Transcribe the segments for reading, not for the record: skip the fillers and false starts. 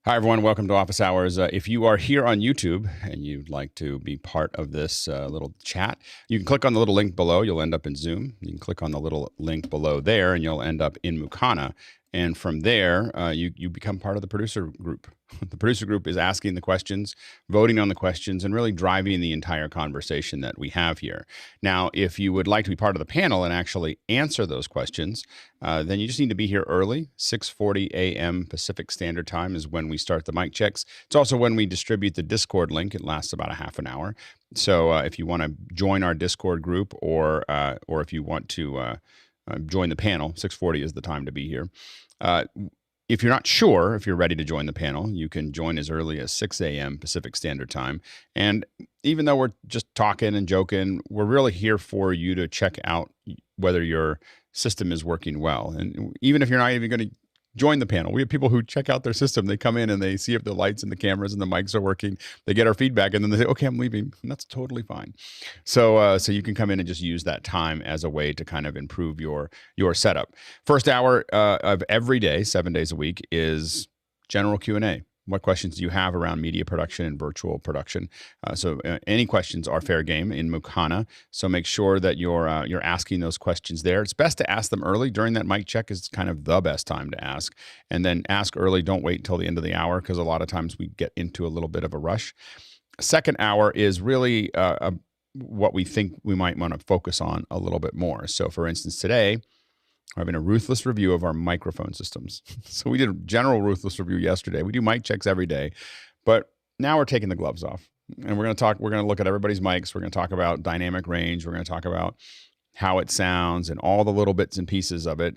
Hi, everyone. Welcome to Office Hours. If you are here on YouTube and you'd like to be part of this little chat, you can click on the little link below. You'll end up in Zoom. You can click on the little link below there, and you'll end up in Mukana. And from there, you become part of the producer group. The producer group is asking the questions, voting on the questions, and really driving the entire conversation that we have here. Now, if you would like to be part of the panel and actually answer those questions, then you just need to be here early. 6:40 a.m. Pacific Standard Time is when we start the mic checks. It's also when we distribute the Discord link. It lasts about a half an hour. So if you want to join our Discord group, or if you want to join the panel, 6:40 is the time to be here. If you're not sure if you're ready to join the panel, you can join as early as 6 a.m. Pacific Standard Time. And even though we're just talking and joking, we're really here for you to check out whether your system is working well. And even if you're not even going to join the panel, we have people who check out their system. They come in and they see if the lights and the cameras and the mics are working. They get our feedback and then they say, okay, I'm leaving. And that's totally fine. So you can come in and just use that time as a way to kind of improve your setup. First hour of every day, 7 days a week, is general Q&A. What questions do you have around media production and virtual production? So any questions are fair game in Mukana. So make sure that you're asking those questions there. It's best to ask them early. During that mic check is kind of the best time to ask. And then ask early. Don't wait until the end of the hour, because a lot of times we get into a little bit of a rush. Second hour is really what we think we might want to focus on a little bit more. So for instance, today, we're having a ruthless review of our microphone systems. So we did a general ruthless review yesterday. We do mic checks every day, but now we're taking the gloves off and we're going to look at everybody's mics. We're going to talk about dynamic range. We're going to talk about how it sounds and all the little bits and pieces of it.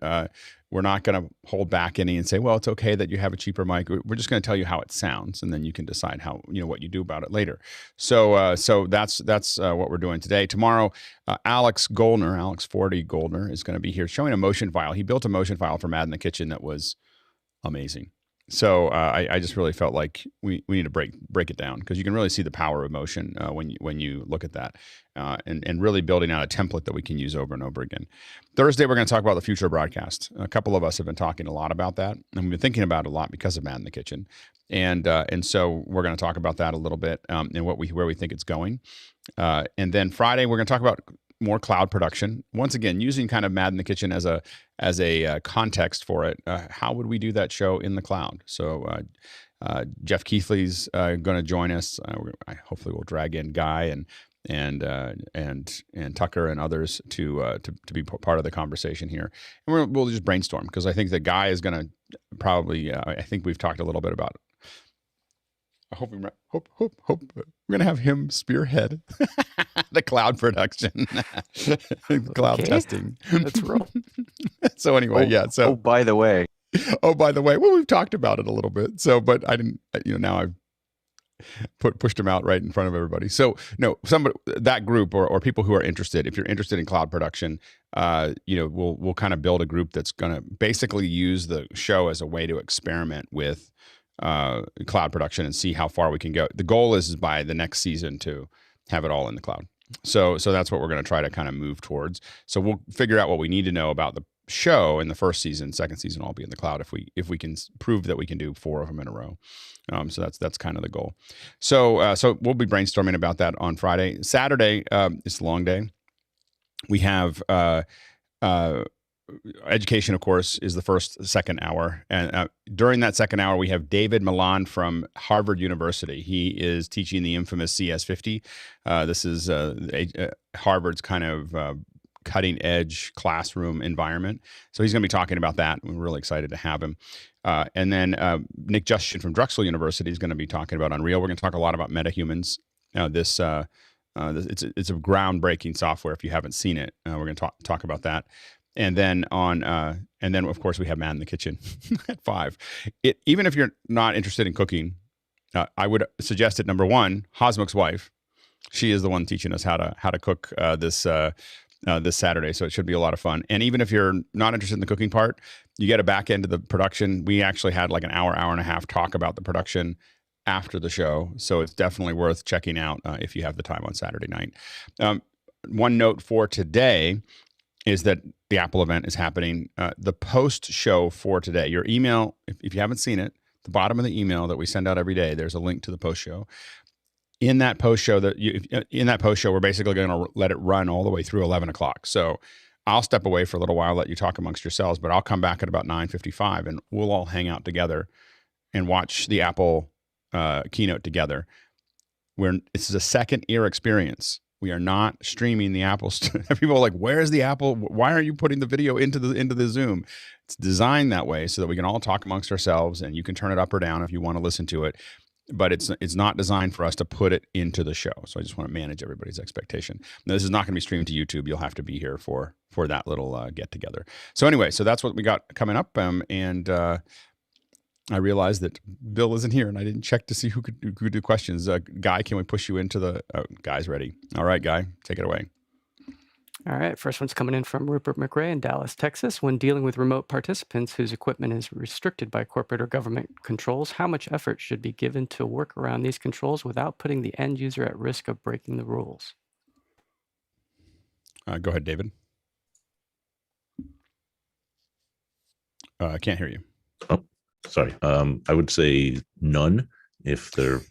We're not going to hold back any and say, well, it's okay that you have a cheaper mic. We're just going to tell you how it sounds, and then you can decide how, what you do about it later. So that's what we're doing today. Tomorrow, Alex Fordy Goldner is going to be here showing a motion file. He built a motion file for Mad in the Kitchen that was amazing. So I just really felt like we need to break it down, because you can really see the power of motion when you look at that, and really building out a template that we can use over and over again. Thursday, we're going to talk about the future of broadcast. A couple of us have been talking a lot about that, and we've been thinking about it a lot because of Mad in the Kitchen, and so we're going to talk about that a little bit, and where we think it's going. And then Friday, we're going to talk about more cloud production. Once again, using kind of Mad in the Kitchen as a context for it. How would we do that show in the cloud? So Jeff Keithley's going to join us. Hopefully, we'll drag in Guy and Tucker and others to be part of the conversation here. And we'll just brainstorm, because I think the Guy is going to probably. I think we've talked a little bit about it. I hope we're going to have him spearhead the cloud production, cloud testing. Let's roll. So anyway, So by the way, well, we've talked about it a little bit. So, but I didn't. Now I've pushed him out right in front of everybody. So no, that group or people who are interested. If you're interested in cloud production, we'll kind of build a group that's going to basically use the show as a way to experiment with cloud production and see how far we can go. The goal is by the next season to have it all in the cloud. So that's what we're going to try to kind of move towards. So we'll figure out what we need to know about the show in the first season. Second season will all be in the cloud if we can prove that we can do 4 of them in a row. So that's kind of the goal. So we'll be brainstorming about that on Friday. Saturday is a long day. We have education, of course, is the second hour. And during that second hour, we have David Milan from Harvard University. He is teaching the infamous CS50. This is Harvard's kind of cutting edge classroom environment. So he's going to be talking about that. We're really excited to have him. And then Nick Justin from Drexel University is going to be talking about Unreal. We're going to talk a lot about MetaHumans. It's a groundbreaking software. If you haven't seen it, we're going to talk about that. And then of course we have Man in the Kitchen at 5. Even if you're not interested in cooking, I would suggest it. Number one, Hosmuk's wife, she is the one teaching us how to cook this Saturday. So it should be a lot of fun. And even if you're not interested in the cooking part, you get a back end of the production. We actually had like an hour and a half talk about the production after the show. So it's definitely worth checking out if you have the time on Saturday night. One note for today is that the Apple event is happening. The post show for today, your email, if you haven't seen it, the bottom of the email that we send out every day, there's a link to the post show. In that post show, we're basically going to let it run all the way through 11 o'clock. So I'll step away for a little while, let you talk amongst yourselves, but I'll come back at about 9:55 and we'll all hang out together and watch the Apple keynote together. This is a second ear experience. We are not streaming the Apple. People are like, "Where's the Apple? Why aren't you putting the video into the Zoom?" It's designed that way so that we can all talk amongst ourselves, and you can turn it up or down if you want to listen to it. But it's not designed for us to put it into the show. So I just want to manage everybody's expectation. Now, this is not going to be streamed to YouTube. You'll have to be here for that little get together. So anyway, so that's what we got coming up, and I realized that Bill isn't here, and I didn't check to see who could do questions. Guy, can we push you into the? Oh, Guy's ready. All right, Guy, take it away. All right, first one's coming in from Rupert McRae in Dallas, Texas. When dealing with remote participants whose equipment is restricted by corporate or government controls, how much effort should be given to work around these controls without putting the end user at risk of breaking the rules? Go ahead, David. I can't hear you. Oh, sorry. I would say none. If there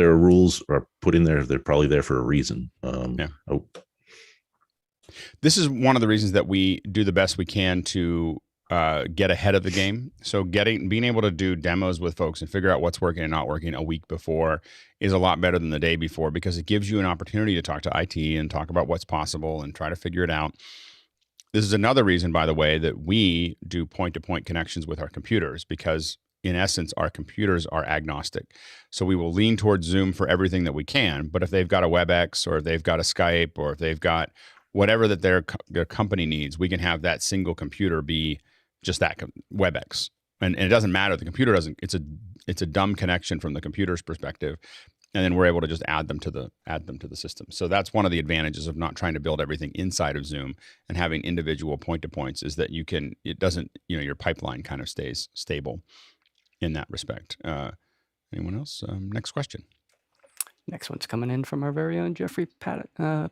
are rules are put in there, they're probably there for a reason. This is one of the reasons that we do the best we can to get ahead of the game. So being able to do demos with folks and figure out what's working and not working a week before is a lot better than the day before, because it gives you an opportunity to talk to IT and talk about what's possible and try to figure it out. This is another reason, by the way, that we do point-to-point connections with our computers, because in essence, our computers are agnostic. So we will lean towards Zoom for everything that we can, but if they've got a WebEx or if they've got a Skype or if they've got whatever that their company needs, we can have that single computer be just that WebEx. And it doesn't matter. The computer doesn't, it's a dumb connection from the computer's perspective. And then we're able to just add them to the system. So that's one of the advantages of not trying to build everything inside of Zoom and having individual point-to-points, is that your pipeline kind of stays stable in that respect. Anyone else? Next question. Next one's coming in from our very own Jeffrey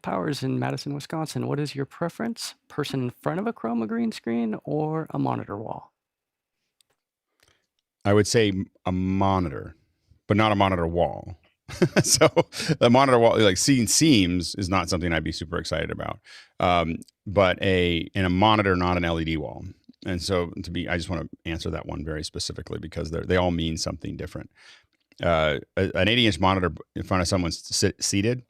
Powers in Madison, Wisconsin. What is your preference? Person in front of a chroma green screen or a monitor wall? I would say a monitor, but not a monitor wall. So the monitor wall, like seeing seams, is not something I'd be super excited about. But in a monitor, not an LED wall. And so I just want to answer that one very specifically, because they all mean something different. An 80-inch monitor in front of someone seated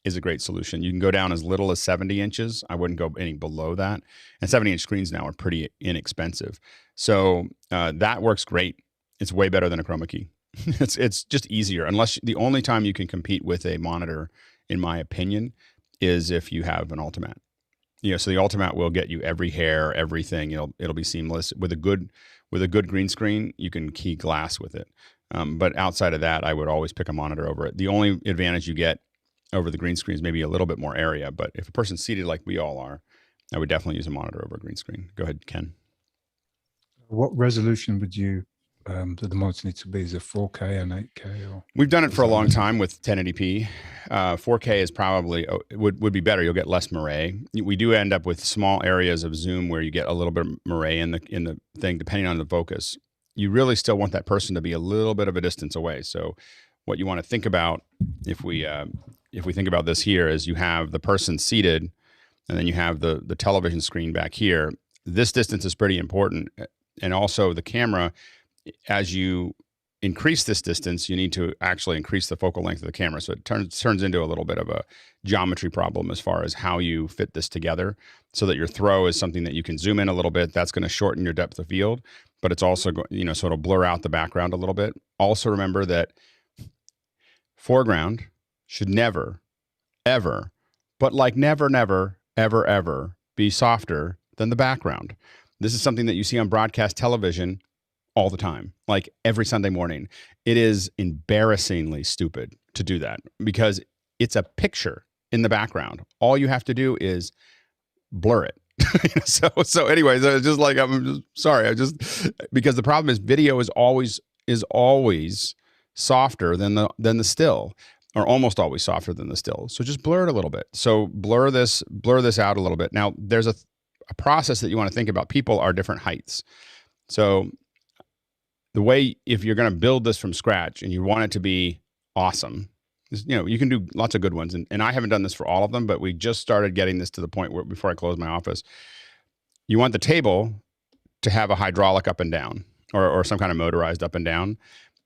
is a great solution. You can go down as little as 70 inches. I wouldn't go any below that. And 70-inch screens now are pretty inexpensive. So that works great. It's way better than a chroma key. It's just easier. Unless the only time you can compete with a monitor, in my opinion, is if you have an Ultimat. So the Ultimat will get you every hair, everything. It'll be seamless. With a good green screen, you can key glass with it. But outside of that, I would always pick a monitor over it. The only advantage you get over the green screen is maybe a little bit more area. But if a person's seated like we all are, I would definitely use a monitor over a green screen. Go ahead, Ken. What resolution would you do the monitor need to be? Is it 4K and 8K? Or we've done it for a long time with 1080p. 4K is probably would be better. You'll get less moire. We do end up with small areas of Zoom where you get a little bit of moire in the thing, depending on the focus. You really still want that person to be a little bit of a distance away. So what you want to think about, if we think about this here, is you have the person seated, and then you have the television screen back here. This distance is pretty important. And also the camera, as you increase this distance, you need to actually increase the focal length of the camera. So it turns into a little bit of a geometry problem as far as how you fit this together, so that your throw is something that you can zoom in a little bit. That's going to shorten your depth of field, but it's also, so it'll blur out the background a little bit. Also remember that foreground should never, ever, but like never, never, ever, ever be softer than the background. This is something that you see on broadcast television all the time, like every Sunday morning. It is embarrassingly stupid to do that, because it's a picture in the background. All you have to do is blur it. So anyways, just like, I'm just sorry. Because the problem is video is always softer than the still, or almost always softer than the still. So just blur it a little bit. So blur this out a little bit. Now there's a process that you want to think about. People are different heights. So the way, if you're going to build this from scratch and you want it to be awesome, you can do lots of good ones. And I haven't done this for all of them, but we just started getting this to the point where before I close my office, you want the table to have a hydraulic up and down or some kind of motorized up and down.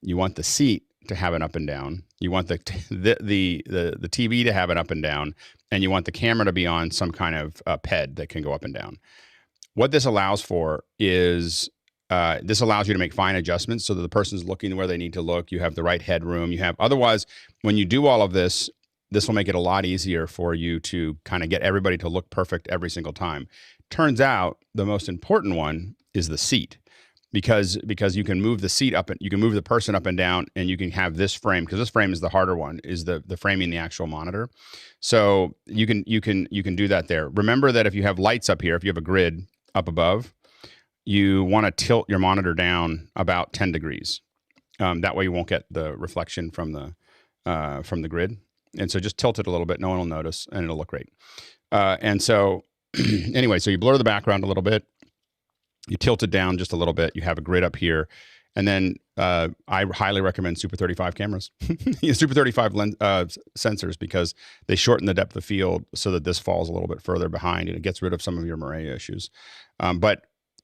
You want the seat to have an up and down. You want the TV to have an up and down, and you want the camera to be on some kind of ped that can go up and down. What this allows for is this allows you to make fine adjustments so that the person's looking where they need to look. You have the right headroom. Otherwise, when you do all of this, this will make it a lot easier for you to kind of get everybody to look perfect every single time. Turns out the most important one is the seat. Because you can move the seat up and you can move the person up and down, and you can have this frame, because this frame is the harder one, is the framing the actual monitor. So you can do that there. Remember that if you have lights up here, if you have a grid up above, you want to tilt your monitor down about 10 degrees. That way you won't get the reflection from the grid. And so just tilt it a little bit. No one will notice, and it'll look great. And so anyway, so you blur the background a little bit. You tilt it down just a little bit. You have a grid up here. And then I highly recommend Super 35 cameras, Super 35 sensors, because they shorten the depth of field so that this falls a little bit further behind, and it gets rid of some of your Maria issues. But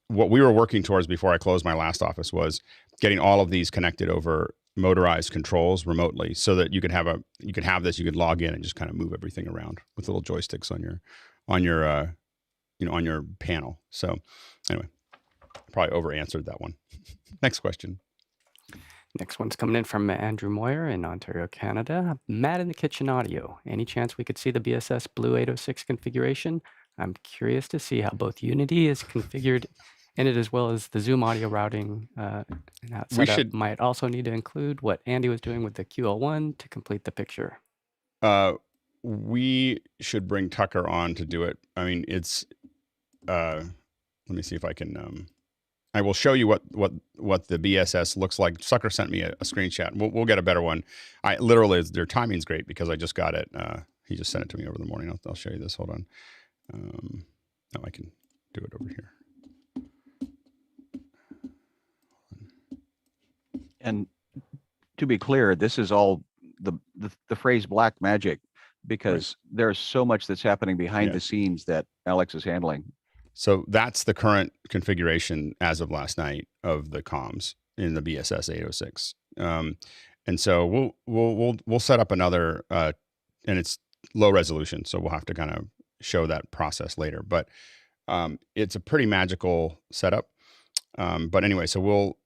what we were working towards before I closed my last office was getting all of these connected over motorized controls remotely, so that you could have this, you could log in and just kind of move everything around with little joysticks on your panel. So anyway, probably over answered that one. Next question. Next one's coming in from Andrew Moyer in Ontario, Canada. Matt in the kitchen audio. Any chance we could see the BSS Blue 806 configuration? I'm curious to see how both Unity is configured in it, as well as the Zoom audio routing. That might also need to include what Andy was doing with the QL1 to complete the picture. We should bring Tucker on to do it. I mean, it's. Let me see if I can. I will show you what the BSS looks like. Sucker sent me a screenshot. We'll get a better one. I literally, their timing's great because I just got it. He just sent it to me over the morning. I'll show you this. Hold on. No, I can do it over here. And to be clear, this is all the phrase black magic, because there's so much that's happening behind the scenes that Alex is handling. So that's the current configuration as of last night of the comms in the BSS 806. And so we'll set up another, and it's low resolution, so we'll have to kind of show that process later. But it's a pretty magical setup. But anyway, so we'll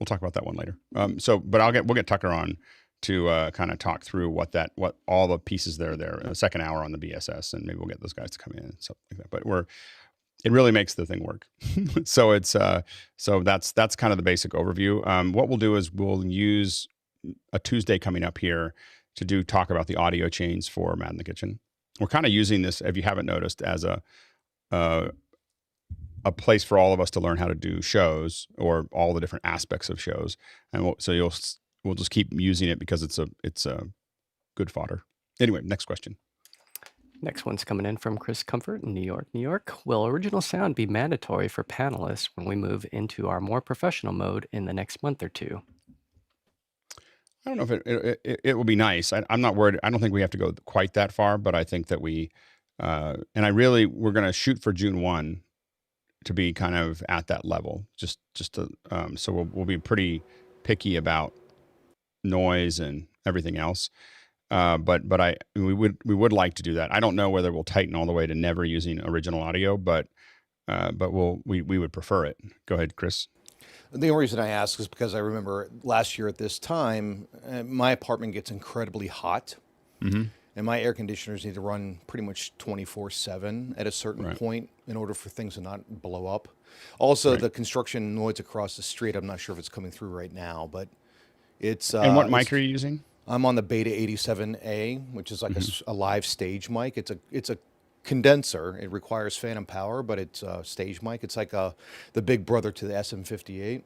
talk about that one later. But we'll get Tucker on to kind of talk through what all the pieces there in the second hour on the BSS, and maybe we'll get those guys to come in and stuff like that. But it really makes the thing work. So it's so that's kind of the basic overview. What we'll do is we'll use a Tuesday coming up here to talk about the audio chains for Mad in the Kitchen. We're kind of using this, if you haven't noticed, as a place for all of us to learn how to do shows, or all the different aspects of shows. And we'll just keep using it because it's a good fodder. Anyway, next question. Next one's coming in from Chris Comfort in New York, New York. Will original sound be mandatory for panelists when we move into our more professional mode in the next month or two? I don't know if it will be nice. I'm not worried. I don't think we have to go quite that far, but I think that we're going to shoot for June 1 to be kind of at that level, just to, so we'll be pretty picky about noise and everything else. But we would like to do that. I don't know whether we'll tighten all the way to never using original audio, but we would prefer it. Go ahead, Chris. The only reason I ask is because I remember last year at this time, my apartment gets incredibly hot. Mm-hmm. And my air conditioners need to run pretty much 24/7 at a certain point in order for things to not blow up. Also, the construction noise across the street, I'm not sure if it's coming through right now, but it's... and what mic are you using? I'm on the Beta 87A, which is like a live stage mic. It's a condenser. It requires phantom power, but it's a stage mic. It's like the big brother to the SM58.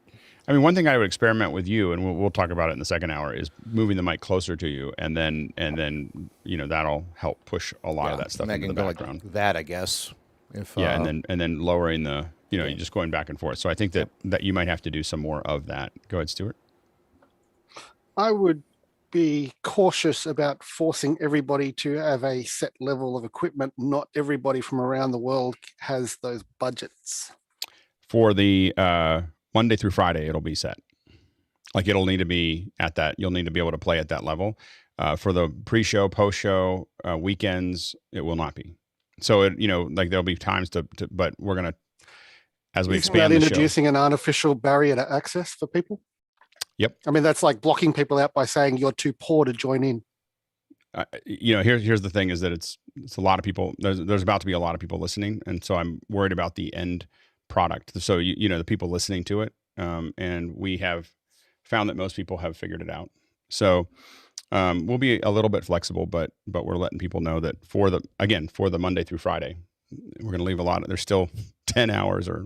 I mean, one thing I would experiment with you, and we'll talk about it in the second hour, is moving the mic closer to you, and then that'll help push a lot of that stuff into the background. Like that, I guess. And then lowering the you're just going back and forth. So I think that you might have to do some more of that. Go ahead, Stuart. I would be cautious about forcing everybody to have a set level of equipment. Not everybody from around the world has those budgets. For the Monday through Friday, it'll be set. Like it'll need to be at that. You'll need to be able to play at that level. For the pre-show, post-show, weekends, it will not be. So like there'll be times but we're gonna, as we expand the show. Introducing an artificial barrier to access for people. Yep. I mean, that's like blocking people out by saying you're too poor to join in. Here's the thing: is that it's a lot of people. There's about to be a lot of people listening, and so I'm worried about the end product. So the people listening to it, and we have found that most people have figured it out. So we'll be a little bit flexible, but we're letting people know that for the Monday through Friday, we're going to leave a lot. There's still 10 hours or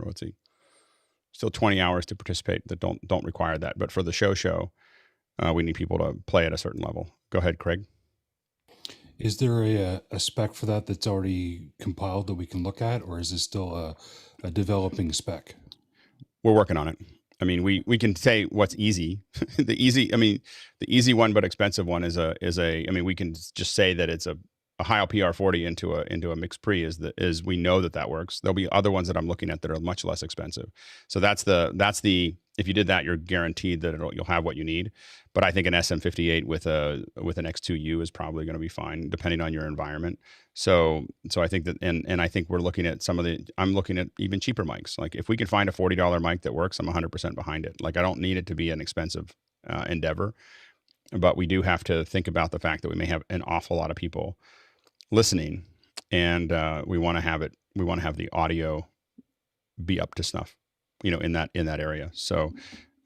still 20 hours to participate that don't require that. But for the show, we need people to play at a certain level. Go ahead, Craig. Is there a spec for that that's already compiled that we can look at, or is this still a developing spec? We're working on it. I mean, we can say what's easy. the easy one but expensive one is we can just say that it's a Heil PR40 into a mixed pre is we know that works. There'll be other ones that I'm looking at that are much less expensive. So that's the if you did that, you're guaranteed that you'll have what you need. But I think an SM58 with an X2U is probably going to be fine, depending on your environment. So I think that, and I think we're looking at I'm looking at even cheaper mics. Like if we can find a $40 mic that works, I'm 100% behind it. Like I don't need it to be an expensive endeavor, but we do have to think about the fact that we may have an awful lot of people listening, and we want to have the audio be up to snuff, in that area. So,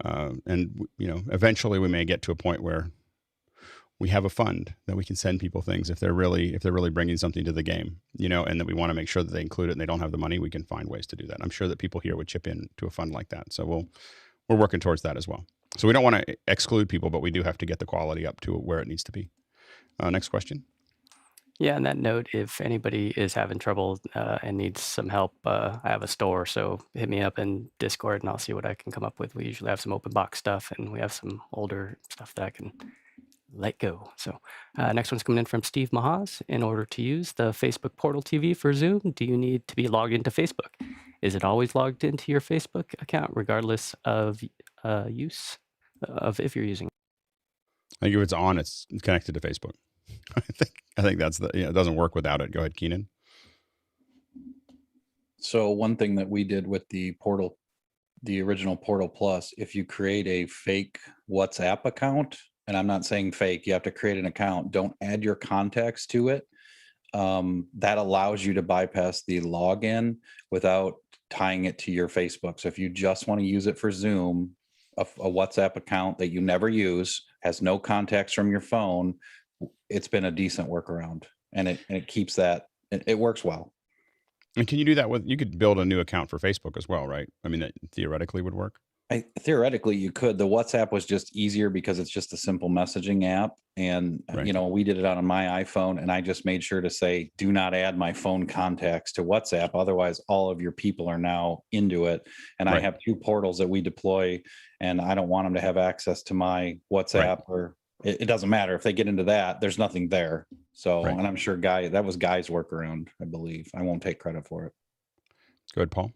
eventually we may get to a point where we have a fund that we can send people things if they're really bringing something to the game, and that we want to make sure that they include it and they don't have the money. We can find ways to do that. I'm sure that people here would chip in to a fund like that. So we're working towards that as well. So we don't want to exclude people, but we do have to get the quality up to where it needs to be. Next question. Yeah, on that note, if anybody is having trouble and needs some help, I have a store, so hit me up in Discord and I'll see what I can come up with. We usually have some open box stuff and we have some older stuff that I can let go. So next one's coming in from Steve Mahaz. In order to use the Facebook Portal TV for Zoom, do you need to be logged into Facebook? Is it always logged into your Facebook account, regardless of use of if you're using it? I think if it's on, it's connected to Facebook. I think that's it doesn't work without it. Go ahead, Keenan. So one thing that we did with the Portal, the original Portal Plus, if you create a fake WhatsApp account, and I'm not saying fake, you have to create an account, don't add your contacts to it. That allows you to bypass the login without tying it to your Facebook. So if you just want to use it for Zoom, a WhatsApp account that you never use, has no contacts from your phone, it's been a decent workaround, and it keeps that, it works well. And can you do that you could build a new account for Facebook as well, right? I mean, that theoretically would work. Theoretically you could. The WhatsApp was just easier because it's just a simple messaging app. And, right. We did it on my iPhone, and I just made sure to say, do not add my phone contacts to WhatsApp. Otherwise, all of your people are now into it. And right. I have 2 portals that we deploy, and I don't want them to have access to my WhatsApp right. or it doesn't matter if they get into that, there's nothing there. So, right. And I'm sure that was Guy's workaround, I believe. I won't take credit for it. Go ahead, Paul.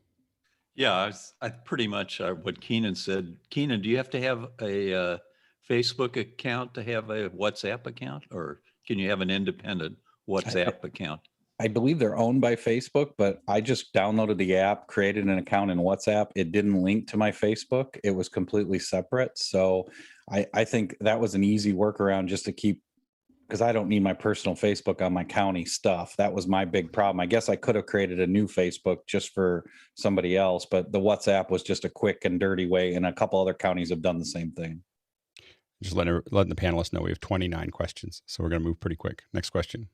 Yeah, I pretty much what Keenan said. Keenan, do you have to have a Facebook account to have a WhatsApp account, or can you have an independent WhatsApp account? I believe they're owned by Facebook, but I just downloaded the app, created an account in WhatsApp. It didn't link to my Facebook. It was completely separate. So I think that was an easy workaround just to keep, because I don't need my personal Facebook on my county stuff. That was my big problem. I guess I could have created a new Facebook just for somebody else, but the WhatsApp was just a quick and dirty way. And a couple other counties have done the same thing. Just letting the panelists know we have 29 questions. So we're going to move pretty quick. Next question.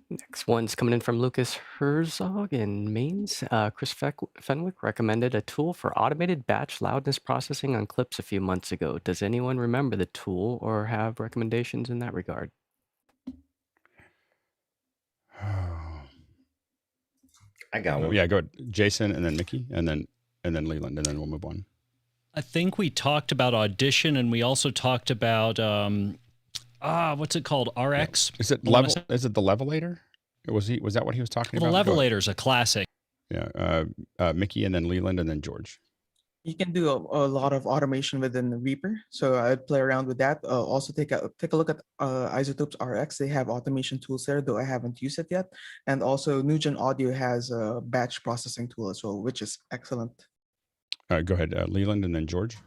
Next one's coming in from Lucas Herzog in Mainz. Chris Fenwick recommended a tool for automated batch loudness processing on clips a few months ago. Does anyone remember the tool or have recommendations in that regard? I got one. Yeah, go ahead. Jason, and then Mickey, and then Leland, and then we'll move on. I think we talked about Audition, and we also talked about what's it called? RX. Yeah. Is it level? Is it the Levelator? Was that what he was talking about? The Levelator's a classic. Yeah, Mickey, and then Leland, and then George. You can do a lot of automation within the Reaper, so I'd play around with that. Also take a look at Isotopes RX. They have automation tools there, though I haven't used it yet. And also Nugent Audio has a batch processing tool as well, which is excellent. Go ahead, Leland, and then George.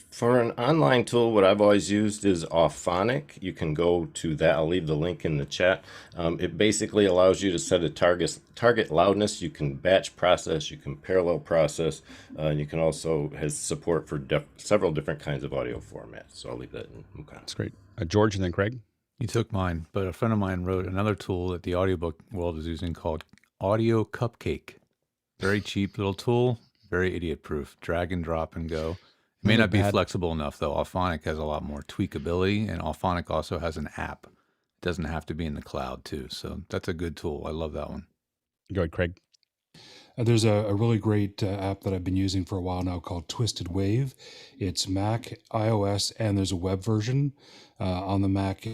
For an online tool, what I've always used is Auphonic. You can go to that. I'll leave the link in the chat. It basically allows you to set a target loudness. You can batch process. You can parallel process. And you can also has support for several different kinds of audio formats. So I'll leave that in. Okay. That's great. George, and then Craig. You took mine, but a friend of mine wrote another tool that the audiobook world is using called Audio Cupcake. Very cheap little tool, very idiot-proof. Drag and drop and go. It may not be flexible enough, though. Auphonic has a lot more tweakability, and Auphonic also has an app. It doesn't have to be in the cloud, too. So that's a good tool. I love that one. Go ahead, Craig. There's a really great app that I've been using for a while now called Twisted Wave. It's Mac, iOS, and there's a web version. On the Mac,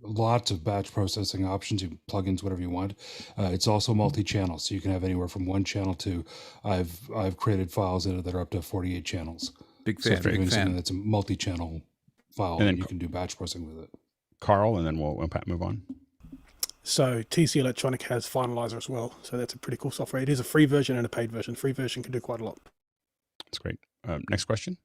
lots of batch processing options, plugins, whatever you want. It's also multi-channel, so you can have anywhere from one channel to I've created files in it that are up to 48 channels. Big So fan. if you're Big doing something fan. that's a multi-channel file, And then you can do batch processing with it. Carl, and then we'll move on. So TC Electronic has Finalizer as well. So that's a pretty cool software. It is a free version and a paid version. Free version can do quite a lot. That's great. Next question.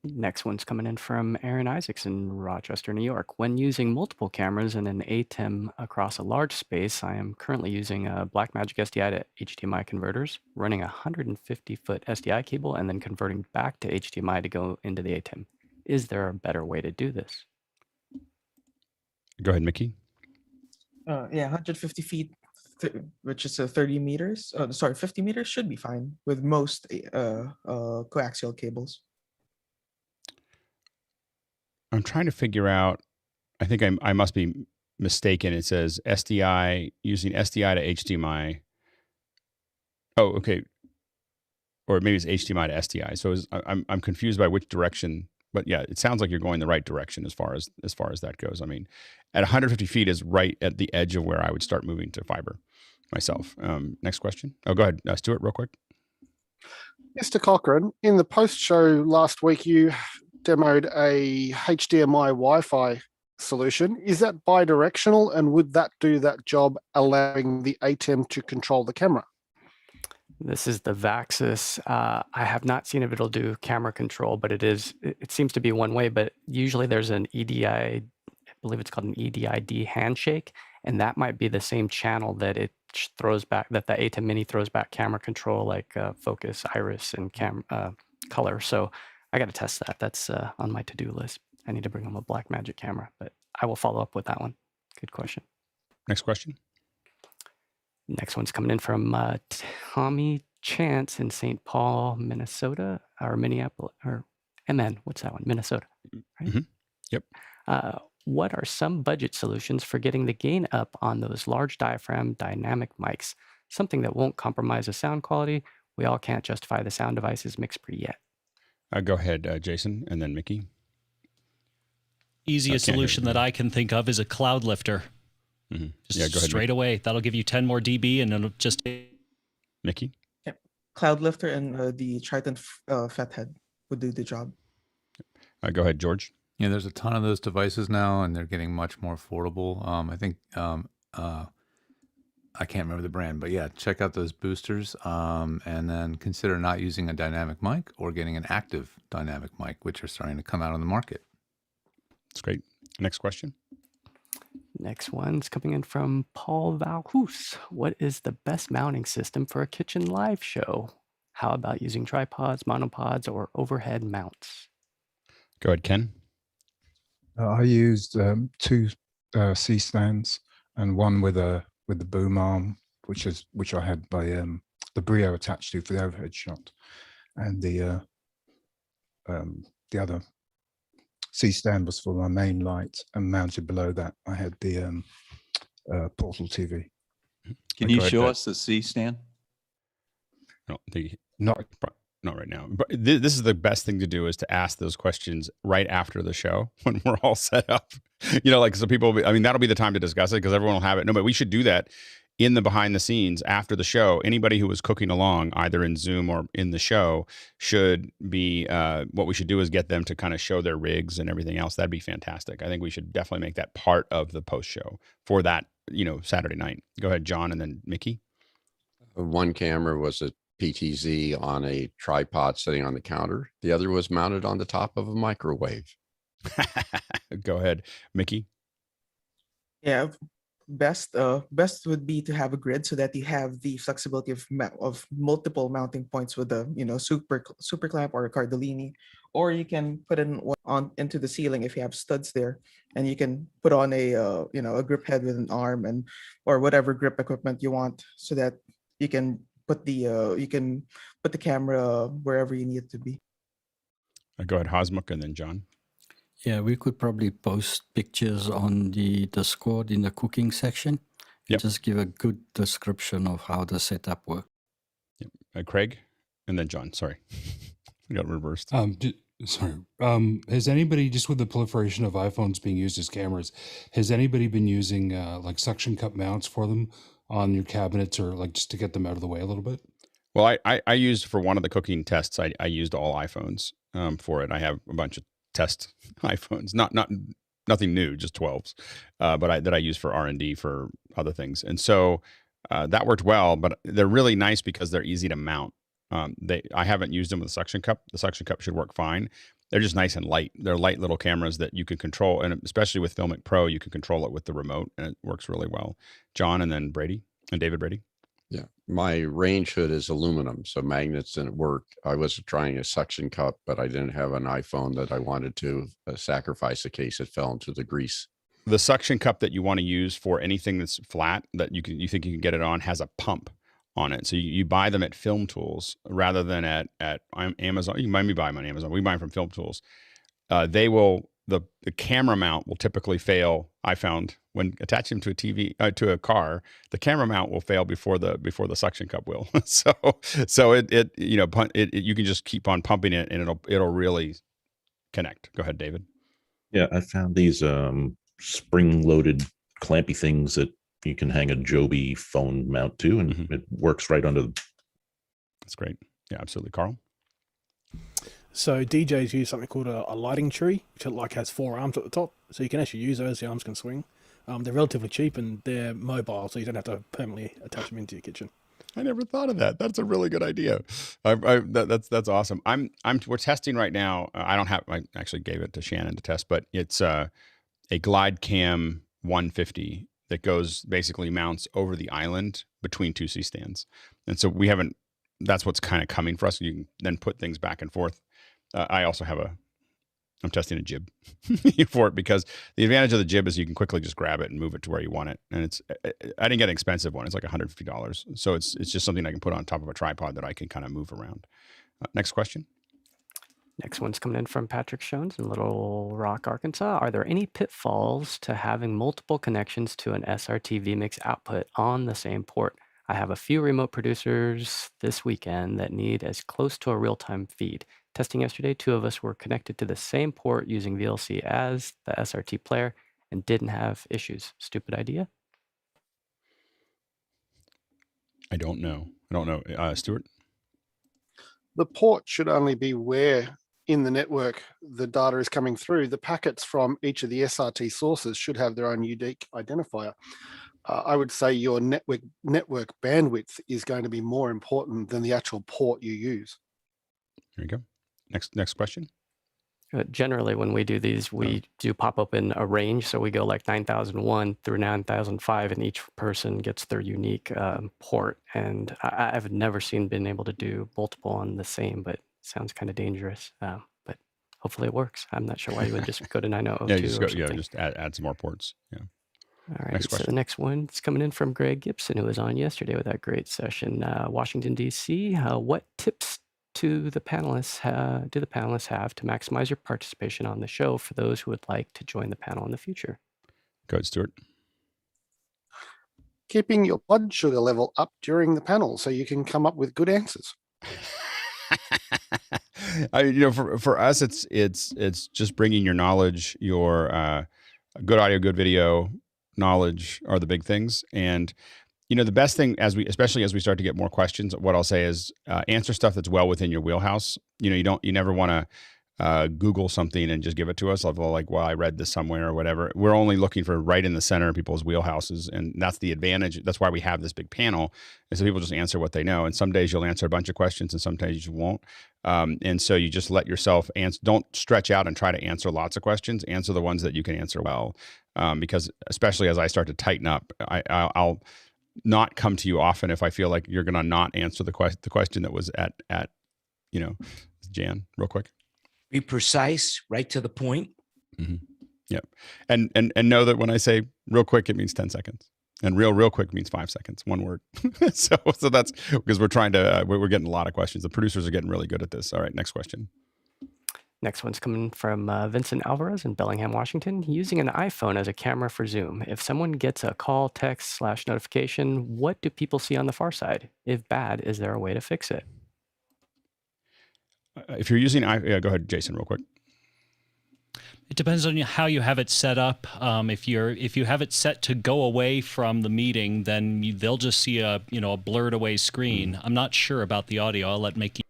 Next one's coming in from Aaron Isaacs in Rochester, New York. When using multiple cameras in an ATEM across a large space, I am currently using a Blackmagic SDI to HDMI converters, running a 150-foot SDI cable, and then converting back to HDMI to go into the ATEM. Is there a better way to do this? Go ahead, Mickey. Yeah, 150 feet, which is 30 meters. 50 meters should be fine with most coaxial cables. I'm trying to figure out. I think I must be mistaken. It says SDI, using SDI to HDMI. Oh, okay. Or maybe it's HDMI to SDI. So I'm confused by which direction. But yeah, it sounds like you're going the right direction as far as that goes. I mean, at 150 feet is right at the edge of where I would start moving to fiber myself. Next question. Oh, go ahead, Stuart, real quick. Mr. Cochran, in the post-show last week, you demoed a HDMI Wi-Fi solution. Is that bidirectional, and would that do that job, allowing the ATEM to control the camera? This is the Vaxis. I have not seen if it'll do camera control, but it seems to be one way, but usually there's an EDI, I believe it's called an EDID handshake, and that might be the same channel that it throws back, that the ATEM Mini throws back camera control, like focus, iris, and color. So I got to test that. That's on my to-do list. I need to bring home a Blackmagic camera, but I will follow up with that one. Good question. Next question. Next one's coming in from Tommy Chance in St. Paul, Minnesota, or Minneapolis, or MN. What's that one? Minnesota. Right? Mm-hmm. Yep. What are some budget solutions for getting the gain up on those large diaphragm dynamic mics? Something that won't compromise the sound quality. We all can't justify the sound devices mixed pre yet. Go ahead, Jason, and then Mickey. Easiest solution that I can think of is a cloud lifter. Mm-hmm. Just go ahead, straight away. That'll give you 10 more dB, and it'll just. Mickey. Yeah. Cloud lifter and the Triton Fathead would do the job. Go ahead, George. Yeah, there's a ton of those devices now, and they're getting much more affordable. I think I can't remember the brand, but yeah, check out those boosters, and then consider not using a dynamic mic or getting an active dynamic mic, which are starting to come out on the market. That's great. Next question. Next one's coming in from Paul Valhoos. What is the best mounting system for a kitchen live show? How about using tripods, monopods, or overhead mounts? Go ahead, Ken. I used two C stands and one with the boom arm, which I had by the Brio attached to for the overhead shot, and the other C stand was for my main light, and mounted below that I had the Portal TV. Can you show us the C-stand? No, Not not right now. But this is the best thing to do, is to ask those questions right after the show when we're all set up. Like, so people will be, I mean, that'll be the time to discuss it because everyone will have it. No, but we should do that in the behind the scenes after the show. Anybody who was cooking along, either in Zoom or in the show, should be, what we should do is get them to kind of show their rigs and everything else. That'd be fantastic. I think we should definitely make that part of the post show for that, Saturday night. Go ahead, John, and then Mickey. One camera was a PTZ on a tripod sitting on the counter. The other was mounted on the top of a microwave. Go ahead, Mickey. Yeah, best would be to have a grid so that you have the flexibility of multiple mounting points with the super clamp or a Cardellini, or you can put in on into the ceiling if you have studs there, and you can put on a grip head with an arm or whatever grip equipment you want, so that you can put the camera wherever you need it to be. Go ahead, Hosmuk, and then John. Yeah, we could probably post pictures on the Discord in the cooking section. Yep. Just give a good description of how the setup works. Yep. Craig, and then John. Sorry, I got reversed. Has anybody, just with the proliferation of iPhones being used as cameras, has anybody been using like suction cup mounts for them on your cabinets, or like just to get them out of the way a little bit? Well, I used, for one of the cooking tests, I used all iPhones for it. I have a bunch of test iPhones, nothing new, just 12s, but that I use for R&D for other things. And so that worked well, but they're really nice because they're easy to mount. I haven't used them with a suction cup. The suction cup should work fine. They're just nice and light. They're light little cameras that you can control, and especially with Filmic Pro, you can control it with the remote, and it works really well. John, and then David Brady. Yeah, my range hood is aluminum, so magnets didn't work. I was trying a suction cup, but I didn't have an iPhone that I wanted to sacrifice in case it fell into the grease. The suction cup that you want to use for anything that's flat that you think you can get it on has a pump on it. So you buy them at Film Tools rather than at Amazon. You can buy them on Amazon. We buy them from Film Tools. The camera mount will typically fail. I found when attaching them to to a car, the camera mount will fail before the suction cup will. so you can just keep on pumping it, and it'll really connect. Go ahead, David. Yeah, I found these spring-loaded clampy things that you can hang a Joby phone mount to, and it works right under them. That's great. Yeah, absolutely. Carl? So DJs use something called a lighting tree, which has 4 arms at the top. So you can actually use those. The arms can swing. They're relatively cheap and they're mobile, so you don't have to permanently attach them into your kitchen. I never thought of that. That's a really good idea. That's awesome. We're testing right now. I actually gave it to Shannon to test, but it's a Glide Cam 150 that basically mounts over the island between 2 C-stands. And so that's what's kind of coming for us. You can then put things back and forth. I also I'm testing a jib for it, because the advantage of the jib is you can quickly just grab it and move it to where you want it. And I didn't get an expensive one. It's like $150. So it's just something I can put on top of a tripod that I can kind of move around. Next question. Next one's coming in from Patrick Shones in Little Rock, Arkansas. Are there any pitfalls to having multiple connections to an SRT vMix output on the same port? I have a few remote producers this weekend that need as close to a real-time feed. Testing yesterday, 2 of us were connected to the same port using VLC as the SRT player and didn't have issues. Stupid idea? I don't know. Stuart? The port should only be where in the network the data is coming through. The packets from each of the SRT sources should have their own unique identifier. I would say your network bandwidth is going to be more important than the actual port you use. There you go. Next question. Generally, when we do these, we do pop up in a range. So we go like 9001 through 9005, and each person gets their unique port. And I've never been able to do multiple on the same, but it sounds kind of dangerous. But hopefully it works. I'm not sure why you would just go to 9002. Just add some more ports. Yeah. All right, so the next one is coming in from Greg Gibson, who was on yesterday with that great session. Washington, D.C., what tips do the panelists have to maximize your participation on the show for those who would like to join the panel in the future? Go ahead, Stuart. keeping your blood sugar level up during the panel so you can come up with good answers. For us, it's just bringing your knowledge, your good audio, good video knowledge are the big things. And the best thing especially as we start to get more questions, what I'll say is answer stuff that's well within your wheelhouse. You never want to Google something and just give it to us. Like, well, I read this somewhere or whatever. We're only looking for right in the center of people's wheelhouses. And that's the advantage. That's why we have this big panel, is so people just answer what they know. And some days you'll answer a bunch of questions and some days you won't. And so you just let yourself answer. Don't stretch out and try to answer lots of questions. Answer the ones that you can answer well. Because especially as I start to tighten up, I'll not come to you often if I feel like you're going to not answer the question that was at Jan, real quick. Be precise, right to the point. Mm-hmm. Yep. And know that when I say real quick, it means 10 seconds. And real quick means 5 seconds, one word. so that's because we're trying to, we're getting a lot of questions. The producers are getting really good at this. All right, next question. Next one's coming from Vincent Alvarez in Bellingham, Washington. Using an iPhone as a camera for Zoom. If someone gets a call, text, /notification, what do people see on the far side? If bad, is there a way to fix it? If you're using, go ahead, Jason, real quick. It depends on how you have it set up. If you have it set to go away from the meeting, then they'll just see a blurred away screen. I'm not sure about the audio. I'll let Mickey.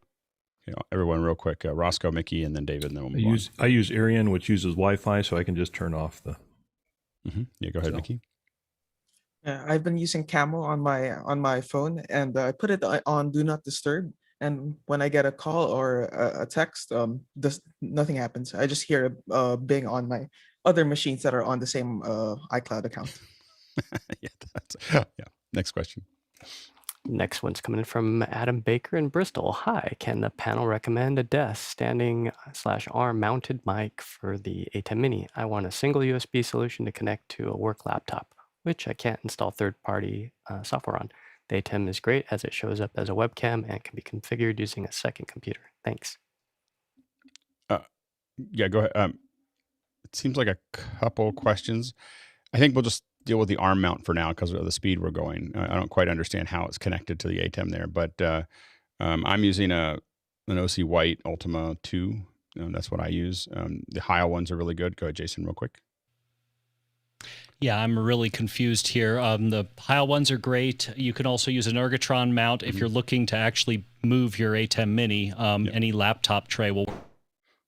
Everyone, real quick. Roscoe, Mickey, and then David. And then we'll move I use Arian, which uses Wi-Fi, so I can just turn off the. Mm-hmm. Yeah, go ahead, Mickey. Yeah, I've been using Camel on my phone, and I put it on Do Not Disturb. And when I get a call or a text, nothing happens. I just hear a bing on my other machines that are on the same iCloud account. Yeah. Next question. Next one's coming in from Adam Baker in Bristol. Hi, can the panel recommend a desk standing /arm mounted mic for the A10 Mini? I want a single USB solution to connect to a work laptop, which I can't install third-party software on. The A10 is great as it shows up as a webcam and can be configured using a second computer. Thanks. Yeah, go ahead. It seems like a couple questions. I think we'll just deal with the arm mount for now because of the speed we're going. I don't quite understand how it's connected to the ATEM there, but I'm using an OC White Ultima 2. That's what I use. The Heil ones are really good. Go ahead, Jason, real quick. Yeah, I'm really confused here. The Heil ones are great. You can also use an Ergotron mount if you're looking to actually move your A10 Mini. Any laptop tray will work.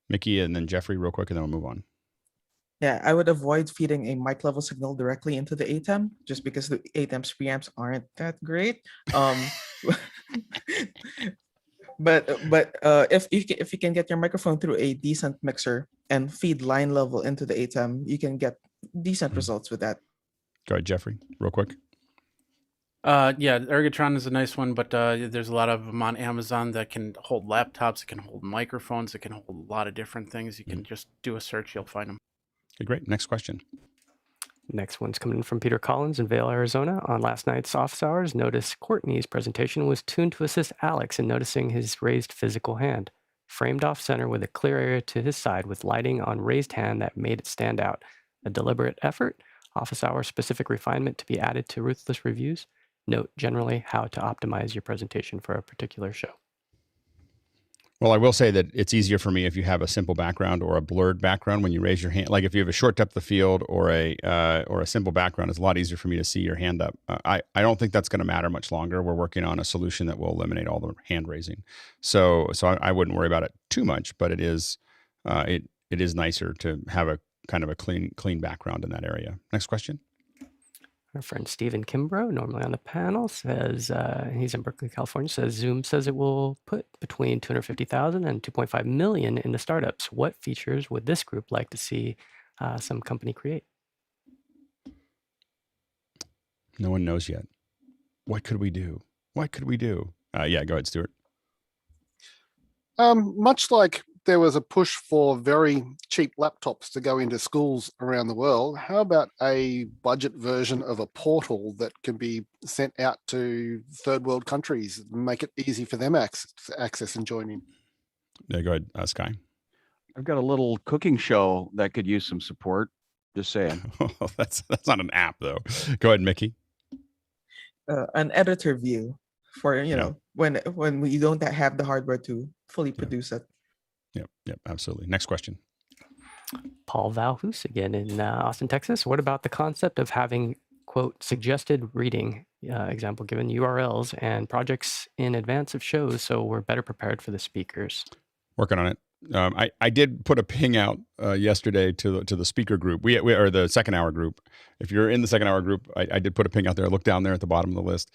Mickey and then Jeffrey real quick, and then we'll move on. Yeah, I would avoid feeding a mic level signal directly into the ATEM just because the ATEM's preamps aren't that great. But if you can get your microphone through a decent mixer and feed line level into the ATEM, you can get decent results with that. Go ahead, Jeffrey, real quick. Yeah, Ergotron is a nice one, but there's a lot of them on Amazon that can hold laptops, it can hold microphones, it can hold a lot of different things. You can just do a search, you'll find them. Okay, great. Next question. Next one's coming in from Peter Collins in Vail, Arizona. On last night's office hours, notice Courtney's presentation was tuned to assist Alex in noticing his raised physical hand. Framed off center with a clear area to his side with lighting on raised hand that made it stand out. A deliberate effort, office hour specific refinement to be added to Ruthless reviews. Note generally how to optimize your presentation for a particular show. Well, I will say that it's easier for me if you have a simple background or a blurred background when you raise your hand. Like if you have a short depth of field or a simple background, it's a lot easier for me to see your hand up. I don't think that's going to matter much longer. We're working on a solution that will eliminate all the hand raising. So I wouldn't worry about it too much, but it is nicer to have a kind of a clean background in that area. Next question. Our friend Stephen Kimbrough, normally on the panel, says, he's in Berkeley, California, says Zoom says it will put between 250,000 and 2.5 million into startups. What features would this group like to see some company create? No one knows yet. What could we do? Yeah, go ahead, Stuart. Much like there was a push for very cheap laptops to go into schools around the world, how about a budget version of a portal that can be sent out to third world countries, make it easy for them access and join in? Yeah, go ahead, Sky. I've got a little cooking show that could use some support. Just saying. That's not an app, though. Go ahead, Mickey. an editor view for when we don't have the hardware to fully produce it. Yep, absolutely. Next question. Paul Valhus again in Austin, Texas. What about the concept of having, quote, suggested reading, example given URLs and projects in advance of shows so we're better prepared for the speakers? Working on it. I did put a ping out yesterday to the speaker group. We or the second hour group. If you're in the second hour group, I did put a ping out there. Look down there at the bottom of the list.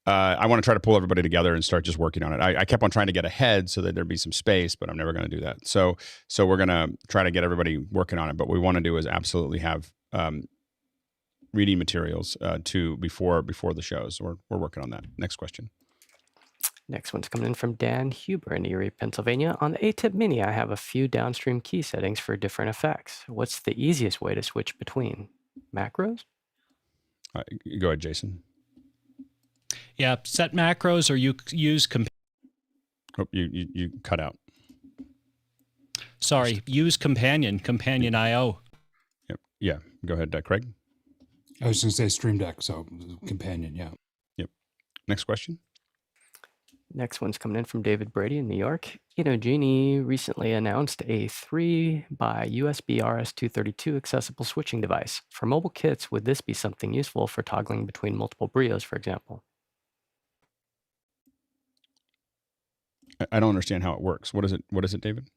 I want to try to pull everybody together and start just working on it. I kept on trying to get ahead so that there'd be some space, but I'm never going to do that. So we're going to try to get everybody working on it. But what we want to do is absolutely have reading materials before the shows. We're working on that. Next question. Next one's coming in from Dan Huber in Erie, Pennsylvania. On the ATIP Mini, I have a few downstream key settings for different effects. What's the easiest way to switch between macros? Go ahead, Jason. Yeah, set macros, or you use. Oh, you cut out. Sorry, use Companion IO. Yep. Yeah. Go ahead, Craig. I was going to say Stream Deck, so Companion. Yeah. Yep. Next question. Next one's coming in from David Brady in New York. Genie recently announced a 3 by USB RS-232 accessible switching device. For mobile kits, would this be something useful for toggling between multiple Brios, for example? I don't understand how it works. What is it, David?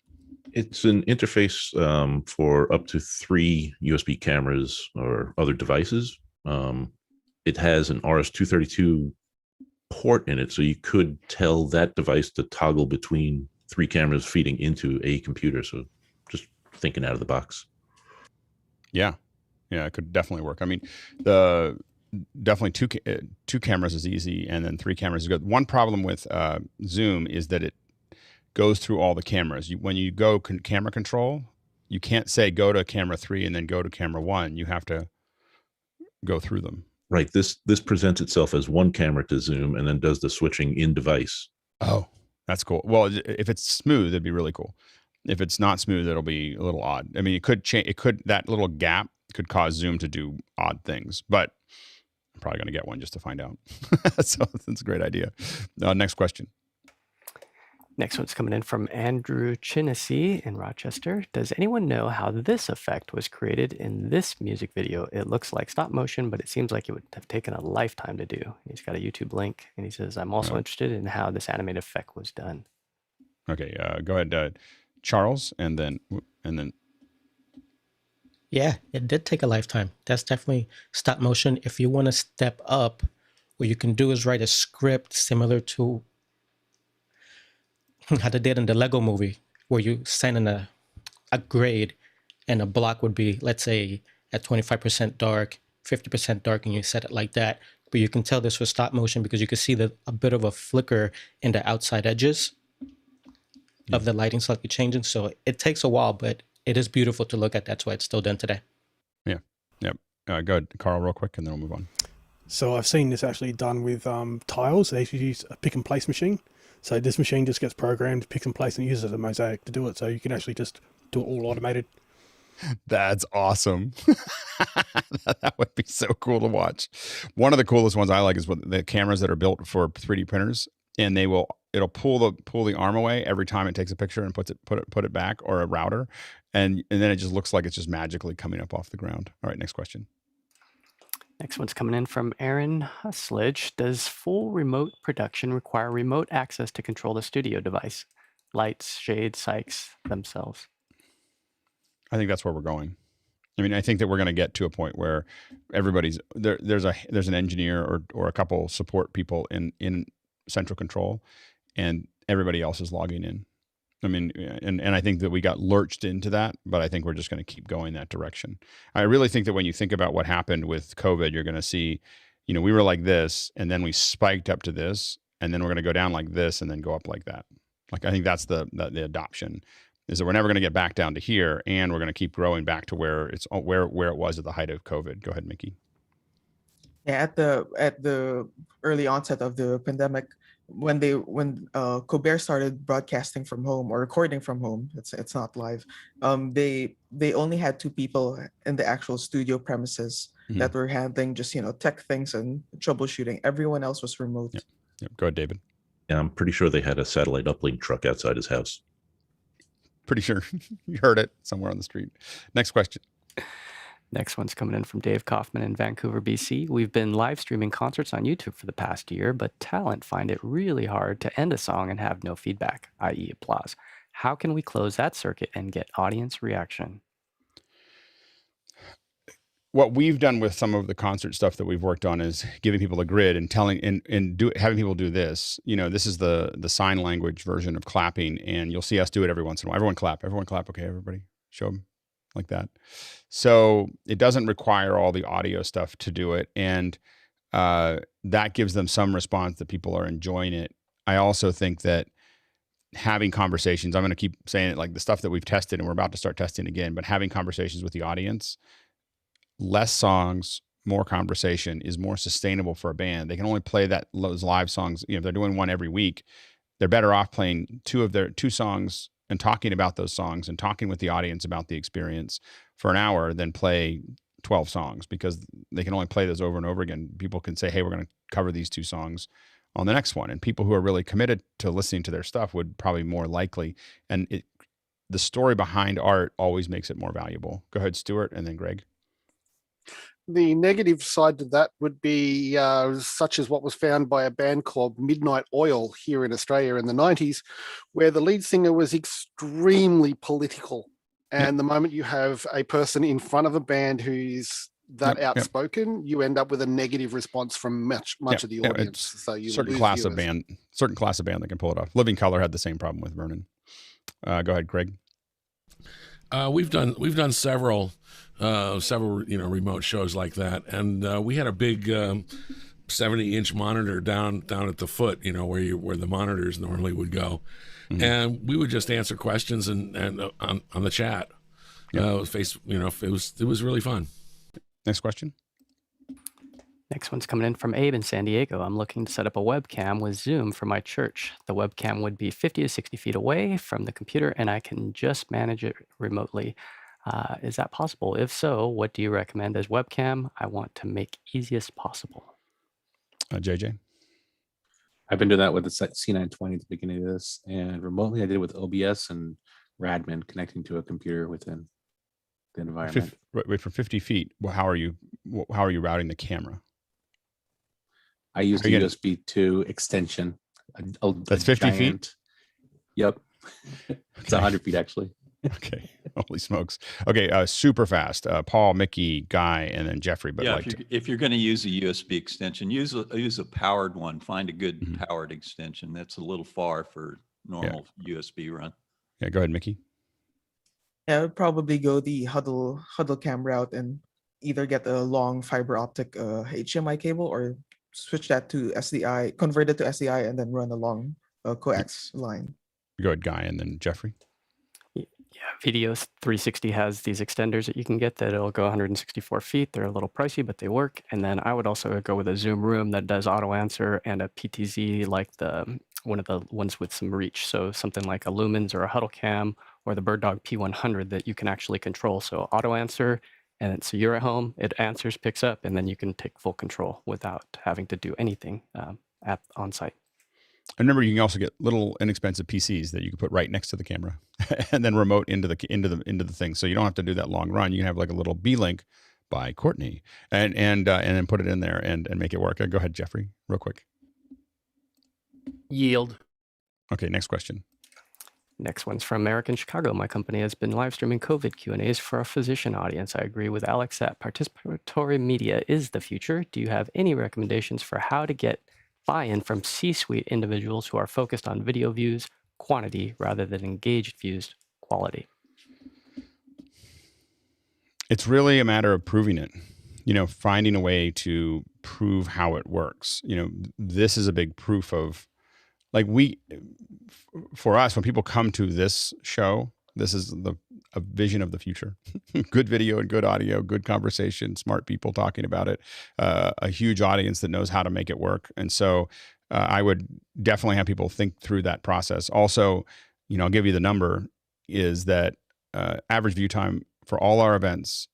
It's an interface for up to 3 USB cameras or other devices. It has an RS-232 port in it, so you could tell that device to toggle between 3 cameras feeding into a computer. So just thinking out of the box. Yeah, it could definitely work. I mean, definitely two cameras is easy, and then 3 cameras is good. One problem with Zoom is that it goes through all the cameras. When you go camera control, you can't say go to camera 3 and then go to camera 1. You have to go through them. Right. This presents itself as one camera to Zoom and then does the switching in device. Oh, that's cool. Well, if it's smooth, it'd be really cool. If it's not smooth, it'll be a little odd. I mean, it could change. That little gap could cause Zoom to do odd things, but I'm probably going to get one just to find out. So that's a great idea. Next question. Next one's coming in from Andrew Chinesey in Rochester. Does anyone know how this effect was created in this music video? It looks like stop motion, but it seems like it would have taken a lifetime to do. He's got a YouTube link, and he says, I'm also interested in how this animated effect was done. Okay, go ahead, Charles, and then. Yeah, it did take a lifetime. That's definitely stop motion. If you want to step up, what you can do is write a script similar to how they did in the Lego movie, where you send in a grade and a block would be, let's say, at 25% dark, 50% dark, and you set it like that. But you can tell this was stop motion because you can see a bit of a flicker in the outside edges of the lighting slightly changing. So it takes a while, but it is beautiful to look at. That's why it's still done today. Yeah. Yep. Go ahead, Carl, real quick, and then we'll move on. So I've seen this actually done with tiles. They actually use a pick and place machine. So this machine just gets programmed, picks and place, and uses a mosaic to do it. So you can actually just do it all automated. That's awesome. That would be so cool to watch. One of the coolest ones I like is the cameras that are built for 3D printers, and it'll pull the arm away every time it takes a picture and put it back, or a router, and then it just looks like it's just magically coming up off the ground. All right, next question. Next one's coming in from Aaron Husledge. Does full remote production require remote access to control the studio device? Lights, shades, cycs themselves? I think that's where we're going. I mean, I think that we're going to get to a point where everybody's there. There's an engineer or a couple support people in central control, and everybody else is logging in. I mean, and I think that we got lurched into that, but I think we're just going to keep going that direction. I really think that when you think about what happened with COVID, you're going to see, we were like this, and then we spiked up to this, and then we're going to go down like this, and then go up like that. Like, I think that's the adoption, is that we're never going to get back down to here, and we're going to keep growing back to where it was at the height of COVID. Go ahead, Mickey. Yeah, at the early onset of the pandemic, when Colbert started broadcasting from home or recording from home, it's not live. They only had 2 people in the actual studio premises that were handling just tech things and troubleshooting. Everyone else was remote. Yep. Go ahead, David. Yeah, I'm pretty sure they had a satellite uplink truck outside his house. Pretty sure you heard it somewhere on the street. Next question. Next one's coming in from Dave Kaufman in Vancouver, BC. We've been live streaming concerts on YouTube for the past year, but talent find it really hard to end a song and have no feedback, i.e. applause. How can we close that circuit and get audience reaction? What we've done with some of the concert stuff that we've worked on is giving people a grid and telling having people do this. This is the sign language version of clapping, and you'll see us do it every once in a while. Everyone clap. Okay, everybody, show them like that. So it doesn't require all the audio stuff to do it, and that gives them some response that people are enjoying it. I also think that having conversations, I'm going to keep saying it, like the stuff that we've tested and we're about to start testing again, but having conversations with the audience. Less songs, more conversation is more sustainable for a band. They can only play those live songs. If they're doing one every week, they're better off playing 2 songs and talking about those songs and talking with the audience about the experience for an hour than play 12 songs, because they can only play those over and over again. People can say, hey, we're going to cover these 2 songs on the next one. And people who are really committed to listening to their stuff would probably more likely. And the story behind art always makes it more valuable. Go ahead, Stuart, and then Greg. The negative side to that would be such as what was found by a band called Midnight Oil here in Australia in the 90s, where the lead singer was extremely political. And the moment you have a person in front of a band who's that outspoken, you end up with a negative response from much of the audience. So you certain class of band that can pull it off. Living Colour had the same problem with Vernon. Go ahead, Greg. We've done several remote shows like that, and we had a big 70-inch monitor down at the foot, where the monitors normally would go, and we would just answer questions and on the chat. It was really fun. Next question. Next one's coming in from Abe in San Diego. I'm looking to set up a webcam with Zoom for my church. The webcam would be 50 to 60 feet away from the computer, and I can just manage it remotely. Is that possible? If so, what do you recommend as webcam? I want to make easiest possible. JJ? I've been doing that with the C920 at the beginning of this, and remotely I did it with OBS and Radman connecting to a computer within the environment. Wait, for 50 feet, how are you routing the camera? I used a USB 2 extension. That's 50 feet? Yep. It's 100 feet, actually. Okay. Holy smokes. Okay. Super fast. Paul, Mickey, Guy, and then Jeffrey. But yeah, if you're going to use a USB extension, use a powered one. Find a good powered extension. That's a little far for normal USB run. Yeah. Go ahead, Mickey. Yeah, I would probably go the huddle cam route and either get a long fiber optic HDMI cable or switch that to SDI, convert it to SDI, and then run a long coax line. Go ahead, Guy, and then Jeffrey. Yeah, Video 360 has these extenders that you can get that'll go 164 feet. They're a little pricey, but they work. And then I would also go with a Zoom Room that does auto answer and a PTZ like one of the ones with some reach. So something like a Lumens or a Huddle Cam or the BirdDog P100 that you can actually control. So auto answer, and so you're at home, it answers, picks up, and then you can take full control without having to do anything on site. And remember, you can also get little inexpensive PCs that you can put right next to the camera, and then remote into the thing. So you don't have to do that long run. You can have like a little B-Link by Courtney, and then put it in there and make it work. Go ahead, Jeffrey, real quick. Yield. Okay, next question. Next one's from American Chicago. My company has been live streaming COVID Q&As for a physician audience. I agree with Alex that participatory media is the future. Do you have any recommendations for how to get buy-in from C-suite individuals who are focused on video views quantity rather than engaged views quality? It's really a matter of proving it, finding a way to prove how it works. This is a big proof of, for us, when people come to this show, this is a vision of the future. Good video and good audio, good conversation, smart people talking about it, a huge audience that knows how to make it work. And so I would definitely have people think through that process. Also, I'll give you the number is that average view time for all our events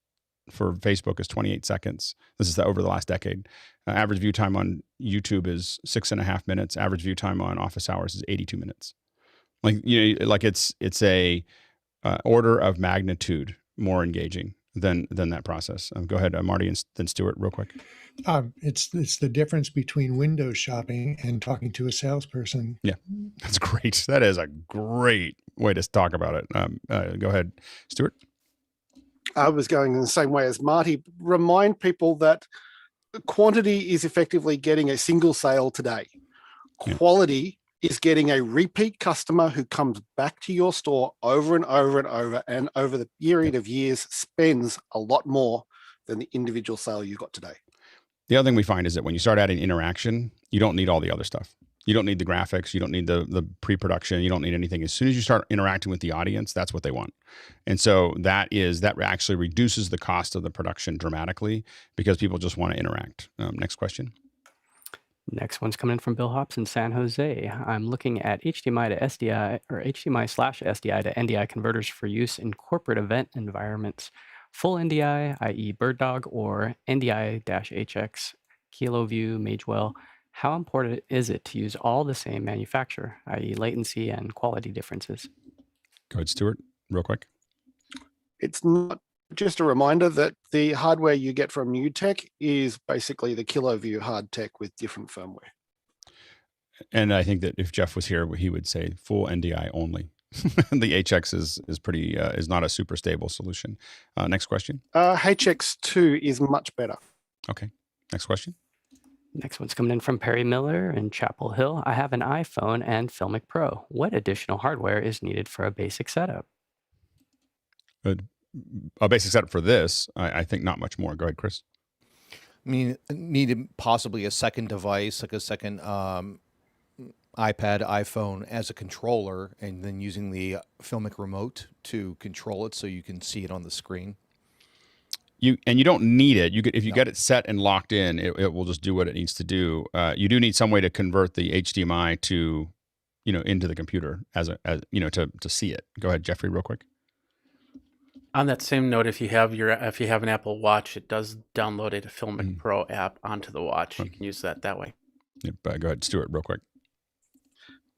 for Facebook is 28 seconds. This is over the last decade. Average view time on YouTube is 6.5 minutes. Average view time on office hours is 82 minutes. It's a order of magnitude more engaging than that process. Go ahead, Marty, and then Stuart, real quick. It's the difference between window shopping and talking to a salesperson. Yeah, that's great. That is a great way to talk about it. Go ahead, Stuart. I was going in the same way as Marty. Remind people that quantity is effectively getting a single sale today. Quality is getting a repeat customer who comes back to your store over and over and over, and over the period of years spends a lot more than the individual sale you got today. The other thing we find is that when you start adding interaction, you don't need all the other stuff. You don't need the graphics. You don't need the pre-production. You don't need anything. As soon as you start interacting with the audience, that's what they want. And so that actually reduces the cost of the production dramatically because people just want to interact. Next question. Next one's coming in from Bill Hops in San Jose. I'm looking at HDMI to SDI or HDMI/SDI to NDI converters for use in corporate event environments. Full NDI, i.e. Bird Dog, or NDI-HX, KiloView, Magewell. How important is it to use all the same manufacturer, i.e. latency and quality differences? Go ahead, Stuart, real quick. It's not just a reminder that the hardware you get from NewTek is basically the KiloView hard tech with different firmware. And I think that if Jeff was here, he would say full NDI only. The HX is not a super stable solution. Next question. HX2 is much better. Okay. Next question. Next one's coming in from Perry Miller in Chapel Hill. I have an iPhone and Filmic Pro. What additional hardware is needed for a basic setup? A basic setup for this, I think not much more. Go ahead, Chris. I mean, needed possibly a second device, like a second iPad, iPhone as a controller, and then using the Filmic remote to control it so you can see it on the screen. You don't need it. If you get it set and locked in, it will just do what it needs to do. You do need some way to convert the HDMI to, into the computer to see it. Go ahead, Jeffrey, real quick. On that same note, if you have an Apple Watch, it does download a Filmic Pro app onto the watch. You can use that way. Yep, go ahead, Stuart, real quick.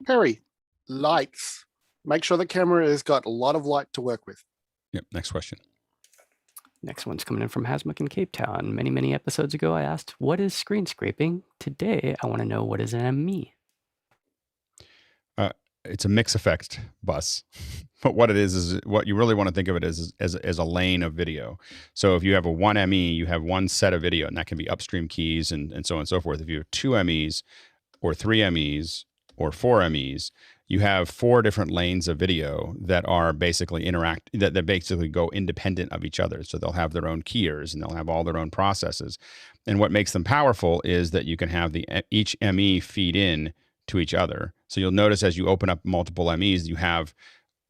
Perry, lights. Make sure the camera has got a lot of light to work with. Yep. Next question. Next one's coming in from Hasmuk in Cape Town. Many, many episodes ago, I asked, what is screen scraping? Today, I want to know what is an ME. It's a mix effect bus. But what it is what you really want to think of it as a lane of video. So if you have a 1 ME, you have one set of video, and that can be upstream keys and so on and so forth. If you have 2 MEs or 3 MEs or 4 MEs, you have 4 different lanes of video that are basically that basically go independent of each other. So they'll have their own keyers and they'll have all their own processes. And what makes them powerful is that you can have each ME feed in to each other. So you'll notice as you open up multiple MEs, you have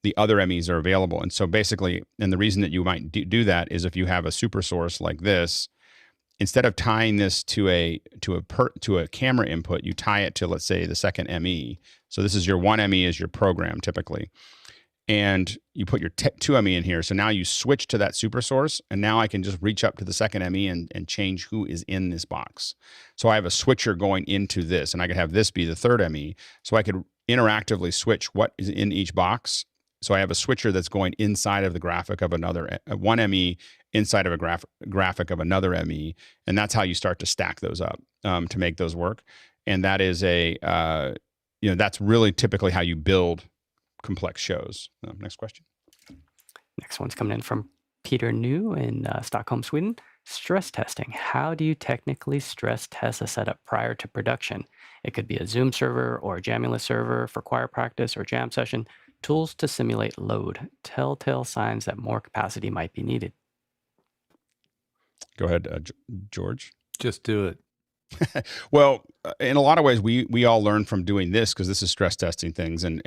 the other MEs are available. And so basically, and the reason that you might do that is if you have a super source like this, instead of tying this to a camera input, you tie it to, let's say, the second ME. So this is your 1 ME is your program typically. And you put your 2 ME in here. So now you switch to that super source, and now I can just reach up to the second ME and change who is in this box. So I have a switcher going into this, and I could have this be the 3rd ME. So I could interactively switch what is in each box. So I have a switcher that's going inside of the graphic of another 1 ME inside of a graphic of another ME, and that's how you start to stack those up to make those work. And that is that's really typically how you build complex shows. Next question. Next one's coming in from Peter New in Stockholm, Sweden. Stress testing. How do you technically stress test a setup prior to production? It could be a Zoom server or a Jamulus server for choir practice or jam session. Tools to simulate load. Telltale signs that more capacity might be needed. Go ahead, George. Just do it. Well, in a lot of ways, we all learn from doing this because this is stress testing things. And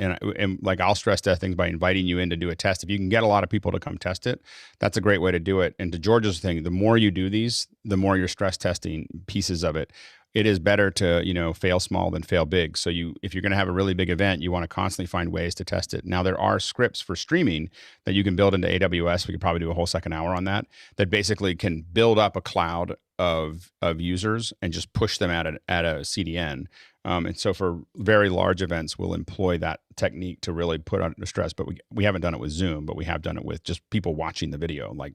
like I'll stress test things by inviting you in to do a test. If you can get a lot of people to come test it, that's a great way to do it. And to George's thing, the more you do these, the more you're stress testing pieces of it. it is better to, fail small than fail big. So if you're going to have a really big event, you want to constantly find ways to test it. Now there are scripts for streaming that you can build into AWS. We could probably do a whole second hour on that basically can build up a cloud of users and just push them at a CDN. And so for very large events, we'll employ that technique to really put under stress. But we haven't done it with Zoom, but we have done it with just people watching the video. Like,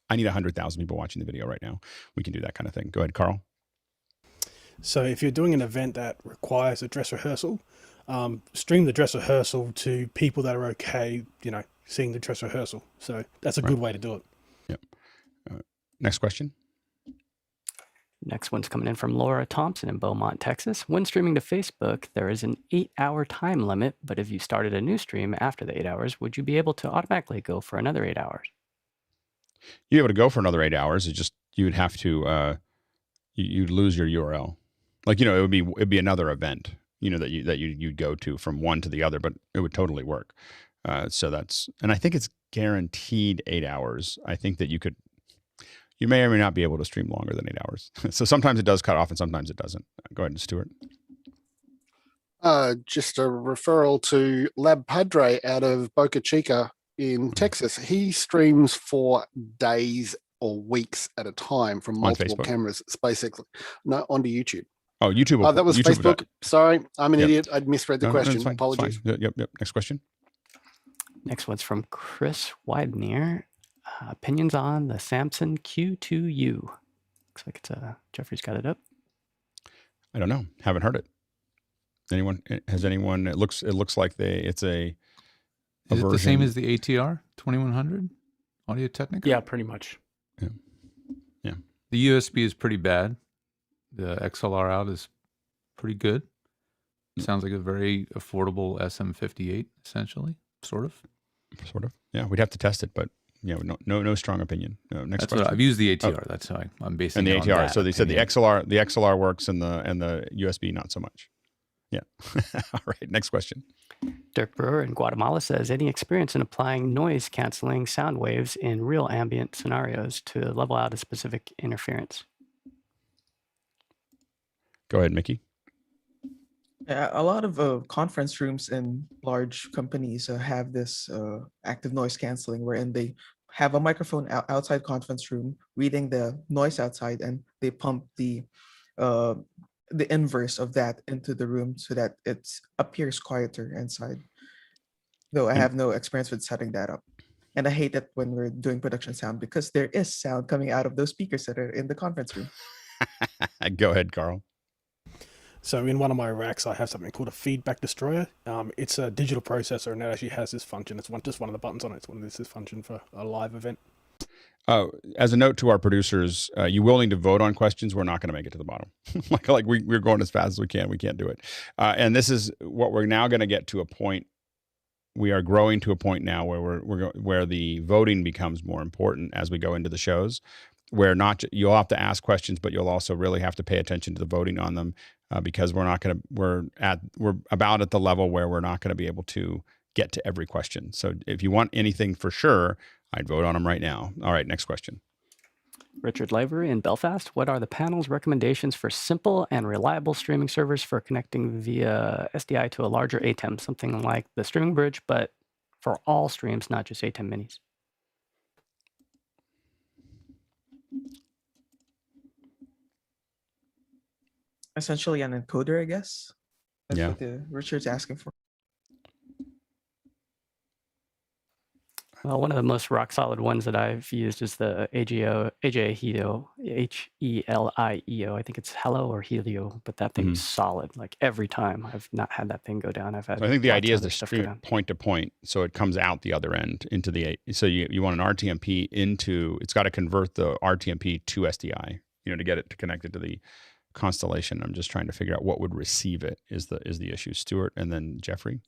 I need 100,000 people watching the video right now. We can do that kind of thing. Go ahead, Carl. So if you're doing an event that requires a dress rehearsal, stream the dress rehearsal to people that are okay, seeing the dress rehearsal. So that's a good way to do it. Yep. Next question. Next one's coming in from Laura Thompson in Beaumont, Texas. When streaming to Facebook, there is an 8-hour time limit, but if you started a new stream after the 8 hours, would you be able to automatically go for another 8 hours? You'd be able to go for another 8 hours. You would have to, you'd lose your URL. Like, it'd be another event, that you'd go to from one to the other, but it would totally work. And I think it's guaranteed 8 hours. I think that you may or may not be able to stream longer than 8 hours. So sometimes it does cut off and sometimes it doesn't. Go ahead, Stuart. Just a referral to Lab Padre out of Boca Chica in Texas. He streams for days or weeks at a time from multiple cameras. It's basically onto YouTube. Oh, YouTube. That was YouTube Facebook. Sorry, I'm an idiot. I'd misread the question. Fine, Apologies. Yep. Next question. Next one's from Chris Widener. Opinions on the Samsung Q2U. Looks like Jeffrey's got it up. I don't know. Haven't heard it. Has anyone? It looks like it's a. Is it the same as the ATR 2100 Audio Technica? Yeah, pretty much. Yeah. The USB is pretty bad. The XLR out is pretty good. Sounds like a very affordable SM58, essentially, sort of. Yeah, we'd have to test it, but no strong opinion. Next question. I've used the ATR. That's how I'm basing. And the it on ATR. that So they said opinion. the XLR works and the USB not so much. Yeah. All right. Next question. Dirk Brewer in Guatemala says, any experience in applying noise canceling sound waves in real ambient scenarios to level out a specific interference? Go ahead, Mickey. Yeah, a lot of conference rooms in large companies have this active noise canceling, wherein they have a microphone outside conference room reading the noise outside, and they pump the inverse of that into the room so that it appears quieter inside. Though I have no experience with setting that up. And I hate it when we're doing production sound because there is sound coming out of those speakers that are in the conference room. Go ahead, Carl. So in one of my racks, I have something called a feedback destroyer. It's a digital processor, and it actually has this function. It's just one of the buttons on it. It's this function for a live event. As a note to our producers, you will need to vote on questions. We're not going to make it to the bottom. like we're going as fast as we can. We can't do it. And this is what we're now going to get to a point. We are growing to a point now where where the voting becomes more important as we go into the shows, where you'll have to ask questions, but you'll also really have to pay attention to the voting on them because we're about at the level where we're not going to be able to get to every question. So if you want anything for sure, I'd vote on them right now. All right, next question. Richard Lavery in Belfast. What are the panel's recommendations for simple and reliable streaming servers for connecting via SDI to a larger ATEM, something like the Streaming Bridge, but for all streams, not just ATEM minis? Essentially an encoder, I guess. That's Yeah. what Richard's asking for. Well, one of the most rock solid ones that I've used is the AJ Helio, HELIEO. I think it's Hello or Helio, but that thing is solid. Like every time, I've not had that thing go down. I've had. So I think the lots idea of is to other stuff go stream down. point to point, so it comes out the other end into the. So you want an RTMP into. It's got to convert the RTMP to SDI, to get it to connect it to the constellation. I'm just trying to figure out what would receive it is the issue. Stuart and then Jeffrey.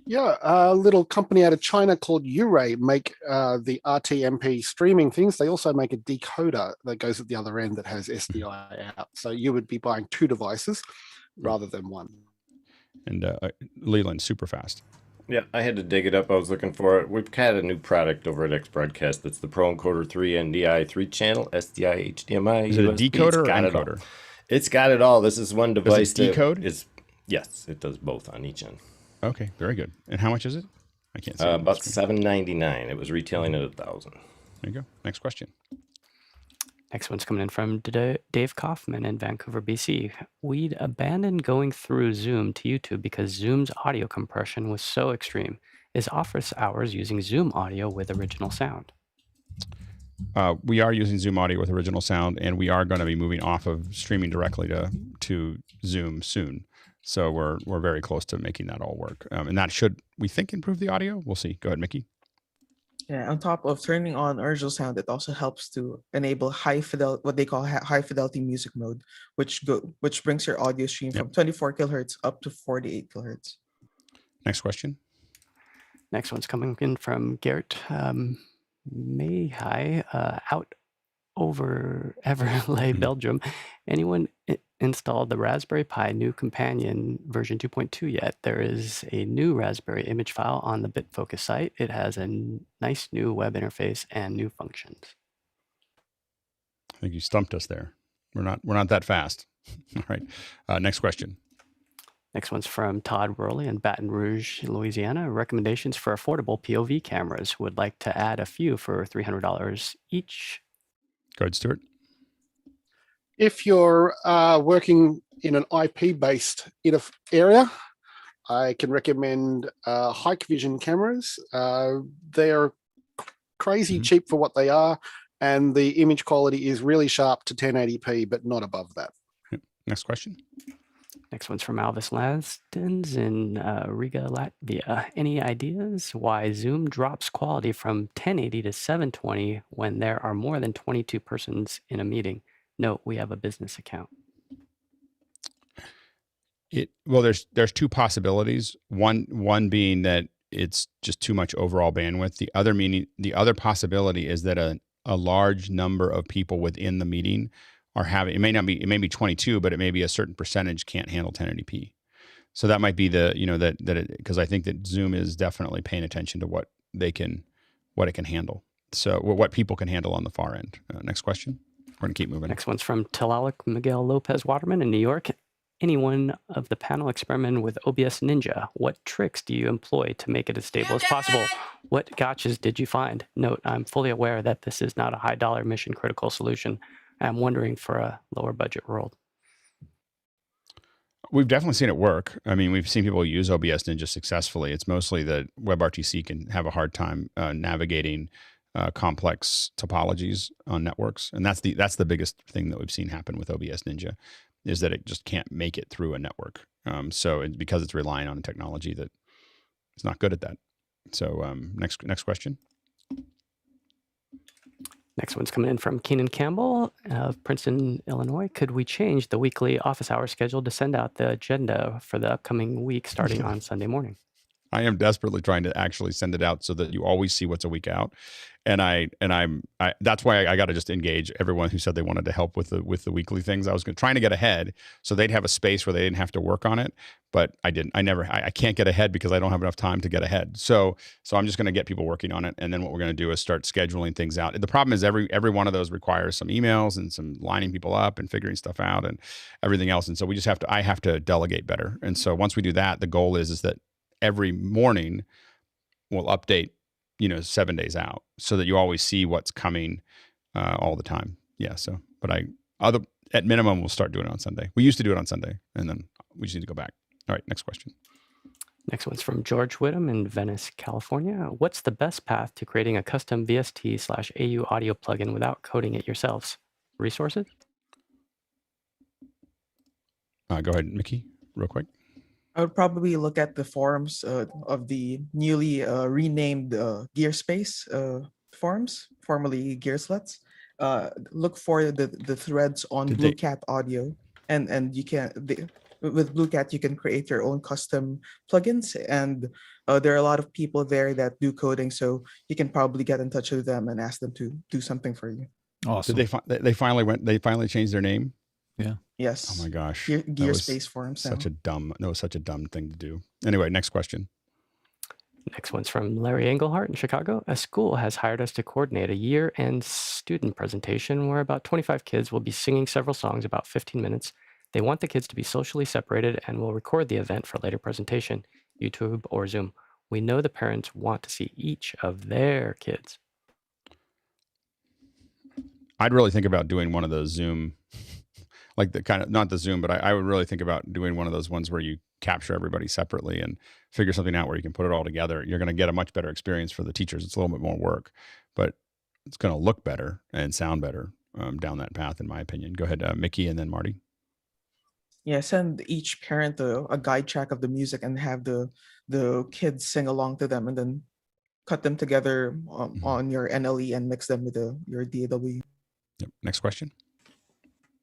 Yeah, a little company out of China called Uray make the RTMP streaming things. They also make a decoder that goes at the other end that has SDI out. So you would be buying two devices rather than one. And Leland, super fast. Yeah, I had to dig it up. I was looking for it. We've had a new product over at X Broadcast. That's the Pro Encoder 3 NDI 3-channel SDI HDMI. Is it a USB. decoder or It's got it all. encoder? It's got it all. This is one device Does it decode? that is. Yes, it does both on each end. Okay, very good. And how much is it? I can't see. it on the About screen. $7.99. It was retailing at $1,000. There you go. Next question. Next one's coming in from Dave Kaufman in Vancouver, BC. We'd abandoned going through Zoom to YouTube because Zoom's audio compression was so extreme. Is office hours using Zoom audio with original sound? We are using Zoom audio with original sound, and we are going to be moving off of streaming directly to Zoom soon. So we're very close to making that all work, and that should, we think, improve the audio. We'll see. Go ahead, Mickey. Yeah, on top of turning on original sound, it also helps to enable what they call high fidelity music mode, which brings your audio stream from 24 kilohertz up to 48 kilohertz. Next question. Next one's coming in from Gert Mayhai, out over Everlay, Belgium. Anyone installed the Raspberry Pi new companion version 2.2 yet? There is a new Raspberry image file on the BitFocus site. It has a nice new web interface and new functions. I think you stumped us there. We're not that fast. All right. Next question. Next one's from Todd Worley in Baton Rouge, Louisiana. Recommendations for affordable POV cameras. Would like to add a few for $300 each. Go ahead, Stuart. If you're working in an IP-based area, I can recommend Hikvision cameras. They are crazy cheap for what they are, and the image quality is really sharp to 1080p, but not above that. Next question. Next one's from Alvis Lastens in Riga, Latvia. Any ideas why Zoom drops quality from 1080 to 720 when there are more than 22 persons in a meeting? Note, we have a business account. Well, there's two possibilities. One being that it's just too much overall bandwidth. The other possibility is that a large number of people within the meeting are having, it may be 22, but it may be a certain percentage can't handle 1080p. So that might be because I think that Zoom is definitely paying attention to what it can handle. So what people can handle on the far end. Next question. We're going to keep moving. Next one's from Tlaloc Miguel Lopez Waterman in New York. Anyone of the panel experiment with OBS Ninja? What tricks do you employ to make it as stable as possible? What gotchas did you find? Note, I'm fully aware that this is not a high dollar mission critical solution. I'm wondering for a lower budget world. We've definitely seen it work. I mean, we've seen people use OBS Ninja successfully. It's mostly that WebRTC can have a hard time navigating complex topologies on networks, and that's the biggest thing that we've seen happen with OBS Ninja, is that it just can't make it through a network. Because it's relying on a technology that is not good at that. So next question. Next one's coming in from Keenan Campbell of Princeton, Illinois. Could we change the weekly office hour schedule to send out the agenda for the upcoming week starting on Sunday morning? I am desperately trying to actually send it out so that you always see what's a week out. And I'm that's why I got to just engage everyone who said they wanted to help with the weekly things. I was trying to get ahead so they'd have a space where they didn't have to work on it, but I didn't. I can't get ahead because I don't have enough time to get ahead. So I'm just going to get people working on it, and then what we're going to do is start scheduling things out. The problem is every one of those requires some emails and some lining people up and figuring stuff out and everything else. And so I have to delegate better. And so once we do that, the goal is that every morning we'll update 7 days out so that you always see what's coming all the time. Yeah. So, but at minimum, we'll start doing it on Sunday. We used to do it on Sunday, and then we just need to go back. All right. Next question. Next one's from George Whittam in Venice, California. What's the best path to creating a custom VST/AU audio plugin without coding it yourselves? Resources? Go ahead, Mickey, real quick. I would probably look at the forums of the newly renamed Gearspace forums, formerly Gearslets. Look for the threads on Blue Cat Audio, and you can with Blue Cat you can create your own custom plugins, and there are a lot of people there that do coding, so you can probably get in touch with them and ask them to do something for you. Awesome. Did they finally changed their name? Yeah. Yes. Oh my gosh. Gearspace forums. Such a dumb thing to do. Anyway, next question. Next one's from Larry Engelhart in Chicago. A school has hired us to coordinate a year-end student presentation where about 25 kids will be singing several songs about 15 minutes. They want the kids to be socially separated and will record the event for later presentation, YouTube or Zoom. We know the parents want to see each of their kids. I'd really think about doing one of those Zoom, like the kind of, not the Zoom, but I would really think about doing one of those ones where you capture everybody separately and figure something out where you can put it all together. You're going to get a much better experience for the teachers. It's a little bit more work, but it's going to look better and sound better down that path, in my opinion. Go ahead, Mickey, and then Marty. Yeah, send each parent a guide track of the music and have the kids sing along to them, and then cut them together on your NLE and mix them with your DAW. Yep. Next question.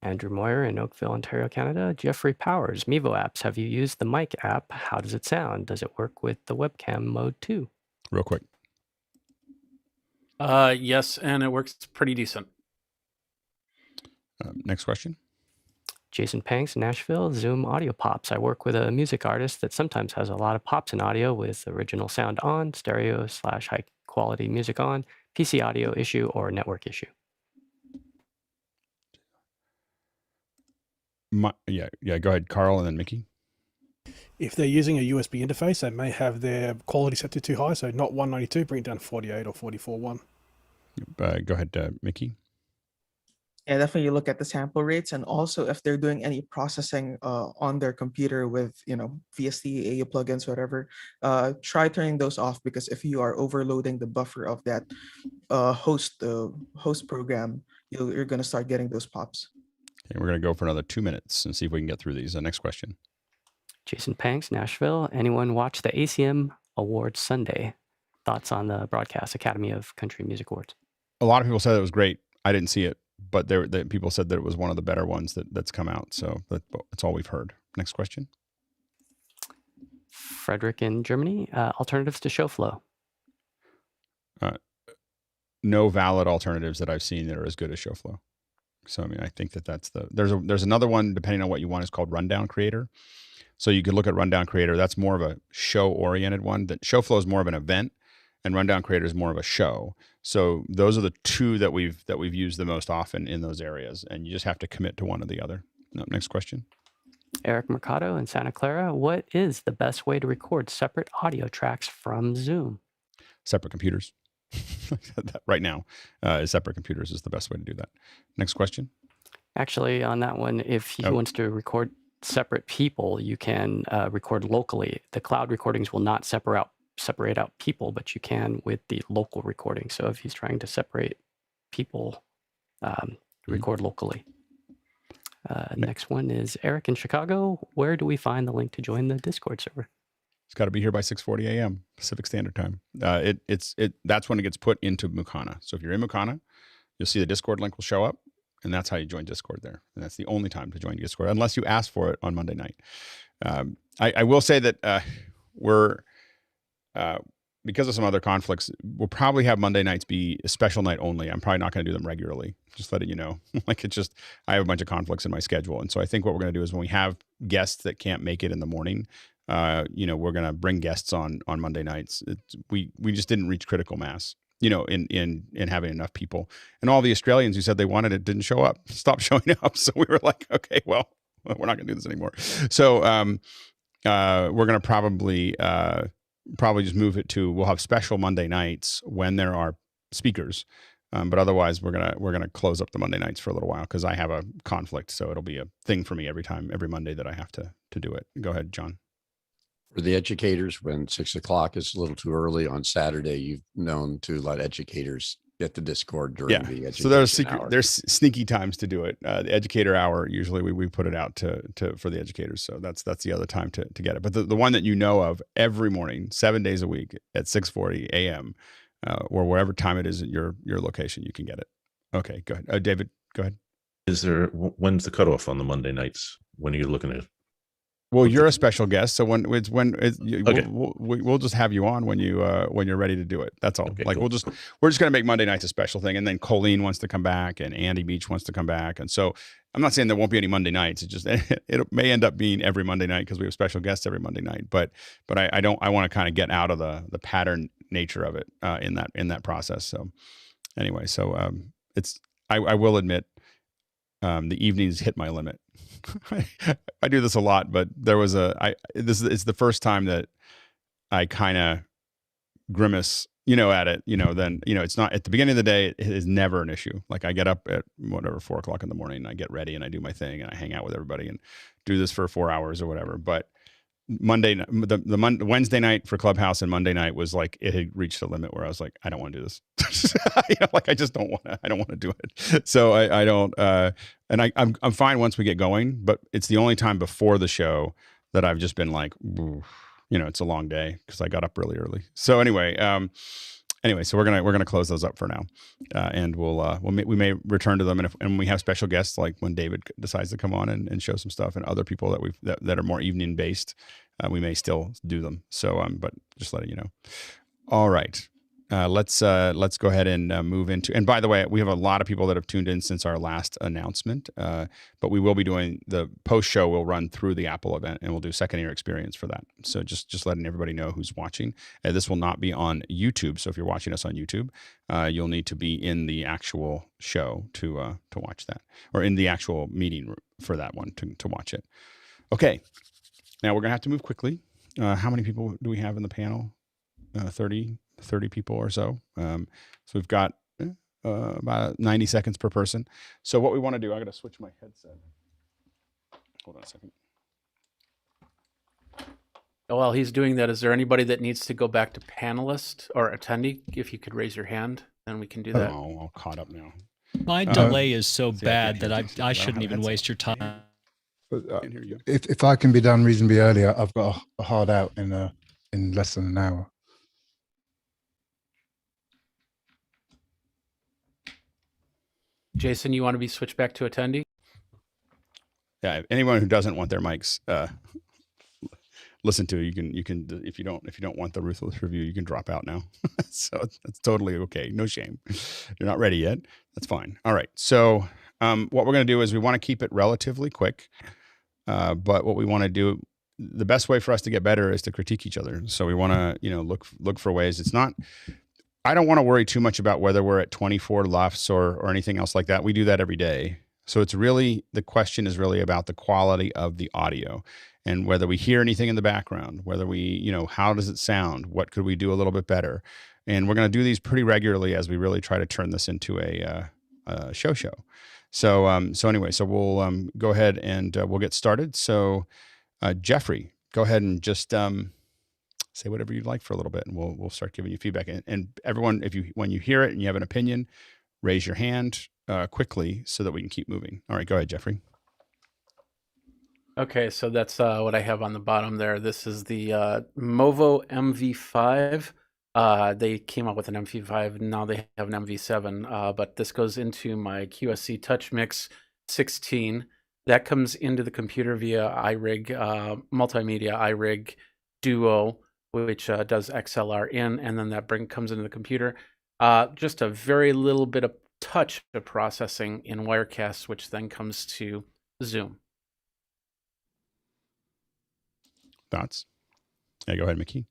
Andrew Moyer in Oakville, Ontario, Canada. Jeffrey Powers, Mevo apps. Have you used the mic app? How does it sound? Does it work with the webcam mode too? Real quick. Yes, and it works pretty decent. Next question. Jason Panks, Nashville, Zoom Audio Pops. I work with a music artist that sometimes has a lot of pops in audio with original sound on, stereo / high quality music on, PC audio issue, or network issue. Yeah. Go ahead, Carl, and then Mickey. If they're using a USB interface, they may have their quality set to too high, so not 192, bring it down to 48 or 44.1. Go ahead, Mickey. Yeah, definitely look at the sample rates, and also if they're doing any processing on their computer with VST, AU plugins, whatever, try turning those off, because if you are overloading the buffer of that host program, you're going to start getting those pops. Okay, we're going to go for another 2 minutes and see if we can get through these. Next question. Jason Panks, Nashville. Anyone watch the ACM Awards Sunday? Thoughts on the broadcast Academy of Country Music Awards? A lot of people said it was great. I didn't see it, but people said that it was one of the better ones that's come out. So that's all we've heard. Next question. Frederick in Germany. Alternatives to show flow. No valid alternatives that I've seen that are as good as show flow. So, I mean, I think that's there's another one, depending on what you want, is called Rundown Creator. So you could look at Rundown Creator. That's more of a show oriented one. That show flow is more of an event, and Rundown Creator is more of a show. So those are the two that we've used the most often in those areas. And you just have to commit to one or the other. Next question. Eric Mercado in Santa Clara. What is the best way to record separate audio tracks from Zoom? Separate computers. Right now, separate computers is the best way to do that. Next question. Actually, on that one, if he wants to record separate people, you can record locally. The cloud recordings will not separate out people, but you can with the local recording. So if he's trying to separate people, record locally. Next one is Eric in Chicago. Where do we find the link to join the Discord server? It's got to be here by 6:40 a.m. Pacific Standard Time. That's when it gets put into Mukana. So if you're in Mukana, you'll see the Discord link will show up, and that's how you join Discord there. And that's the only time to join Discord, unless you ask for it on Monday night. I will say that we're because of some other conflicts, we'll probably have Monday nights be a special night only. I'm probably not going to do them regularly. Just letting you know. I have a bunch of conflicts in my schedule, and so I think what we're going to do is when we have guests that can't make it in the morning, we're going to bring guests on Monday nights. We just didn't reach critical mass, in having enough people, and all the Australians who said they wanted it didn't show up, stopped showing up. So we were like, okay, well, we're not going to do this anymore. So we're going to probably just move it to, we'll have special Monday nights when there are speakers. But otherwise we're gonna close up the Monday nights for a little while because I have a conflict. So it'll be a thing for me every Monday that I have to do it. Go ahead, John. For the educators, when 6 o'clock is a little too early on Saturday, you've known to let educators get the Discord during the education so there's sneaky times to do it. The educator hour, usually we put it out for the educators. So that's the other time to get it. But the one that you know of every morning, 7 days a week at 6:40 a.m. Or wherever time it is at your location, you can get it. Okay, go ahead. David, go ahead. When's the cutoff on the Monday nights? When are you looking at? Well, you're a special guest, so we'll just have you on when you're ready to do it. That's all. Okay, cool. We're just gonna make Monday nights a special thing, and then Colleen wants to come back, and Andy Beach wants to come back, and so I'm not saying there won't be any Monday nights. It's just it may end up being every Monday night because we have special guests every Monday night. But I want to kind of get out of the pattern nature of it in that process. So anyway, I will admit, the evenings hit my limit. I do this a lot, but it's the first time that I kind of grimace, at it, then, it's not at the beginning of the day, it is never an issue. Like I get up at whatever, 4:00 in the morning, and I get ready and I do my thing and I hang out with everybody and do this for 4 hours or whatever. But Wednesday night for Clubhouse and Monday night was like, it had reached a limit where I was like, I don't want to do this. Like I just don't want to do it. So I don't, and I'm fine once we get going, but it's the only time before the show that I've just been like, it's a long day because I got up really early. So anyway, so we're gonna close those up for now, and we may return to them, and we have special guests like when David decides to come on and show some stuff, and other people that are more evening based, we may still do them. So but just letting you know. All right. Let's go ahead and move into, and by the way, we have a lot of people that have tuned in since our last announcement, but we will be doing the post show will run through the Apple event, and we'll do second ear experience for that. So just letting everybody know who's watching. This will not be on YouTube. So if you're watching us on YouTube, you'll need to be in the actual show to watch that, or in the actual meeting for that one to watch it. Okay. Now we're going to have to move quickly. How many people do we have in the panel? 30 people or so. So we've got about 90 seconds per person. So what we want to do, I got to switch my headset. Hold on a second. While he's doing that, is there anybody that needs to go back to panelist or attendee? If you could raise your hand, then we can do that. Oh, I'm all caught up now. My delay is so bad that I shouldn't even waste your time. But, if I can be done reasonably earlier, I've got a hard out in less than an hour. Jason, you want to be switched back to attendee? Yeah. Anyone who doesn't want their mics listen to, you can if you don't want the Ruthless review, you can drop out now. So that's totally okay. No shame. You're not ready yet. That's fine. All right. So what we're going to do is we want to keep it relatively quick. But what we want to do, the best way for us to get better is to critique each other. So we want to, look for ways. I don't want to worry too much about whether we're at 24 LUFS or anything else like that. We do that every day. So the question is really about the quality of the audio and whether we hear anything in the background, whether we, how does it sound? What could we do a little bit better? And we're going to do these pretty regularly as we really try to turn this into a show. So anyway, so we'll go ahead and we'll get started. So Jeffrey, go ahead and just say whatever you'd like for a little bit, and we'll start giving you feedback. And everyone, when you hear it and you have an opinion, raise your hand quickly so that we can keep moving. All right, go ahead, Jeffrey. Okay, so that's what I have on the bottom there. This is the Movo MV5. They came out with an MV5, now they have an MV7, but this goes into my QSC Touch Mix 16. That comes into the computer via iRig, multimedia iRig Duo, which does XLR in, and then that comes into the computer. Just a very little bit of touch of processing in Wirecast, which then comes to Zoom. Thoughts? Yeah, go ahead, Mickey.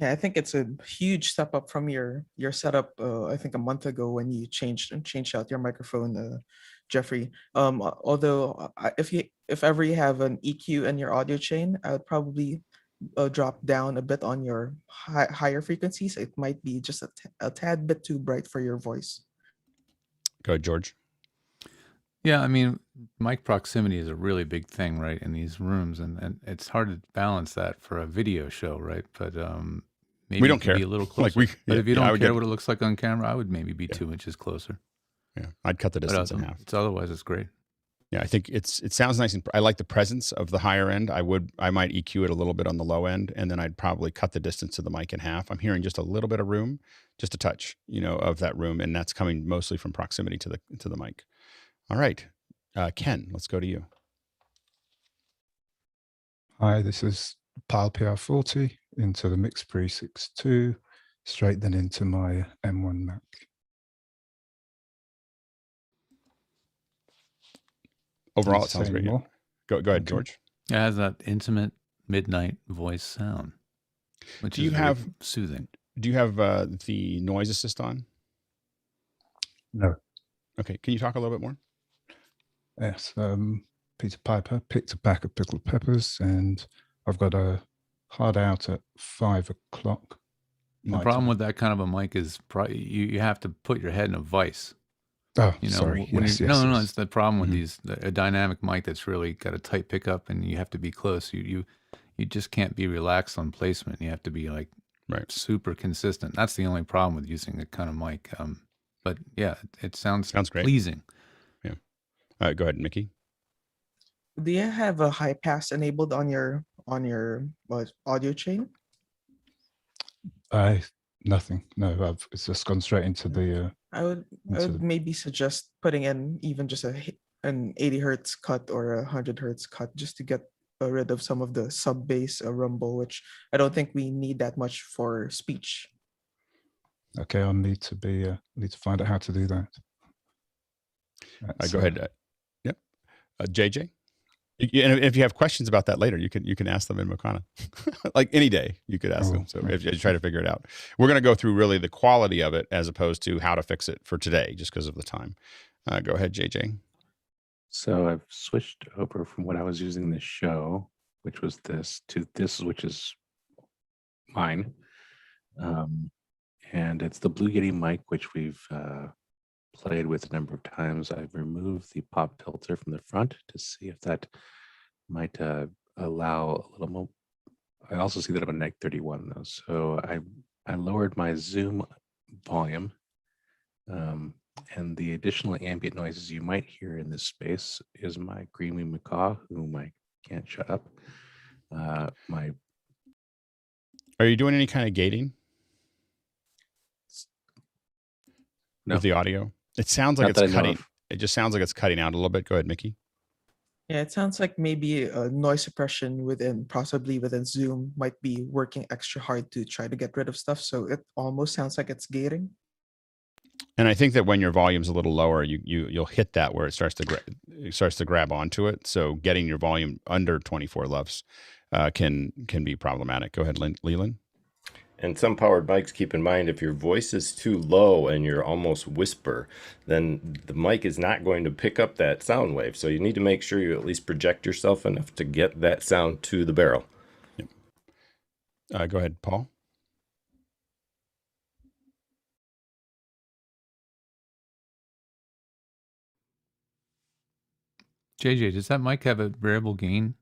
Yeah, I think it's a huge step up from your setup. I think a month ago when you changed out your microphone, Jeffrey. Although if ever you have an EQ in your audio chain, I would probably drop down a bit on your higher frequencies. It might be just a tad bit too bright for your voice. Go ahead, George. Yeah, I mean, mic proximity is a really big thing, right, in these rooms, and it's hard to balance that for a video show, right? But maybe we don't care. Be a little closer. But if you don't care what it looks like on camera, I would maybe be 2 inches closer. Yeah, I'd cut the distance in half. Otherwise, it's great. Yeah, I think it sounds nice, and I like the presence of the higher end. I might EQ it a little bit on the low end, and then I'd probably cut the distance to the mic in half. I'm hearing just a little bit of room, just a touch, of that room, and that's coming mostly from proximity to the mic. All right, Ken, let's go to you. Hi, this is PAL PR40 into the Mix Pre 6.2, straight then into my M1 Mac. Overall, it sounds great. Yeah. Go ahead, George. It has that intimate midnight voice sound, which is really soothing. Do you have the noise assist on? No. Okay. Can you talk a little bit more? Yes. Peter Piper picked a pack of pickled peppers, and I've got a hard out at 5 o'clock. The problem with that kind of a mic is you have to put your head in a vise. Oh, you know, sorry. when Yes, no, yes. it's the problem with these a dynamic mic that's really got a tight pickup, and you have to be close. You just can't be relaxed on placement. You have to be like super consistent. That's the only problem with using a kind of mic. But yeah, it sounds great. pleasing. Yeah. Go ahead, Mickey. Do you have a high pass enabled on your audio chain? Nothing. No, it's just gone straight into the. I would maybe suggest putting in even just an 80 hertz cut or 100 hertz cut just to get rid of some of the sub bass rumble, which I don't think we need that much for speech. Okay, I'll need to find out how to do that. Go ahead. Yep. JJ. And if you have questions about that later, you can ask them in Mokana. Like any day, you could ask them. So if you try to figure it out, we're going to go through really the quality of it as opposed to how to fix it for today, just because of the time. Go ahead, JJ. So I've switched over from what I was using in the show, which was this, to this, which is mine. And it's the Blue Yeti mic, which we've played with a number of times. I've removed the pop filter from the front to see if that might allow a little more. I also see that I'm a neg 31 though. So I lowered my zoom volume, and the additional ambient noises you might hear in this space is my Greenwing macaw, whom I can't shut up. Are you doing any kind of gating? No. With the audio? It sounds like Not it's that I know cutting. of. It just sounds like it's cutting out a little bit. Go ahead, Mickey. Yeah, it sounds like maybe noise suppression possibly within Zoom might be working extra hard to try to get rid of stuff. So it almost sounds like it's gating. And I think that when your volume's a little lower, you'll hit that where it starts to grab onto it. So getting your volume under 24 LUFS can be problematic. Go ahead, Leland. And some powered mics, keep in mind, if your voice is too low and you're almost whisper, then the mic is not going to pick up that sound wave. So you need to make sure you at least project yourself enough to get that sound to the barrel. Yep. Go ahead, Paul. JJ, does that mic have a variable gain?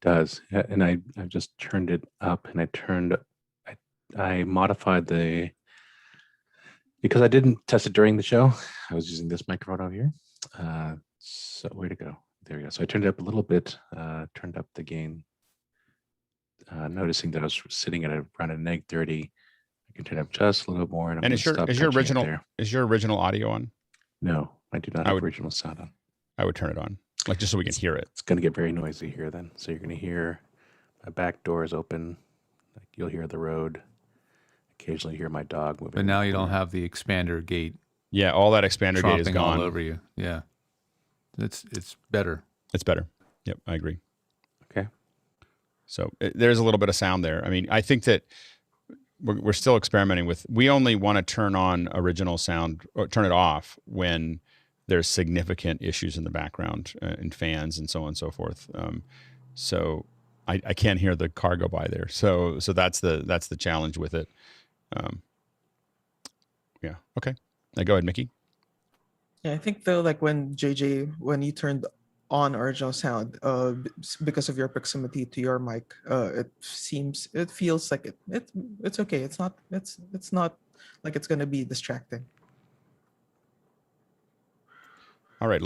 Does, and I've just turned it up, and I modified because I didn't test it during the show. I was using this microphone over here. So where to go? There we go. So I turned it up a little bit, turned up the gain, noticing that I was sitting at around a neg 30. I can turn it up just a little more. And is your original audio on? No, I do not have original sound on. I would turn it on, like just so we can hear it. It's going to get very noisy here then. So you're going to hear my back door is open. Like you'll hear the road. Occasionally hear my dog moving. But now you don't have the expander gate. Yeah, all that expander gate is gone. All over you. Yeah, it's better. It's better. Yep, I agree. Okay. So there's a little bit of sound there. I mean, I think that we're still experimenting with. We only want to turn on original sound or turn it off when there's significant issues in the background and fans and so on and so forth. So I can't hear the car go by there. So that's the challenge with it. Yeah. Okay. Now go ahead, Mickey. Yeah, I think though, like when you turned on original sound, because of your proximity to your mic, it feels like it's okay. It's not like it's gonna be distracting. All right,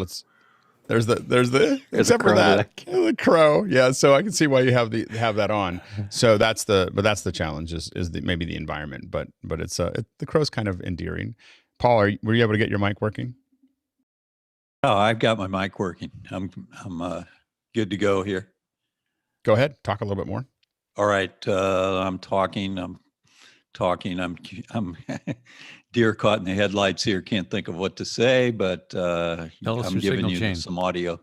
there's except for the crow. Yeah, so I can see why you have that on. So that's the challenge is maybe the environment, but it's the crow's kind of endearing. Paul, were you able to get your mic working? Oh, I've got my mic working. I'm good to go here. Go ahead, talk a little bit more. All right, I'm talking. I'm deer caught in the headlights here. Can't think of what to say, but I'm giving you some audio.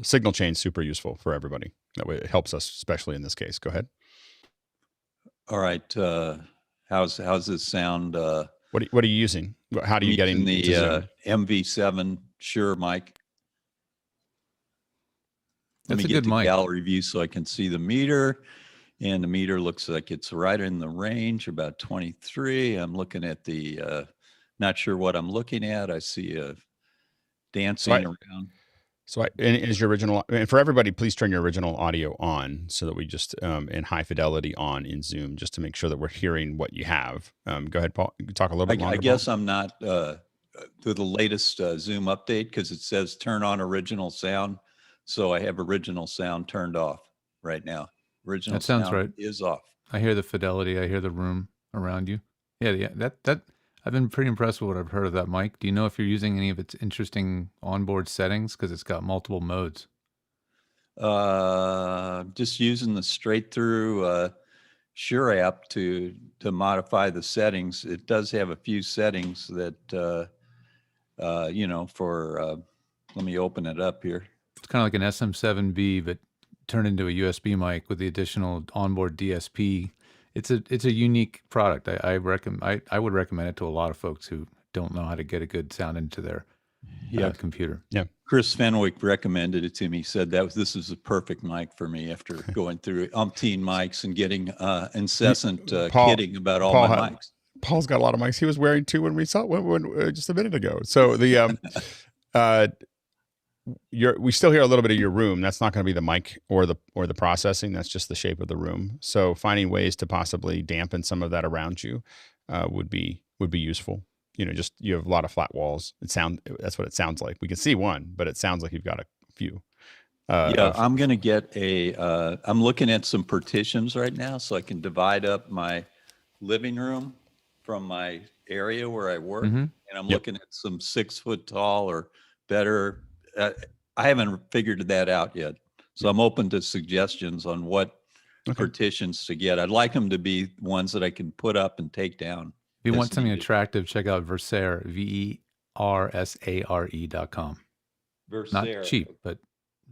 Signal chain super useful for everybody. That way it helps us, especially in this case. Go ahead. All right. How's this sound? What are you using? How do you get the into Zoom? MV7 Shure mic? Let That's me a get good the mic. gallery view so I can see the meter. And the meter looks like it's right in the range, about 23. I'm looking at the, not sure what I'm looking at. I see dancing around. So is your original, and for everybody, please turn your original audio on so that we just, in high fidelity on in Zoom, just to make sure that we're hearing what you have. Go ahead, Paul. You can talk a little bit longer. I guess I'm not through the latest Zoom update because it says turn on original sound. So I have original sound turned off right now. Original That sounds sound right. is off. I hear the fidelity. I hear the room around you. Yeah. That I've been pretty impressed with what I've heard of that mic. Do you know if you're using any of its interesting onboard settings? Because it's got multiple modes. Just using the straight through Shure app to modify the settings. It does have a few settings that for let me open it up here. It's kind of like an SM7B, but turned into a USB mic with the additional onboard DSP. It's a unique product. I would recommend it to a lot of folks who don't know how to get a good sound into their computer. Yeah. Chris Fenwick recommended it to me. He said this is a perfect mic for me after going through umpteen mics and getting incessant kidding about all my mics. Paul's got a lot of mics. He was wearing two when we saw when just a minute ago. So the we still hear a little bit of your room. That's not going to be the mic or the processing. That's just the shape of the room. So finding ways to possibly dampen some of that around you would be useful. Just you have a lot of flat walls. That's what it sounds like. We can see one, but it sounds like you've got a few. I'm going to get I'm looking at some partitions right now so I can divide up my living room from my area where I work. Mm-hmm. And I'm looking at some 6 foot tall or better. I haven't figured that out yet. So I'm open to suggestions on what partitions to get. I'd like them to be ones that I can put up and take down. If you want something attractive, check out Versare, VERSARE.com. Versare. Not cheap, but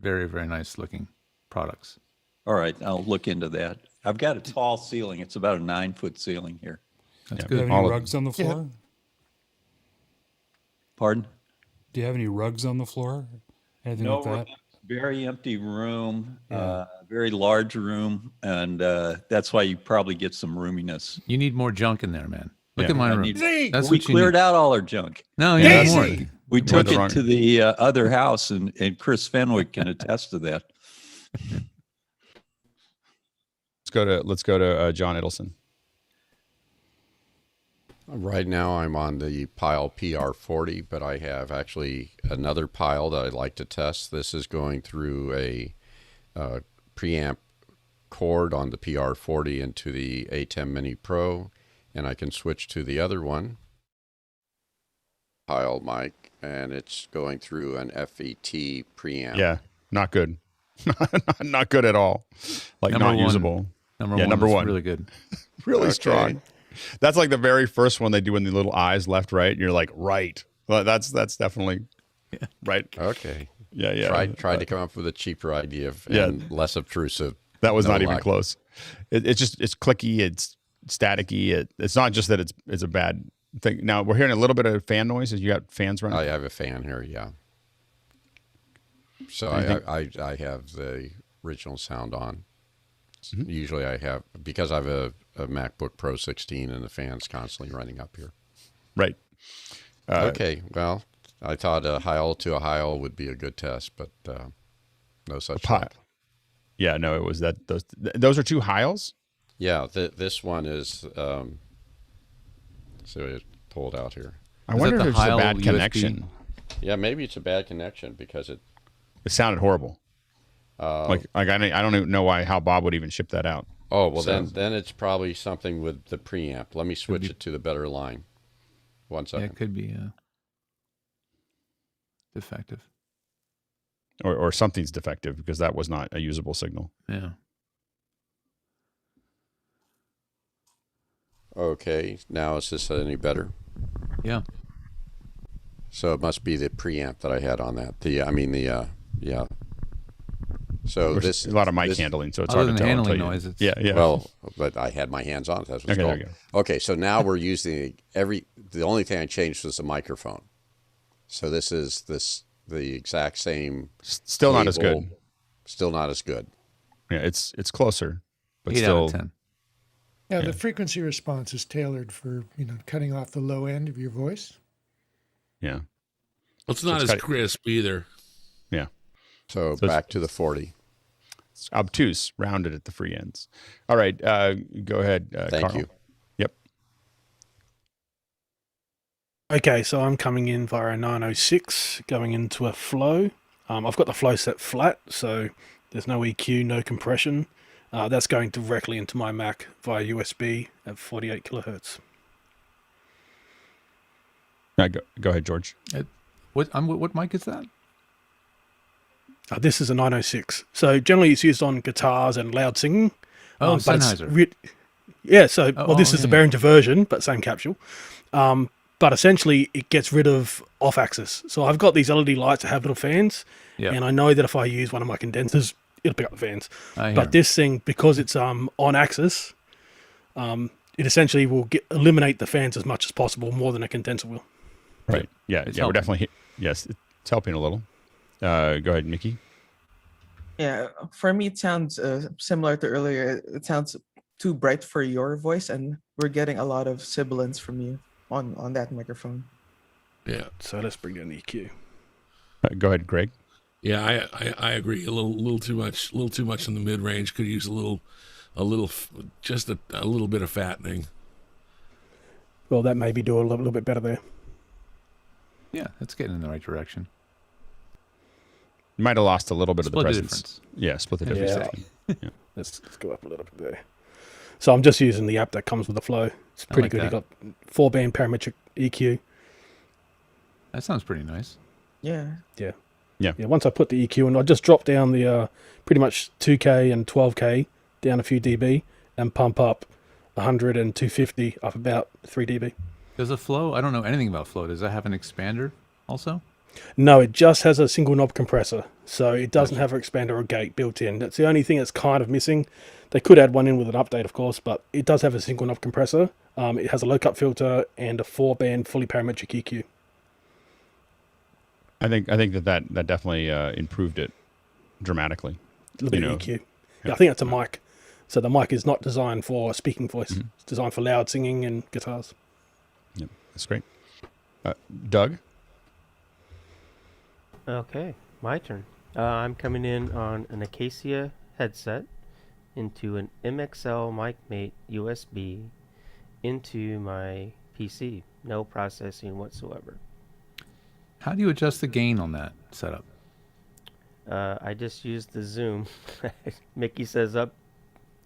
very, very nice looking products. All right, I'll look into that. I've got a tall ceiling. It's about a 9 foot ceiling here. That's Do you good. have any rugs on the floor? Yeah. Pardon? Do you have any rugs on the floor? Anything No, like that? very empty room, very large room, and that's why you probably get some roominess. You need more junk in there, man. Look at my room. That's we what you cleared need. out all our junk. No, you need more. We took it to the other house, and Chris Fenwick can attest to that. Let's go to John Idelson. Right now I'm on the pile PR40, but I have actually another pile that I'd like to test. This is going through a preamp cord on the PR40 into the A10 Mini Pro, and I can switch to the other one, pile mic, and it's going through an FET preamp. Yeah, not good. Not good at all. Like Number not one. usable. Number one. Really good. Really strong. That's like the very first one they do in the little eyes left, right? And you're like, right. Well, that's definitely right. Okay. Yeah. Tried to come up with a cheaper idea and less obtrusive. That was not even close. It's clicky. It's staticky. It's not just that it's a bad thing. Now we're hearing a little bit of fan noise. You got fans running? I have a fan here. Yeah. So I have the original sound on. Mm-hmm. Usually I have, because I have a MacBook Pro 16 and the fan's constantly running up here. Right. Okay. Well, I thought a Heil to a Heil would be a good test, but no such luck. Yeah, no, it was that. Those are two Heils? Yeah, this one is, so it pulled out here. I wonder if it's a bad connection. Yeah, maybe it's a bad connection because it sounded horrible. I don't even know how Bob would even ship that out. Oh, well, then it's probably something with the preamp. Let me switch it to the better line. 1 second. Yeah, it could be defective. Or something's defective because that was not a usable signal. Yeah. Okay, now is this any better? Yeah. So it must be the preamp that I had on that. So There's this a lot of mic this- handling, so it's Other hard to than tell. handling until you- noises. Yeah, yeah. Well, but I had my hands on it. That's what's Okay, there called. you Okay, so now we're using the only thing I changed was the microphone. So this is the exact same. Still not as cable, good. Still not as good. Yeah, it's closer, but 8 still. out of 10. Yeah, Yeah. the frequency response is tailored for, cutting off the low end of your voice. Yeah. It's So not it's as got- crisp either. Yeah. So it's- back to the 40. It's obtuse, rounded at the free ends. All right, go ahead. Thank Carl. you. Yep. Okay, so I'm coming in via a 906, going into a flow. I've got the flow set flat, so there's no EQ, no compression. That's going directly into my Mac via USB at 48 kilohertz. Go ahead, George. What mic is that? This is a 906. So generally it's used on guitars and loud singing. Oh, but it's Sennheiser. Yeah, so this is the yeah. Behringer version, but same capsule. But essentially it gets rid of off-axis. So I've got these LED lights that have little fans, Yeah. and I know that if I use one of my condensers, it'll pick up the fans. I hear But this thing, because it's on axis, it essentially will eliminate the fans as much as possible, more than a condenser will. Right. Yeah. It's Yeah. We're helping. definitely. Yes, it's helping a little. Go ahead, Mickey. Yeah, for me, it sounds similar to earlier. It sounds too bright for your voice, and we're getting a lot of sibilance from you on that microphone. Yeah. So let's bring down the EQ. Go ahead, Greg. Yeah, I agree. A little too much in the mid range. Could use just a little bit of fattening. Well, that maybe do a little bit better there. Yeah, that's getting in the right direction. You might have lost a little bit of the Split the presence. difference. Yeah, split the difference. Yeah. Yeah. Let's go up a little bit there. So I'm just using the app that comes with the flow. It's I pretty like good. that. You got 4-band parametric EQ. That sounds pretty nice. Yeah. Yeah. Yeah. Yeah. Once I put the EQ in, I just drop down the pretty much 2K and 12K down a few dB and pump up 100 and 250 up about 3 dB. Does the flow? I don't know anything about flow. Does that have an expander also? No, it just has a single knob compressor, so it doesn't have an expander or gate built in. That's the only thing that's kind of missing. They could add one in with an update, of course, but it does have a single knob compressor. It has a low cut filter and a 4-band fully parametric EQ. I think that definitely improved it dramatically. A little bit of EQ. Yeah, I think that's a mic. So the mic is not designed for speaking voice. It's designed for loud singing and guitars. Yep, that's great. Doug? Okay, my turn. I'm coming in on an Acacia headset into an MXL MicMate USB into my PC. No processing whatsoever. How do you adjust the gain on that setup? I just use the zoom. Mickey says up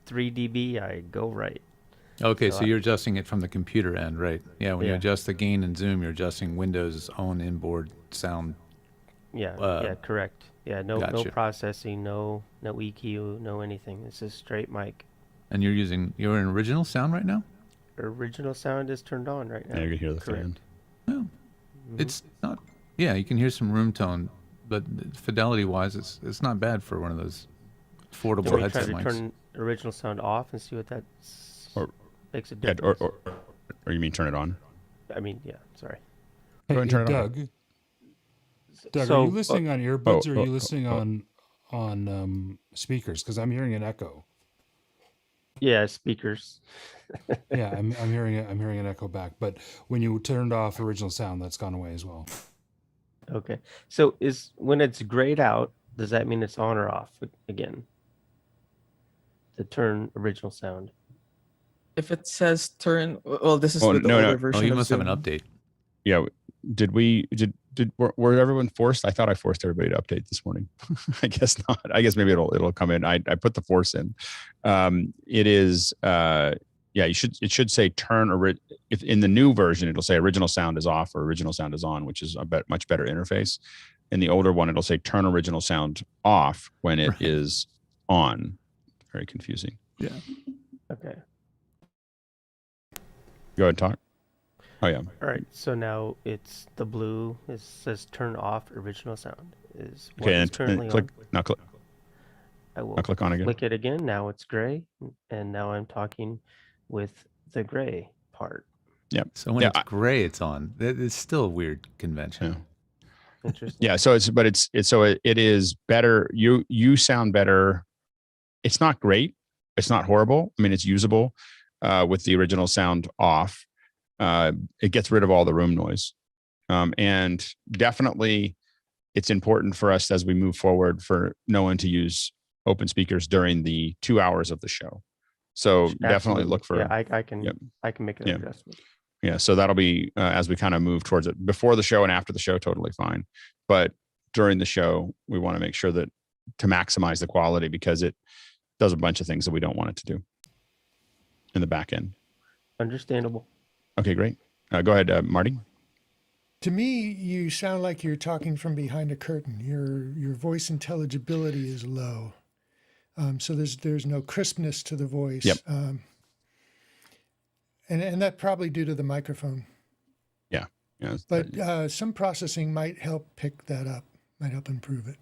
3 dB, I go right. Okay, so you're adjusting it from the computer end, right? Yeah, when you Yeah. adjust the gain in Zoom, you're adjusting Windows' own inboard sound. Yeah, yeah, correct. Yeah, no Gotcha. processing, no EQ, no anything. It's just straight mic. And you're in original sound right now? Original sound is turned on right now. Yeah, you can hear the correct. fan. No, it's not. Yeah, you can hear some room tone, but fidelity-wise, it's not bad for one of those affordable Should we try headset to mics. turn original sound off and see what that makes a Yeah, difference? or you mean turn it on? I mean, yeah, sorry. Go ahead and turn it on. Doug, So, are you listening on earbuds or are you oh, listening on speakers? Because I'm hearing an echo. Yeah, speakers. Yeah, I'm hearing an echo back. But when you turned off original sound, that's gone away as well. Okay. So when it's grayed out, does that mean it's on or off again? To turn original sound. If it says turn, well, this is Oh, with the no, older no. version. Oh, you of must have an Zoom. update. Yeah. Were everyone forced? I thought I forced everybody to update this morning. I guess not. I guess maybe it'll come in. I put the force in. It is it should say if in the new version it'll say original sound is off or original sound is on, which is a much better interface. In the older one it'll say turn original sound off when it is on. Very confusing. Yeah. Okay. Go ahead, talk. Oh yeah. All right. So now it's the blue. It says turn off original sound. Is what Okay, is and currently click on. now click. I will I'll click on again. click it again. Now it's gray, and now I'm talking with the gray part. Yep. So when it's gray, it's on. It's still a weird convention. Yeah. Interesting. Yeah. So it is better. You sound better. It's not great. It's not horrible. I mean, it's usable with the original sound off. It gets rid of all the room noise. And definitely it's important for us as we move forward for no one to use open speakers during the 2 hours of the show. So definitely Absolutely. look for. Yeah, I can Yep. I can make an adjustment. Yeah, so that'll be as we kind of move towards it. Before the show and after the show, totally fine. But during the show, we want to make sure that to maximize the quality, because it does a bunch of things that we don't want it to do in the back end. Understandable. Okay, great. Go ahead, Marty. To me, you sound like you're talking from behind a curtain. Your voice intelligibility is low, so there's no crispness to the voice. Yep. And that probably due to the microphone. Yeah. Yeah. But some processing might help pick that up, might help improve it.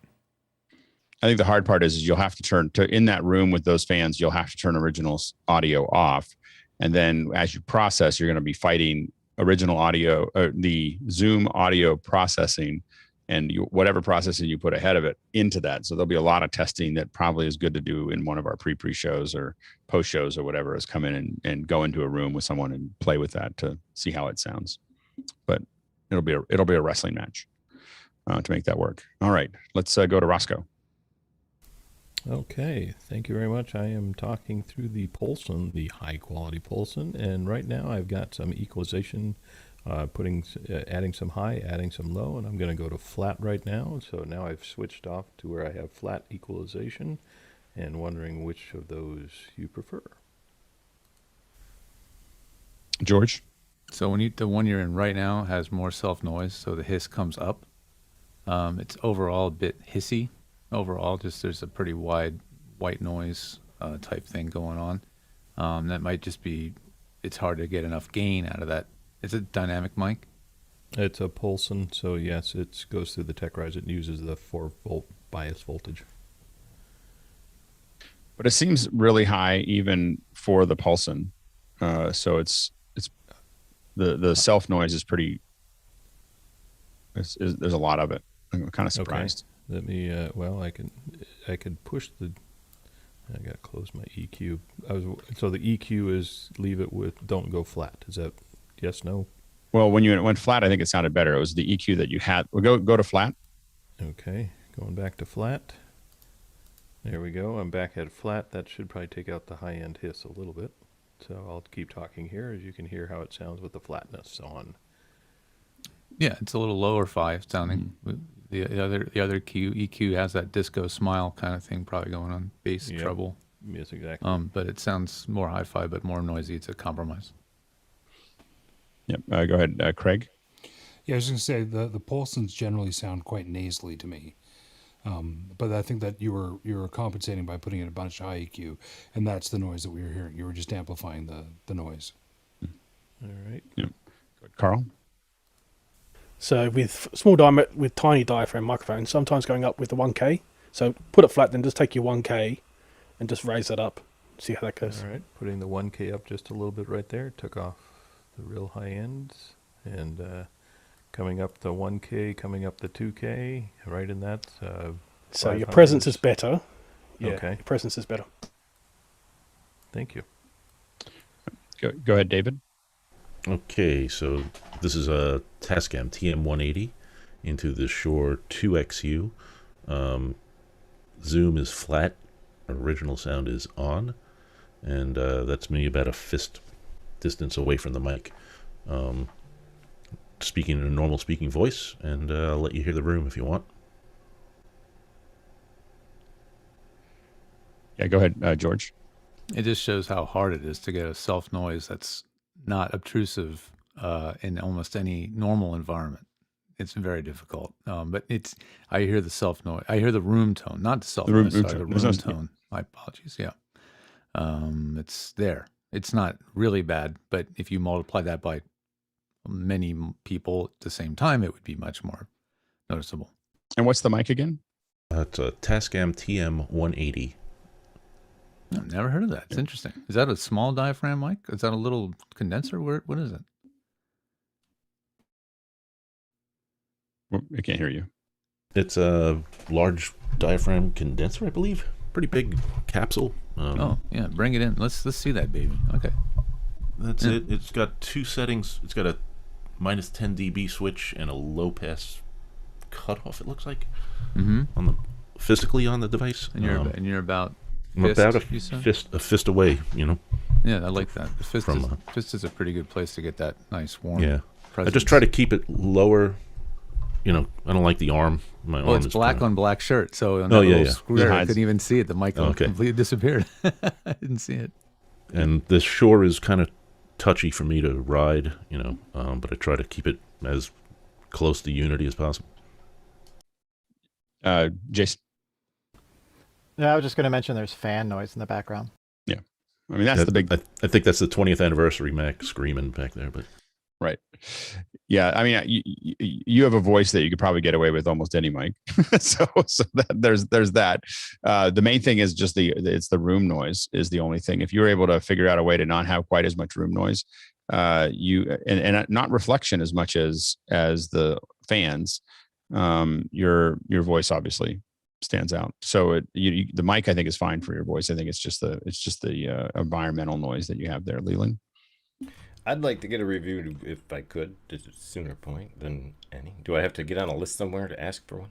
I think the hard part is you'll have to turn to in that room with those fans. You'll have to turn original audio off, and then as you process, you're going to be fighting original audio, the Zoom audio processing, and whatever processing you put ahead of it into that. So there'll be a lot of testing that probably is good to do in one of our pre shows or post shows or whatever, is come in and go into a room with someone and play with that to see how it sounds. But it'll be a wrestling match to make that work. All right, let's go to Roscoe. Okay, thank you very much. I am talking through the Polson, the high quality Polson, and right now I've got some equalization, adding some high, adding some low, and I'm going to go to flat right now. So now I've switched off to where I have flat equalization, and wondering which of those you prefer. George? So the one you're in right now has more self noise, so the hiss comes up. It's overall a bit hissy. Overall, just there's a pretty wide white noise type thing going on. That might just be, it's hard to get enough gain out of that. It's a dynamic mic. It's a Polson, so yes, it goes through the TechRise. It uses the 4-volt bias voltage. But it seems really high even for the Polson. So it's the self noise is pretty. There's a lot of it. I'm kind of surprised. Okay. Let me. Well, I could push the. I gotta close my EQ. So the EQ is leave it with don't go flat. Is that yes, no? Well, when you went flat, I think it sounded better. It was the EQ that you had. Well, go to flat. Okay, going back to flat. There we go. I'm back at flat. That should probably take out the high end hiss a little bit. So I'll keep talking here, as you can hear how it sounds with the flatness on. Yeah, it's a little lower 5 sounding. The other EQ has that disco smile kind of thing probably going on, bass treble. Yes, exactly. But it sounds more hi-fi but more noisy. It's a compromise. Yep. Go ahead, Craig. Yeah, I was going to say the Polsons generally sound quite nasally to me, but I think that you were compensating by putting in a bunch of high EQ, and that's the noise that we were hearing. You were just amplifying the noise. All right. Yep. Carl. So with small diameter, with tiny diaphragm microphones, sometimes going up with the 1K. So put it flat, then just take your 1K and just raise it up. See how that goes. All right, putting the 1K up just a little bit right there. Took off the real high ends, and coming up the 1K, coming up the 2K, right in that. So your presence is better. Yeah, okay. Your presence is better. Thank you. Go ahead, David. Okay, so this is a Tascam TM180 into the Shure 2XU. Zoom is flat, original sound is on, and that's me about a fist distance away from the mic. Speaking in a normal speaking voice, and I'll let you hear the room if you want. Yeah, go ahead, George. It just shows how hard it is to get a self noise that's not obtrusive in almost any normal environment. It's very difficult. But I hear the self noise. I hear the room tone, not the self noise. The room tone. My apologies. Yeah. It's there. It's not really bad, but if you multiply that by many people at the same time, it would be much more noticeable. And what's the mic again? It's a Tascam TM180. I've never heard of that. It's interesting. Is that a small diaphragm mic? Is that a little condenser? What is it? I can't hear you. It's a large diaphragm condenser, I believe. Pretty big capsule. Oh yeah, bring it in. Let's see that baby. Okay. That's it. It's got two settings. It's got a minus 10 dB switch and a low pass cutoff. It looks like on the physically on the device. And you're about I'm about a fist away. You know. Yeah, I like that. The fist is a pretty good place to get that nice warm. Yeah. presence. I just try to keep it lower. You know, I don't like the arm. My arm it's is black kinda... on black shirt, so on oh that yeah, little yeah. square, I couldn't even see it. The mic completely disappeared. I didn't see it. And this shore is kind of touchy for me to ride, you know, but I try to keep it as close to Unity as possible. Jason? Yeah, I was just going to mention there's fan noise in the background. Yeah. I mean, that's the big... I think that's the 20th anniversary Mac screaming back there, but... Right. Yeah. I mean, you have a voice that you could probably get away with almost any mic. so there's that. The main thing is just it's the room noise is the only thing. If you're able to figure out a way to not have quite as much room noise, and not reflection as much as the fans, your voice obviously stands out. So the mic I think is fine for your voice. I think it's just the environmental noise that you have there, Leland. I'd like to get a review if I could at a sooner point than any. Do I have to get on a list somewhere to ask for one?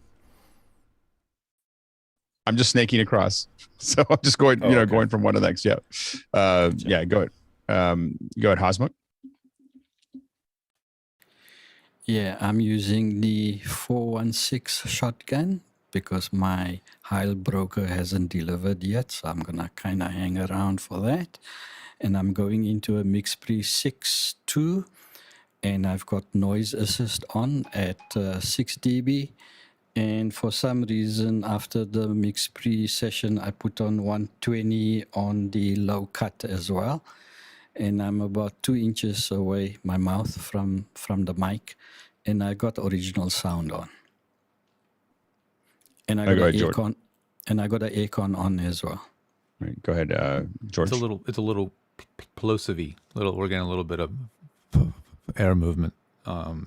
I'm just snaking across, so I'm just going, going from one to the next. Yeah, yeah. Go ahead. Go ahead, Hosmuk. Yeah, I'm using the 416 shotgun because my Heil broker hasn't delivered yet, so I'm gonna kind of hang around for that. And I'm going into a MixPre 6.2, and I've got noise assist on at 6 dB. And for some reason, after the MixPre session, I put on 120 on the low cut as well. And I'm about 2 inches away, my mouth from the mic, and I got original sound on. And I got an aircon, and I got an aircon on as well. Right, go ahead, George. It's a little plosive-y. We're getting a little bit of air movement.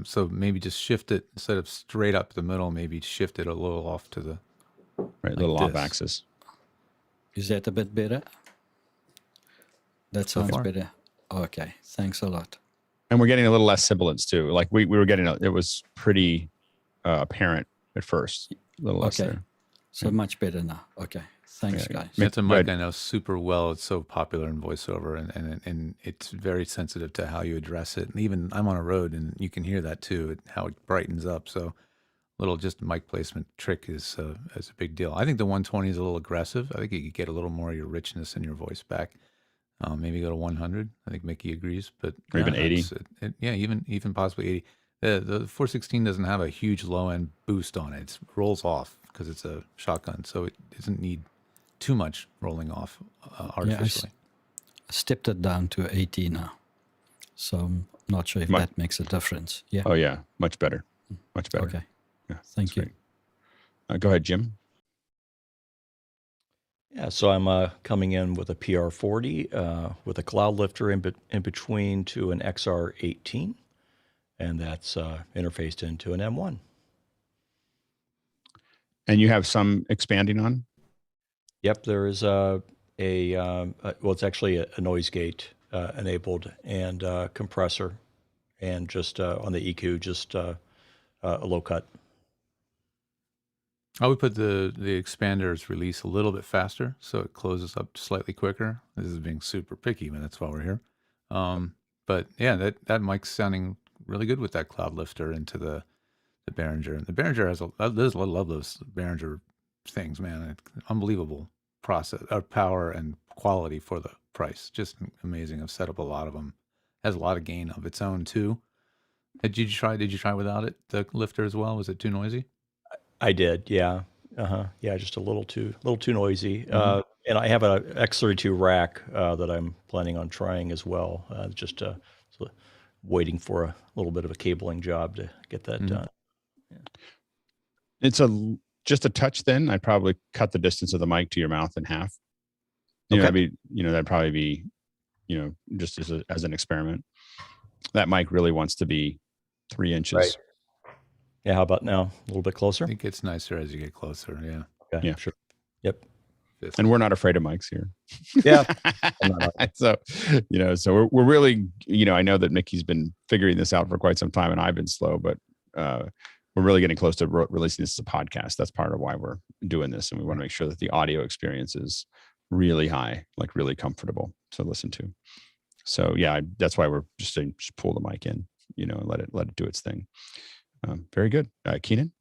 So maybe just shift it instead of straight up the middle. Maybe shift it a little off to the little off axis. Is that a bit better? That sounds better. Okay, thanks a lot. And we're getting a little less sibilance too. Like we were getting it was pretty apparent at first. A little less there. So much better now. Okay. Thanks, guys. It's a mic I know super well. It's so popular in voiceover, and it's very sensitive to how you address it. And even I'm on a road, and you can hear that too, how it brightens up. So, little just mic placement trick is a big deal. I think the 120 is a little aggressive. I think you could get a little more of your richness in your voice back. Maybe go to 100. I think Mickey agrees, but or even 80. Yeah, even possibly 80. The 416 doesn't have a huge low end boost on it. It rolls off because it's a shotgun, so it doesn't need too much rolling off artificially. Yeah, I stepped it down to 80 now, so I'm not sure if that makes a difference. Yeah. Oh yeah, much better, much better. Okay. Yeah, thank you. Go ahead, Jim. Yeah, so I'm coming in with a PR40 with a cloud lifter in between to an XR18, and that's interfaced into an M1. And you have some expanding on? Yep, there is well, it's actually a noise gate enabled and compressor, and just on the EQ, just a low cut. I would put the expander's release a little bit faster, so it closes up slightly quicker. This is being super picky, but that's why we're here. But yeah, that mic's sounding really good with that cloud lifter into the Behringer. And the Behringer has I love those Behringer things, man. Unbelievable process, power and quality for the price. Just amazing. I've set up a lot of them. Has a lot of gain of its own too. Did you try without it, the lifter as well? Was it too noisy? I did, yeah. Yeah, just a little too noisy. Mm-hmm. And I have an X32 rack that I'm planning on trying as well. Just waiting for a little bit of a cabling job to get that done. Yeah. It's a just a touch thin, I'd probably cut the distance of the mic to your mouth in half. Okay. That'd probably be, just as an experiment. That mic really wants to be 3 inches. Right. Yeah. How about now? A little bit closer? It gets nicer as you get closer. Yeah. Okay. Yeah. Sure. Yep. And we're not afraid of mics here. Yeah. So, so we're really, I know that Mickey's been figuring this out for quite some time and I've been slow, but we're really getting close to releasing this as a podcast. That's part of why we're doing this. And we want to make sure that the audio experience is really high, like really comfortable to listen to. So yeah, that's why we're just saying, just pull the mic in, and let it do its thing. Very good. Keenan?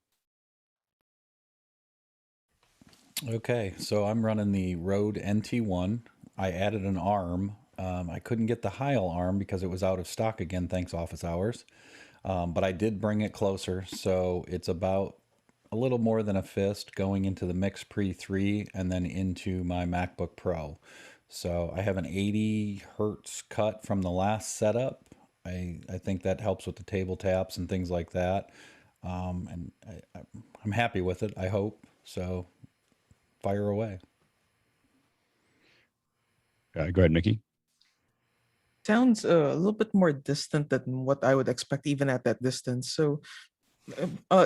Okay, so I'm running the Rode NT1. I added an arm. I couldn't get the Heil arm because it was out of stock again, thanks office hours. But I did bring it closer, so it's about a little more than a fist going into the Mix Pre 3 and then into my MacBook Pro. So I have an 80 hertz cut from the last setup. I think that helps with the table taps and things like that. And I'm happy with it, I hope. So fire away. Go ahead, Mickey. Sounds a little bit more distant than what I would expect even at that distance. So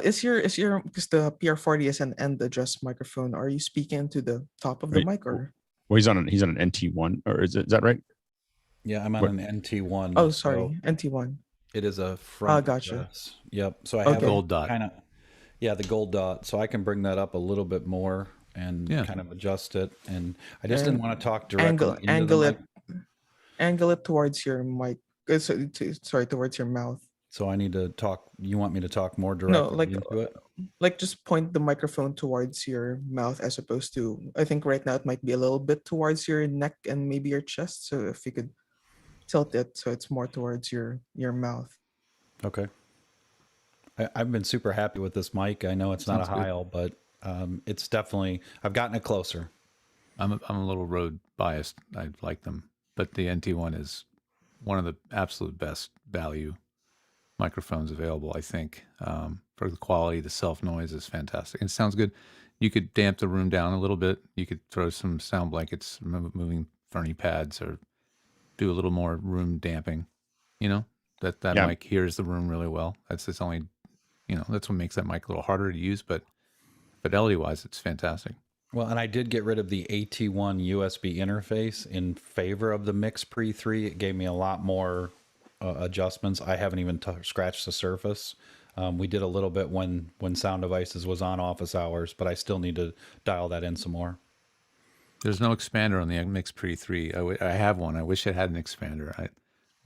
is your because the PR40 is an end address microphone, are you speaking to the top of the mic or? Well, he's on an NT1, or is that right? Yeah, I'm on an NT1. Oh, sorry, NT1. It is a front. Gotcha. address. Yep. So I have gold dot. Yeah, the gold dot. So I can bring that up a little bit more and kind of adjust it. And I just didn't want to talk directly angle it towards your mic. Sorry, towards your mouth. So I need to talk. You want me to talk more directly into it? Like just point the microphone towards your mouth as opposed to, I think right now it might be a little bit towards your neck and maybe your chest. So if you could tilt it so it's more towards your mouth. Okay. I've been super happy with this mic. I know it's not a Heil, but it's definitely, I've gotten it closer. I'm a little Rode biased. I like them, but the NT1 is one of the absolute best value microphones available, I think. For the quality, the self noise is fantastic. It sounds good. You could damp the room down a little bit. You could throw some sound blankets, moving Fernie pads, or do a little more room damping. That mic hears the room really well. That's its only, that's what makes that mic a little harder to use, but fidelity wise, it's fantastic. Well, and I did get rid of the AT1 USB interface in favor of the Mix Pre 3. It gave me a lot more adjustments. I haven't even scratched the surface. We did a little bit when Sound Devices was on office hours, but I still need to dial that in some more. There's no expander on the Mix Pre 3. I have one. I wish it had an expander.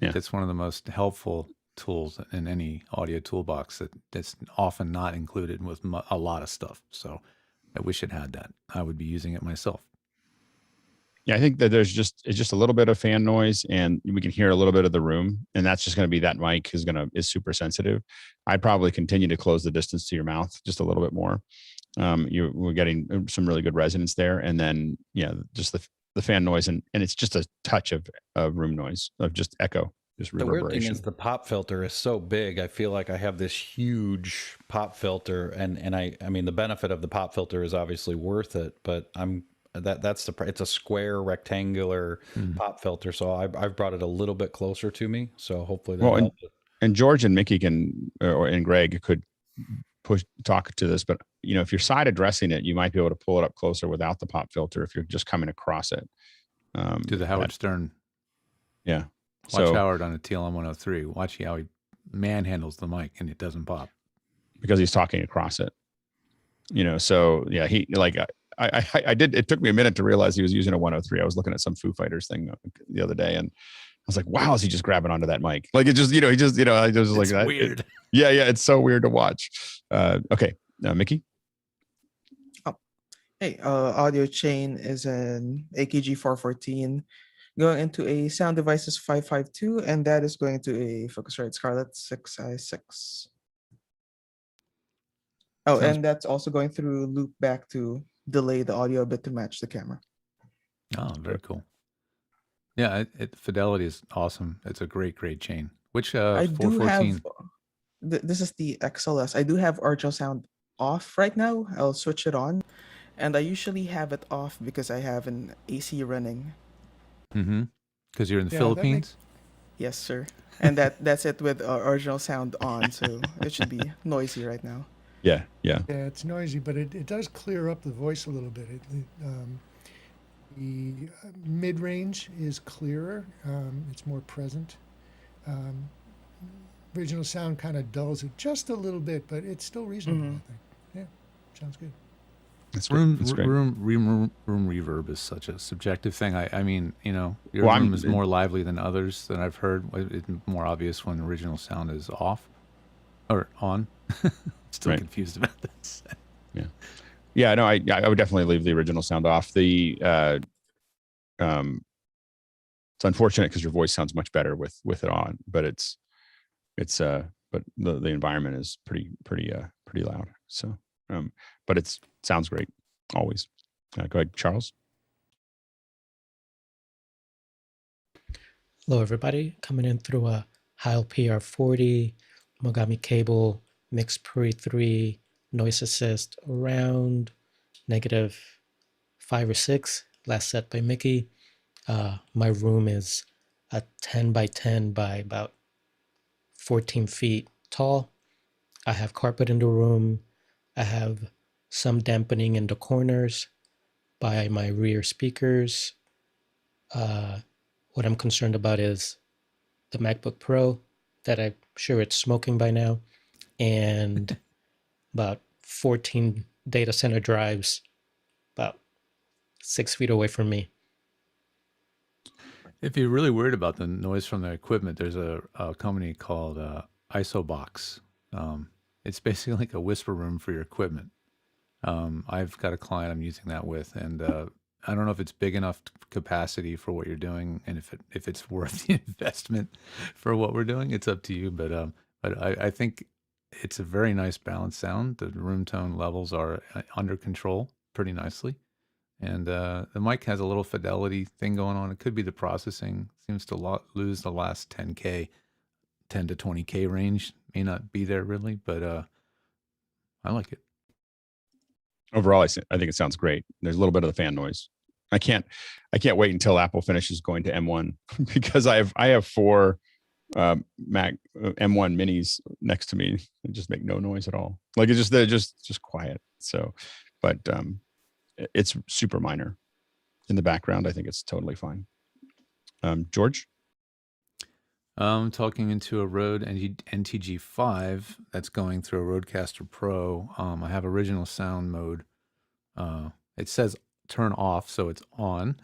That's one of the most helpful tools in any audio toolbox that's often not included with a lot of stuff. So I wish it had that. I would be using it myself. Yeah, I think that it's just a little bit of fan noise, and we can hear a little bit of the room, and that's just going to be that mic is super sensitive. I'd probably continue to close the distance to your mouth just a little bit more. We're getting some really good resonance there, and then just the fan noise, and it's just a touch of room noise, of just echo, just reverberation. The weird thing is the pop filter is so big. I feel like I have this huge pop filter, and I mean the benefit of the pop filter is obviously worth it, but it's a square rectangular pop filter, so I've brought it a little bit closer to me, so hopefully that helps. And George and Mickey and Greg could talk to this, but if you're side addressing it, you might be able to pull it up closer without the pop filter if you're just coming across it. To the Howard Stern. Yeah. Watch Howard on a TLM 103. Watch how he manhandles the mic and it doesn't pop. Because he's talking across it. So yeah, I did. It took me a minute to realize he was using a 103. I was looking at some Foo Fighters thing the other day, and I was like, "Wow, is he just grabbing onto that mic?" Like it just, I just like that. Weird. Yeah, it's so weird to watch. Okay, Mickey. Hey, audio chain is an AKG 414 going into a Sound Devices 552, and that is going to a Focusrite Scarlett 6i6. Oh, and that's also going through loop back to delay the audio a bit to match the camera. Oh, very cool. Yeah, fidelity is awesome. It's a great chain. Which I 414? do have. This is the XLS. I do have ultrasound off right now. I'll switch it on. And I usually have it off because I have an AC running. Mm-hmm. Because you're in the Yeah, that makes- Philippines? Yes, sir. And that's it with original sound on, so it should be noisy right now. Yeah. Yeah, it's noisy, but it does clear up the voice a little bit. The mid-range is clearer. It's more present. Original sound kind of dulls it just a little bit, but it's still reasonable, I think. Yeah, sounds good. That's Room, That's great. room reverb is such a subjective thing. I mean, you know, your Well, room is more lively than others that I've heard. It's more obvious when original sound is off or on. Still Right. confused about this. Yeah, no, I would definitely leave the original sound off. It's unfortunate because your voice sounds much better with it on, but but the environment is pretty loud. So, but it sounds great always. Go ahead, Charles. Hello, everybody. Coming in through a Heil PR40, Mogami cable, mix Pre 3, noise assist around -5 or 6, last set by Mickey. My room is a 10 by 10 by about 14 feet tall. I have carpet in the room. I have some dampening in the corners by my rear speakers. What I'm concerned about is the MacBook Pro that I'm sure it's smoking by now, and about 14 data center drives about 6 feet away from me. If you're really worried about the noise from the equipment, there's a company called Isobox. It's basically like a whisper room for your equipment. I've got a client I'm using that with, and I don't know if it's big enough capacity for what you're doing, and if it's worth the investment for what we're doing. It's up to you, but I think it's a very nice balanced sound. The room tone levels are under control pretty nicely, and the mic has a little fidelity thing going on. It could be the processing. Seems to lose the last 10K, 10 to 20K range. May not be there really, but I like it. Overall, I think it sounds great. There's a little bit of the fan noise. I can't wait until Apple finishes going to M1 because I have 4 Mac M1 minis next to me and just make no noise at all. Like they're just quiet. So, but it's super minor in the background. I think it's totally fine. George? I'm talking into a Rode NTG5 that's going through a Rodecaster Pro. I have original sound mode. It says turn off, so it's on.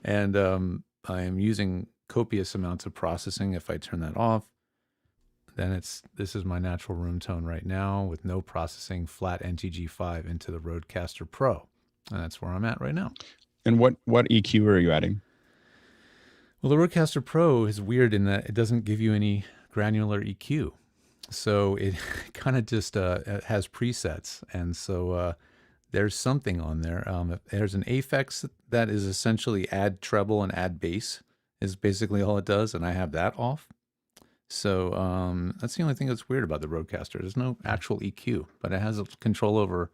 And I am using copious amounts of processing. If I turn that off, then this is my natural room tone right now with no processing, flat NTG5 into the Rodecaster Pro. And that's where I'm at right now. And what EQ are you adding? Well, the Rodecaster Pro is weird in that it doesn't give you any granular EQ. So it kind of just has presets. And so there's something on there. There's an Aphex that is essentially add treble and add bass is basically all it does. And I have that off. So that's the only thing that's weird about the Rodecaster. There's no actual EQ, but it has control over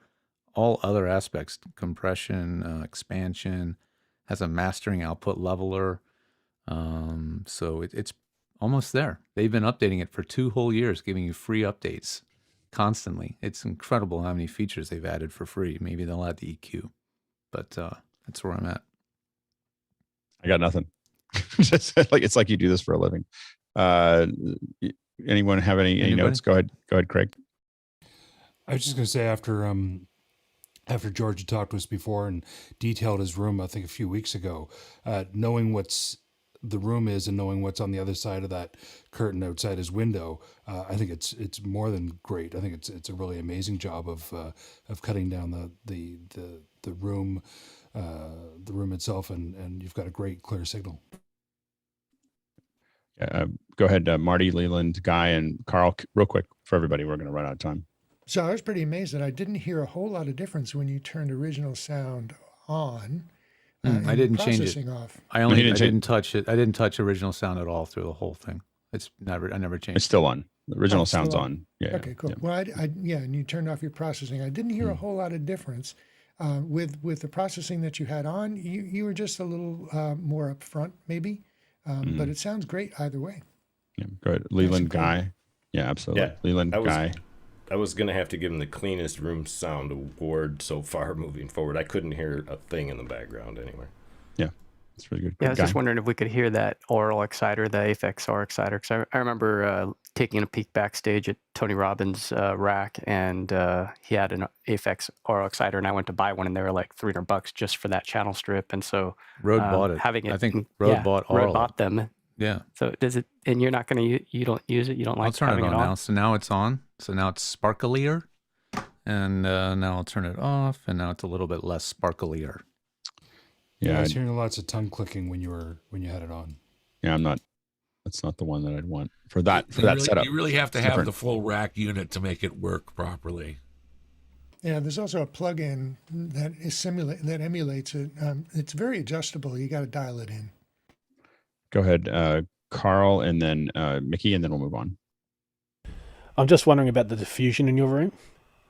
all other aspects, compression, expansion, has a mastering output leveler. So it's almost there. They've been updating it for 2 whole years, giving you free updates constantly. It's incredible how many features they've added for free. Maybe they'll add the EQ, but that's where I'm at. I got nothing. It's like you do this for a living. Anyone have any notes? Go ahead, Craig. I was just going to say after George had talked to us before and detailed his room, I think a few weeks ago, knowing what's the room is and knowing what's on the other side of that curtain outside his window, I think it's more than great. I think it's a really amazing job of cutting down the room itself, and you've got a great clear signal. Go ahead, Marty, Leland, Guy, and Carl, real quick for everybody. We're going to run out of time. So I was pretty amazed that I didn't hear a whole lot of difference when you turned original sound on. I didn't change it. Off. I didn't touch it. I didn't touch original sound at all through the whole thing. I never changed. It's still on. The original still sound's on. Yeah. Okay, cool. Yeah. Well, and you turned off your processing. I didn't hear a whole lot of difference with the processing that you had on. You were just a little more upfront, maybe, but it sounds great either way. Yeah. Go ahead, Leland Guy. Yeah, absolutely. Yeah, Leland Guy. I was gonna have to give him the cleanest room sound award so far moving forward. I couldn't hear a thing in the background anywhere. Yeah, it's really good. Yeah, I was Guy. just wondering if we could hear that oral exciter, the Aphex Aura exciter, because I remember taking a peek backstage at Tony Robbins' rack, and he had an Aphex Aura exciter, and I went to buy one, and they were like $300 just for that channel strip, and so Rode bought it. having it, I think Rode bought Oral. Rode bought them. Yeah. So does it? And you're not going to? You don't use it? You don't like I'll turn having it on it now. So now it's on. So now it's sparklier, and now I'll turn it off, and now it's a little bit less sparklier. Yeah, I was hearing lots of tongue clicking when you had it on. Yeah, I'm not. That's not the one that I'd want for that setup. You really have to It's have different. the full rack unit to make it work properly. Yeah, there's also a plug-in that emulates it. It's very adjustable. You got to dial it in. Go ahead, Carl, and then Mickey, and then we'll move on. I'm just wondering about the diffusion in your room.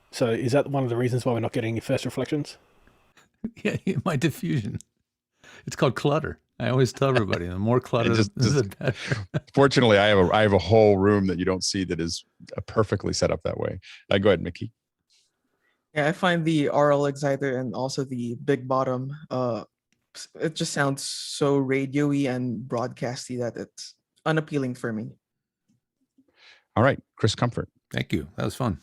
So is that one of the reasons why we're not getting your first reflections? Yeah, my diffusion. It's called clutter. I always tell everybody, the more clutter, the better. Fortunately, I have a whole room that you don't see that is perfectly set up that way. Go ahead, Mickey. Yeah, I find the oral exciter and also the big bottom, it just sounds so radio-y and broadcasty that it's unappealing for me. All right, Chris Comfort. Thank you. That was fun.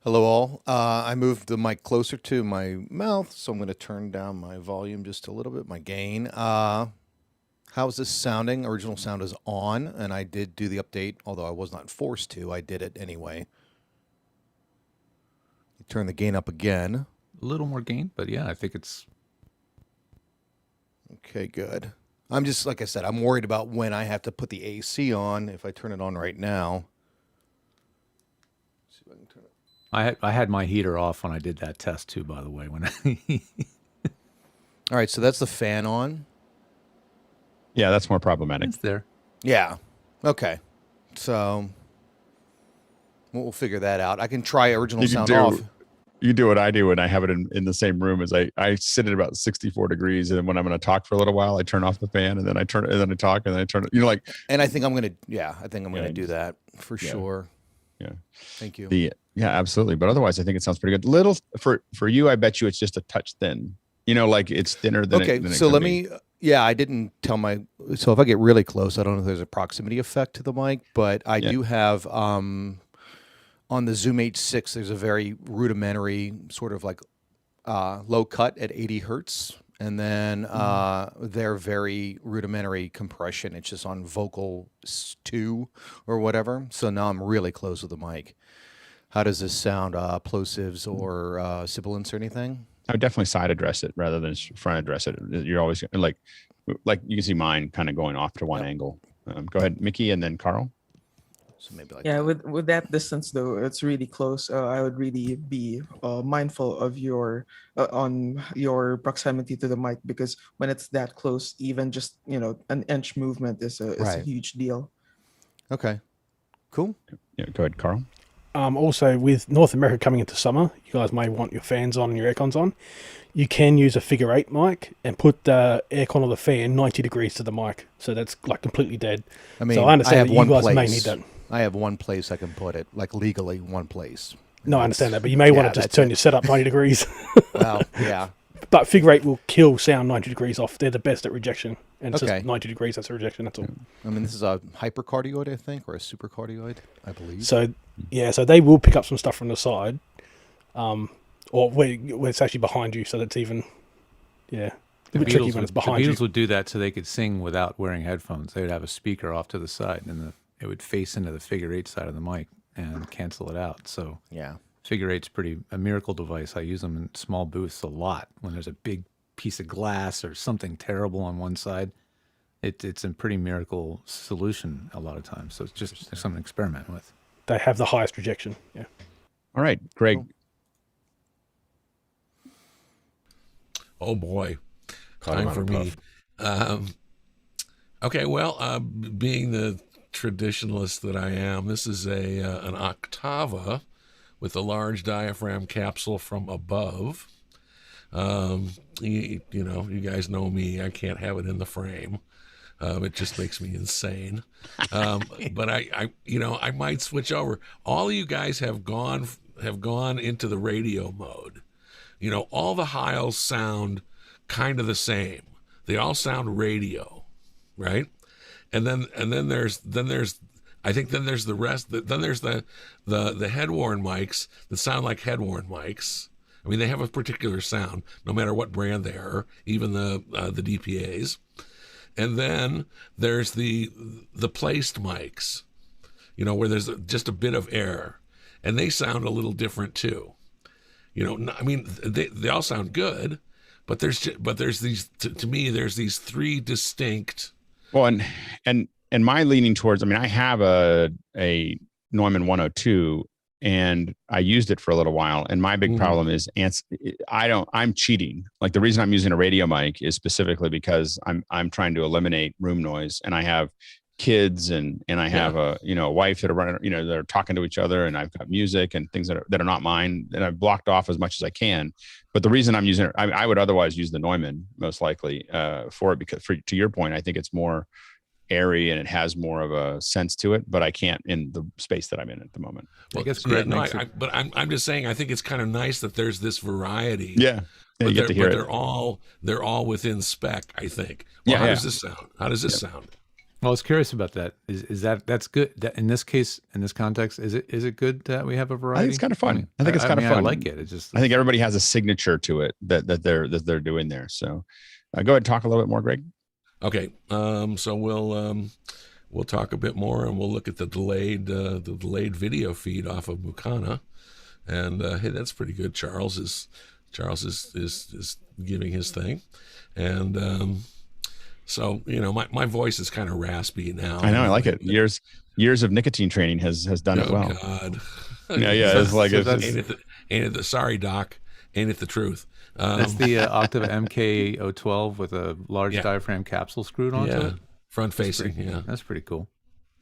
Hello, all. I moved the mic closer to my mouth, so I'm going to turn down my volume just a little bit, my gain. How's this sounding? Original sound is on, and I did do the update, although I was not forced to. I did it anyway. Turn the gain up again. A little more gain, but yeah, I think it's... Okay, good. I'm just, like I said, I'm worried about when I have to put the AC on, if I turn it on right now. See if I can turn it. I had my heater off when I did that test too, by the way. When All right, so that's the fan on. Yeah, that's more problematic. It's there. Yeah. Okay. So we'll figure that out. I can try original sound off. You do what I do when I have it in the same room. Is I sit at about 64 degrees, and then when I'm going to talk for a little while, I turn off the fan, and then I turn it, and then I talk, and then I turn it. You know, like. And I think I'm going to do that for sure. Yeah. Thank you. Yeah, absolutely. But otherwise, I think it sounds pretty good. Little for you, I bet you it's just a touch thin. You know, like it's thinner than. Okay, so let me. Yeah, I didn't tell my. So if I get really close, I don't know if there's a proximity effect to the mic, but I do have. On the Zoom H6, there's a very rudimentary sort of like low cut at 80 hertz. And then they're very rudimentary compression. It's just on vocal 2 or whatever. So now I'm really close with the mic. How does this sound? Plosives or sibilants or anything? I would definitely side address it rather than front address it. You're always like you can see mine kind of going off to one angle. Go ahead, Mickey, and then Carl. So maybe like with that distance though, it's really close. I would really be mindful of your on your proximity to the mic, because when it's that close, even just an inch movement is a huge deal. Okay, cool. Yeah, go ahead, Carl. Also, with North America coming into summer, you guys may want your fans on and your aircons on. You can use a figure 8 mic and put the aircon or the fan 90 degrees to the mic, so that's like completely dead. I mean, so I understand that you guys may need that. I have one place I can put it, like legally one place. No, I understand that, but you may want to just turn your setup 90 degrees. Well, yeah. But figure 8 will kill sound 90 degrees off. They're the best at rejection. And it's just 90 degrees, that's a rejection, that's all. I mean, this is a hypercardioid, I think, or a supercardioid, I believe. So, yeah, so they will pick up some stuff from the side, or where it's actually behind you, so that's even, a bit tricky when it's behind you. The Beatles would do that so they could sing without wearing headphones. They would have a speaker off to the side, and it would face into the figure 8 side of the mic and cancel it out. So yeah, figure 8's a miracle device. I use them in small booths a lot when there's a big piece of glass or something terrible on one side. It's a pretty miracle solution a lot of times. So it's just something to experiment with. They have the highest rejection. Yeah. All right, Greg. Oh boy, time for me. Okay, well, being the traditionalist that I am, this is an Octava with a large diaphragm capsule from above. You know, you guys know me. I can't have it in the frame. It just makes me insane. But I might switch over. All of you guys have gone into the radio mode. You know, all the Heils sound kind of the same. They all sound radio, right? And then there's the rest. Then there's the head-worn mics that sound like head-worn mics. I mean, they have a particular sound, no matter what brand they are, even the DPAs. And then there's the placed mics, you know, where there's just a bit of air, and they sound a little different too. You know, I mean, they all sound good, but there's these to me there's these three distinct. Well, and my leaning towards, I mean, I have a Neumann 102, and I used it for a little while. And my big problem is I'm cheating. Like, the reason I'm using a radio mic is specifically because I'm trying to eliminate room noise, and I have kids and I have a wife that are running, they're talking to each other, and I've got music and things that are not mine, and I've blocked off as much as I can. But the reason I'm using it, I would otherwise use the Neumann most likely for it, because to your point, I think it's more airy and it has more of a sense to it, but I can't in the space that I'm in at the moment. Well, I guess but I'm just saying, I think it's kind of nice that there's this variety. Yeah. But, you get to hear it. They're all within spec, I think. Well, how does this sound? How does this sound? Well, I was curious about that. Is that's good? That in this case, in this context, is it good that we have a variety? I think it's kind of fun. I think it's kind of fun. I like it. It's just, I think everybody has a signature to it that they're doing there. So, go ahead and talk a little bit more, Greg. Okay. So we'll talk a bit more, and we'll look at the delayed video feed off of Mukana, and hey, that's pretty good. Charles is giving his thing, and so my voice is kind of raspy now. I know, I like it. Years of nicotine training has done it well. Oh God. Yeah. It's like sorry, Doc. Ain't it the truth? That's the Octava MK012 with a large diaphragm capsule screwed onto it. Front facing. That's pretty cool.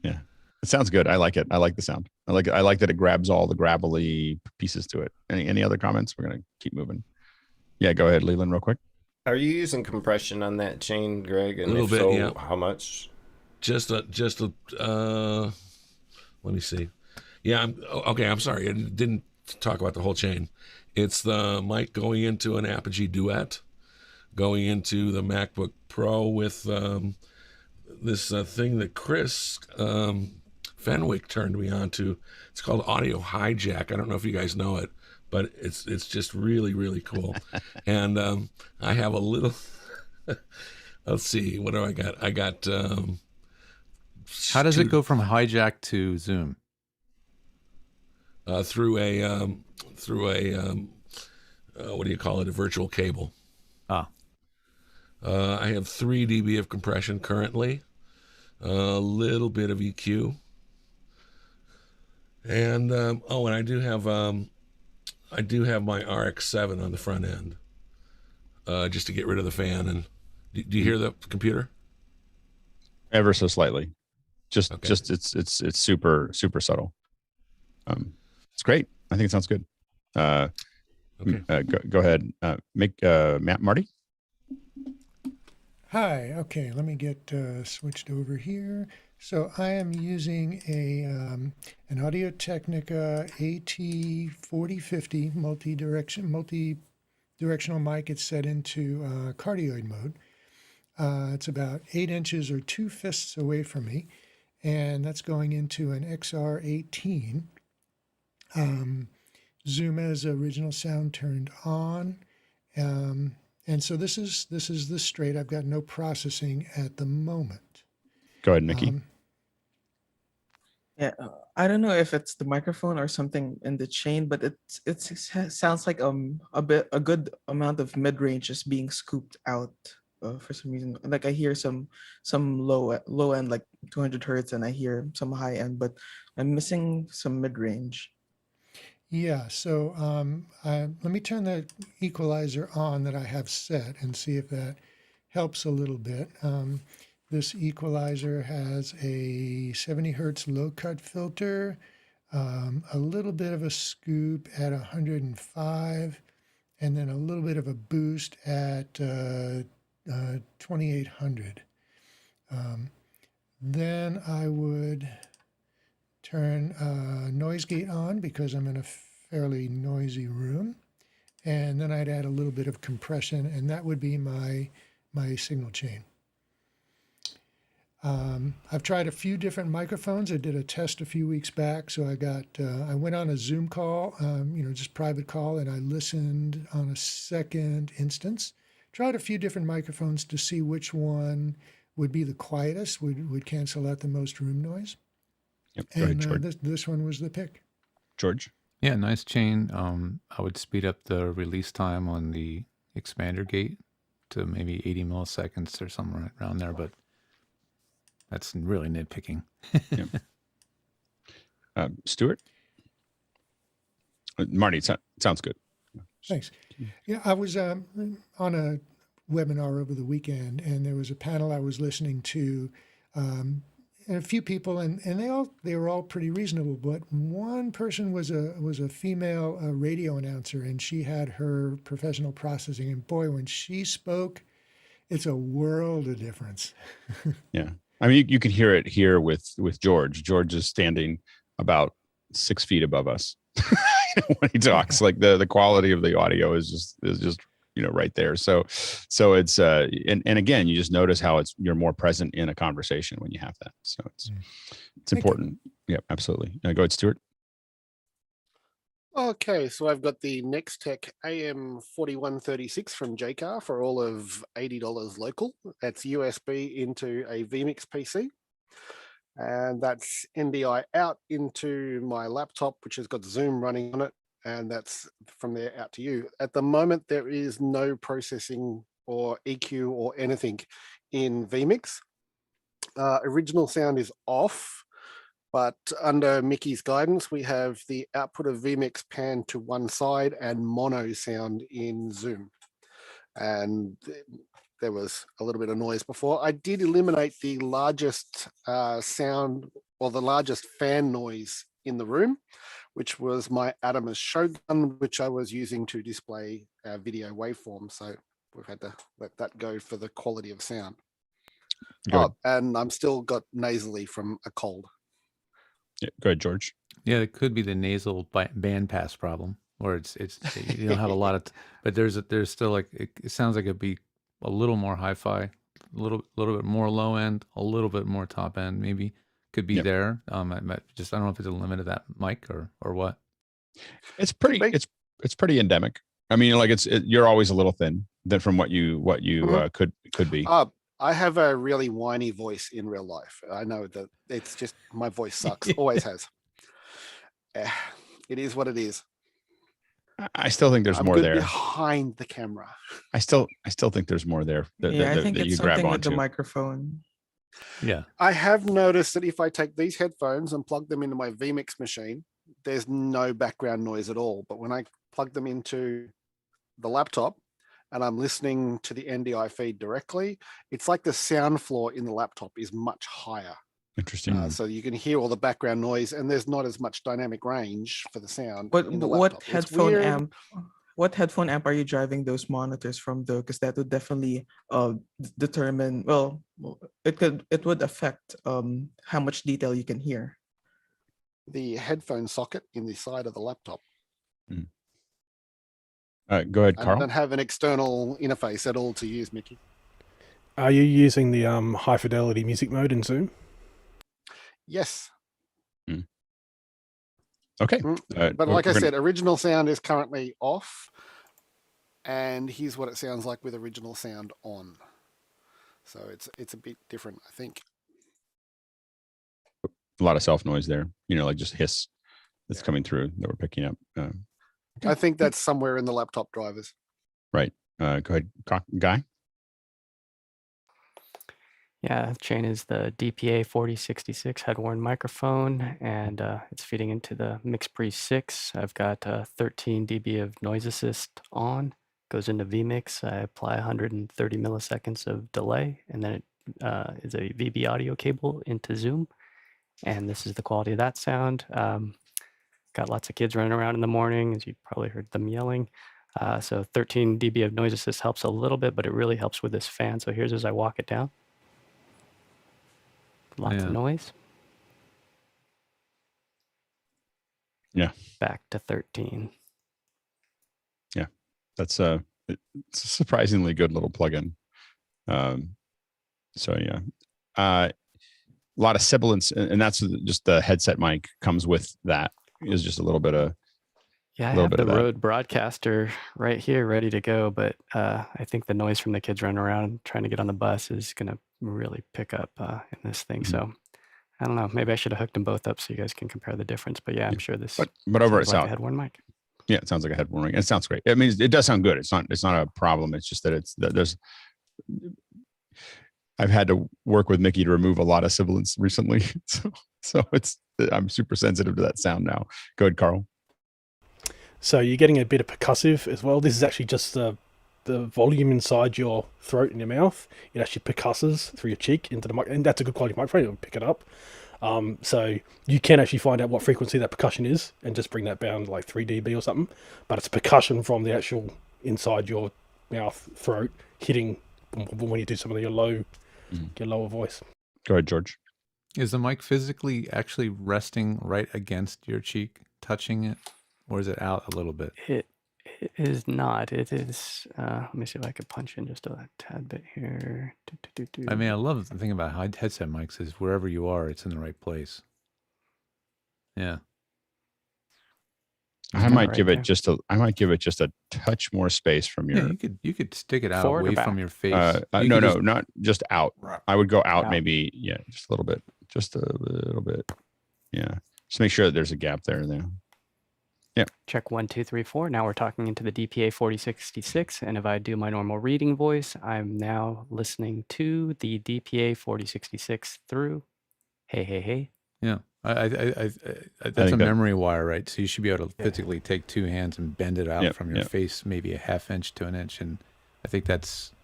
Yeah, it sounds good. I like it. I like the sound. I like that it grabs all the gravelly pieces to it. Any other comments? We're gonna keep moving. Yeah, go ahead, Leland, real quick. Are you using compression on that chain, Greg? And a little bit. So, yeah. How much? Just a. Let me see. Yeah. I'm sorry. I didn't talk about the whole chain. It's the mic going into an Apogee Duet, going into the MacBook Pro with this thing that Chris Fenwick turned me on to. It's called Audio Hijack. I don't know if you guys know it, but it's just really, really cool. And I have a little. Let's see. What do I got? I got. How does it go from hijack to Zoom? Through a what do you call it? A virtual cable. I have 3 dB of compression currently, a little bit of EQ, and and I do have my RX-7 on the front end, just to get rid of the fan. And do you hear the computer? Ever so slightly, just it's super subtle. It's great. I think it sounds good. Okay. Go ahead. Marty. Hi. Okay. Let me get switched over here. So I am using an Audio-Technica AT4050 multi-directional mic. It's set into cardioid mode. It's about 8 inches or 2 fists away from me, and that's going into an XR18. Zoom has original sound turned on, and so this is the straight. I've got no processing at the moment. Go ahead, Nikki. Yeah, I don't know if it's the microphone or something in the chain, but it sounds like a good amount of mid range is being scooped out for some reason. Like I hear some low end like 200 hertz, and I hear some high end, but I'm missing some mid range. Yeah, so let me turn the equalizer on that I have set and see if that helps a little bit. This equalizer has a 70 hertz low cut filter, a little bit of a scoop at 105, and then a little bit of a boost at 2800. Then I would turn noise gate on because I'm in a fairly noisy room. And then I'd add a little bit of compression, and that would be my signal chain. I've tried a few different microphones. I did a test a few weeks back. So I went on a Zoom call, just private call, and I listened on a second instance. Tried a few different microphones to see which one would be the quietest, would cancel out the most room noise. Yep. Go ahead, George. This one was the pick. George? Yeah, nice chain. I would speed up the release time on the expander gate to maybe 80 milliseconds or something right around there, but that's really nitpicking. Yep. Stuart? Marty, sounds good. Thanks. Yeah, I was on a webinar over the weekend, and there was a panel I was listening to, and a few people, and they were all pretty reasonable. But one person was a female radio announcer, and she had her professional processing, and boy, when she spoke, it's a world of difference. Yeah, I mean, you can hear it here with George. George is standing about 6 feet above us when he talks. Like the quality of the audio is just right there. So it's and again, you just notice how you're more present in a conversation when you have that. So it's important. Yeah, absolutely. Go ahead, Stuart. Okay, so I've got the Nextech AM4136 from JCar for all of $80 local. That's USB into a vMix PC. And that's NDI out into my laptop, which has got Zoom running on it. And that's from there out to you. At the moment, there is no processing or EQ or anything in vMix. Original sound is off, but under Mickey's guidance, we have the output of vMix pan to one side and mono sound in Zoom. And there was a little bit of noise before. I did eliminate the largest sound or the largest fan noise in the room, which was my Adamus Shogun, which I was using to display video waveform. So we've had to let that go for the quality of sound. And I'm still got nasally from a cold. Yeah, go ahead, George. Yeah, it could be the nasal bandpass problem, or it's you don't have a lot of, but there's still like it sounds like it'd be a little more hi-fi, a little bit more low end, a little bit more top end, maybe could be there. I don't know if it's a limit of that mic or what. It's pretty it's pretty endemic. I mean, like you're always a little thin than from what you could be. I have a really whiny voice in real life. I know that it's just my voice sucks. Always has. It is what it is. I still think there's more there behind the camera. I still think there's more there. I think that it's you grab something with onto. the microphone. Yeah. I have noticed that if I take these headphones and plug them into my vMix machine, there's no background noise at all. But when I plug them into the laptop and I'm listening to the NDI feed directly, it's like the sound floor in the laptop is much higher. Interesting. So you can hear all the background noise, and there's not as much dynamic range for the sound. But in the what laptop. headphone amp? What headphone amp are you driving those monitors from, though? Because that would definitely determine. Well, it would affect how much detail you can hear. The headphone socket in the side of the laptop. Go ahead, Carl. I don't have an external interface at all to use, Mickey. Are you using the high fidelity music mode in Zoom? Yes. Okay. But like I said, original sound is currently off. And here's what it sounds like with original sound on. So it's a bit different, I think. A lot of self noise there, like just hiss that's coming through that we're picking up. I think that's somewhere in the laptop drivers. Right. Go ahead, Guy. Yeah, chain is the DPA 4066 head-worn microphone, and it's feeding into the MixPre 6. I've got 13 dB of noise assist on. Goes into vMix. I apply 130 milliseconds of delay, and then it is a VB audio cable into Zoom, and this is the quality of that sound. Got lots of kids running around in the morning, as you probably heard them yelling. So 13 dB of noise assist helps a little bit, but it really helps with this fan. So here's as I walk it down. Lots of noise. Yeah. Back to 13. Yeah, that's it's a surprisingly good little plugin. So yeah, a lot of sibilance, and that's just the headset mic comes with that. Is just a little bit of Yeah, I have the Rode broadcaster right here ready to go, but I think the noise from the kids running around trying to get on the bus is going to really pick up in this thing. So I don't know. Maybe I should have hooked them both up so you guys can compare the difference. But yeah, I'm sure this. But over sounds like a head-worn mic. Yeah, it sounds like a head-worn mic. It sounds great. I mean, it does sound good. It's not a problem. It's just that there's. I've had to work with Mickey to remove a lot of sibilance recently, so I'm super sensitive to that sound now. Go ahead, Carl. So you're getting a bit of percussive as well. This is actually just the volume inside your throat and your mouth. It actually percusses through your cheek into the mic, and that's a good quality microphone. It'll pick it up. So you can actually find out what frequency that percussion is and just bring that down to like 3 dB or something. But it's percussion from the actual inside your mouth, throat, hitting when you do some of your lower voice. Go ahead, George. Is the mic physically actually resting right against your cheek, touching it, or is it out a little bit? It is not. It is. Let me see if I could punch in just a tad bit here. I mean, I love the thing about headset mics is wherever you are, it's in the right place. Yeah. I might give it just a touch more space from your. Yeah, you could stick it out Forward or away back? from your face. No, not just out. I would go out maybe, just a little bit, Yeah, just make sure that there's a gap there. Yeah. Check 1, 2, 3, 4. Now we're talking into the DPA 4066, and if I do my normal reading voice, I'm now listening to the DPA 4066 through. Hey. Yeah. That's a memory wire, right? So you should be able to physically take two hands and bend it out from your face, maybe a ½ inch to an inch, and I think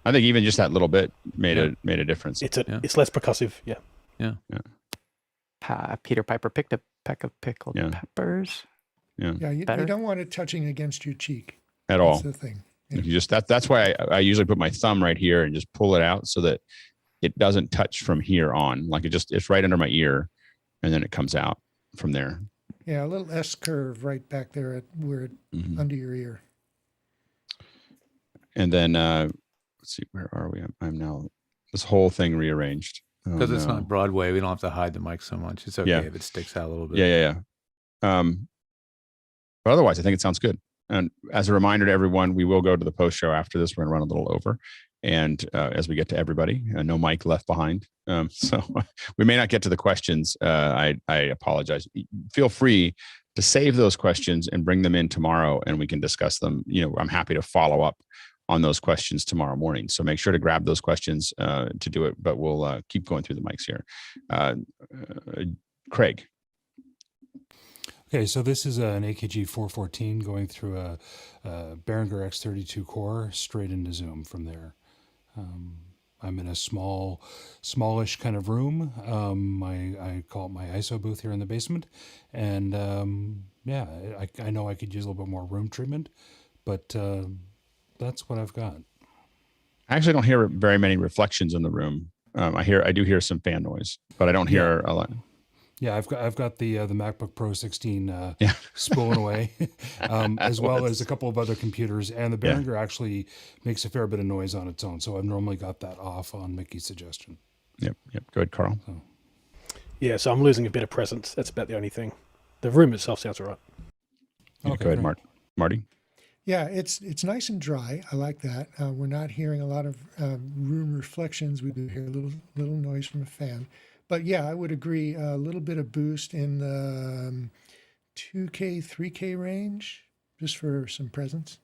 even just that little bit made a difference. It's less percussive. Yeah. Peter Piper picked a peck of pickled peppers. Yeah, you don't want it touching against your cheek at all. That's the thing. Yeah. You just that's why I usually put my thumb right here and just pull it out so that it doesn't touch from here on. Like it's right under my ear, and then it comes out from there. Yeah, a little S curve right back there at where under your ear. And then let's see, where are we? I'm now this whole thing rearranged because it's not Broadway. We don't have to hide the mic so much. It's okay if it sticks out a little bit. Yeah. But otherwise, I think it sounds good. And as a reminder to everyone, we will go to the post show after this. We're going to run a little over. And as we get to everybody, no mic left behind. So we may not get to the questions. I apologize. Feel free to save those questions and bring them in tomorrow, and we can discuss them. I'm happy to follow up on those questions tomorrow morning. So make sure to grab those questions to do it. But we'll keep going through the mics here. Craig. Okay, so this is an AKG 414 going through a Behringer X32 core straight into Zoom from there. I'm in a smallish kind of room. I call it my ISO booth here in the basement. And I know I could use a little bit more room treatment, but that's what I've got. I actually don't hear very many reflections in the room. I do hear some fan noise, but I don't hear a lot. Yeah, I've got the MacBook Pro 16 spooling away, as well as a couple of other computers, and the Behringer actually makes a fair bit of noise on its own. So I've normally got that off on Mickey's suggestion. Yep. Go ahead, Carl. Yeah, so I'm losing a bit of presence. That's about the only thing. The room itself sounds all right. Okay, go ahead, Marty. Yeah, it's nice and dry. I like that. We're not hearing a lot of room reflections. We do hear a little noise from a fan. But yeah, I would agree. A little bit of boost in the 2K, 3K range, just for some presence.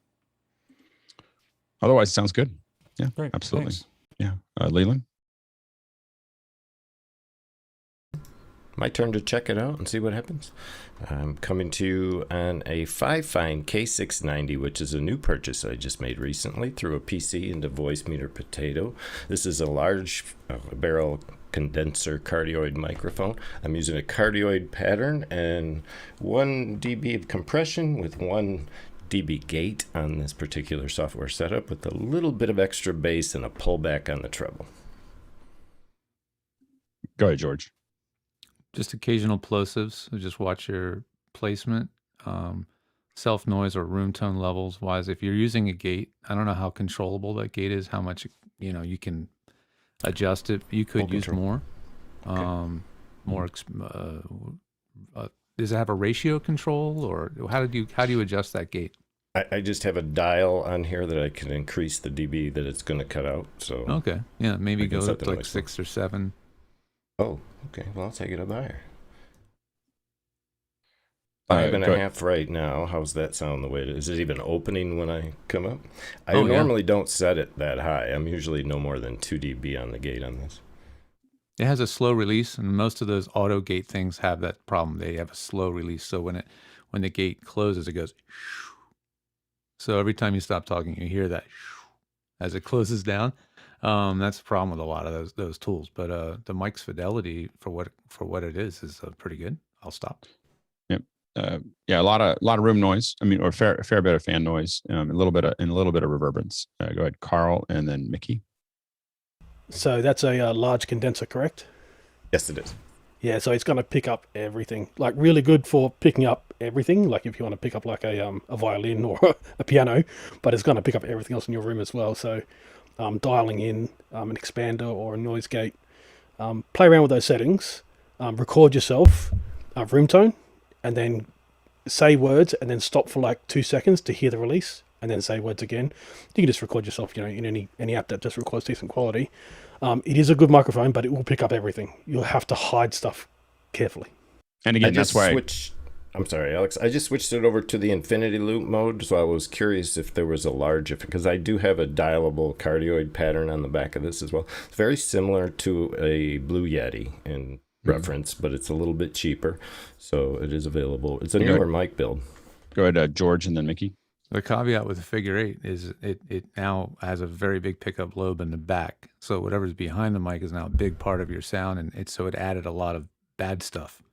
Otherwise, it sounds good. Yeah, great. Absolutely. Thanks. Yeah, Leland. my turn to check it out and see what happens. I'm coming to you on a 5-Fine K690, which is a new purchase I just made recently through a PC into Voice Meter Potato. This is a large barrel condenser cardioid microphone. I'm using a cardioid pattern and 1 dB of compression with 1 dB gate on this particular software setup with a little bit of extra bass and a pullback on the treble. Go ahead, George. Just occasional plosives. So just watch your placement, self noise or room tone levels wise. If you're using a gate, I don't know how controllable that gate is, how much you can adjust it. You could use more. Okay. Does it have a ratio control, or how do you adjust that gate? I just have a dial on here that I can increase the dB that it's going to cut out. So okay, yeah, maybe go up to like 6 or 7. Oh, okay. Well, I'll take it up higher. 5.5 right now. How's that sound the way it is? Is it even opening when I come up? I normally don't set it that high. I'm usually no more than 2 dB on the gate on this. It has a slow release, and most of those auto gate things have that problem. They have a slow release, so when the gate closes, it goes. So every time you stop talking, you hear that as it closes down. That's the problem with a lot of those tools. But the mic's fidelity for what it is pretty good. I'll stop. Yep. Yeah, a lot of room noise. I mean, or a fair bit of fan noise. A little bit of reverberance. Go ahead, Carl, and then Mickey. So that's a large condenser, correct? Yes, it is. Yeah, so it's going to pick up everything. Like really good for picking up everything. Like if you want to pick up like a violin or a piano, but it's going to pick up everything else in your room as well. So dialing in an expander or a noise gate, play around with those settings, record yourself, room tone, and then say words, and then stop for like 2 seconds to hear the release, and then say words again. You can just record yourself, in any app that just records decent quality. It is a good microphone, but it will pick up everything. You'll have to hide stuff carefully. And again, that's why I'm sorry, Alex. I just switched it over to the infinity loop mode, so I was curious if there was a large, because I do have a dialable cardioid pattern on the back of this as well. It's very similar to a Blue Yeti in reference, but it's a little bit cheaper, so it is available. It's a newer mic build. Go ahead, George, and then Mickey. The caveat with the figure 8 is it now has a very big pickup lobe in the back, so whatever's behind the mic is now a big part of your sound, and it added a lot of bad stuff.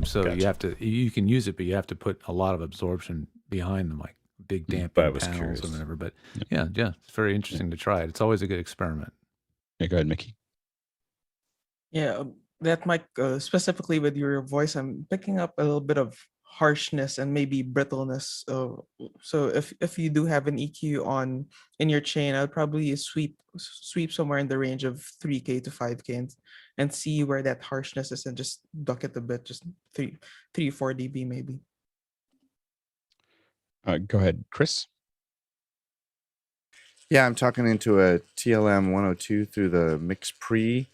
So gotcha. You can use it, but you have to put a lot of absorption behind the mic, big damping panels and whatever. But yeah, it's very interesting to try it. It's always a good experiment. Yeah, go ahead, Mickey. Yeah, that mic specifically with your voice, I'm picking up a little bit of harshness and maybe brittleness. So if you do have an EQ in your chain, I'd probably sweep somewhere in the range of 3K to 5K and see where that harshness is, and just duck it a bit, just 3-4 dB maybe. Go ahead, Chris. Yeah, I'm talking into a TLM 102 through the Mix Pre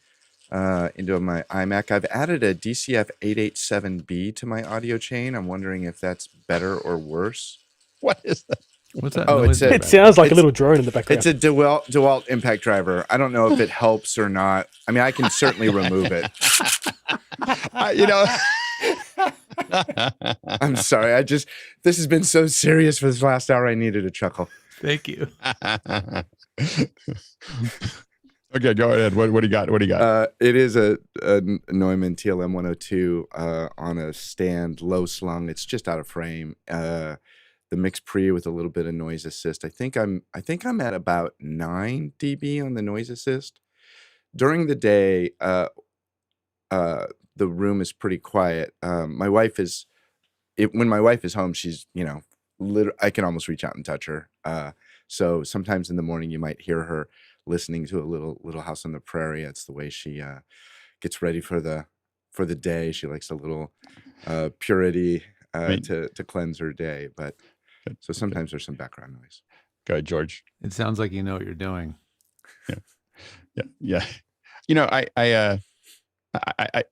into my iMac. I've added a DCF 887B to my audio chain. I'm wondering if that's better or worse. What is that? What's that? Oh, it sounds like a little drone in the background. It's a DeWalt impact driver. I don't know if it helps or not. I mean, I can certainly remove it. I'm sorry. This has been so serious for this last hour. I needed a chuckle. Thank you. Okay, go ahead. What do you got? It is a Neumann TLM 102 on a stand, low slung. It's just out of frame. The Mix Pre with a little bit of noise assist. I think I'm at about 9 dB on the noise assist. During the day, the room is pretty quiet. When my wife is home, she's I can almost reach out and touch her. So sometimes in the morning you might hear her listening to a little House on the Prairie. That's the way she gets ready for the day. She likes a little purity to cleanse her day. But so sometimes there's some background noise. Go ahead, George. It sounds like you know what you're doing. Yeah. I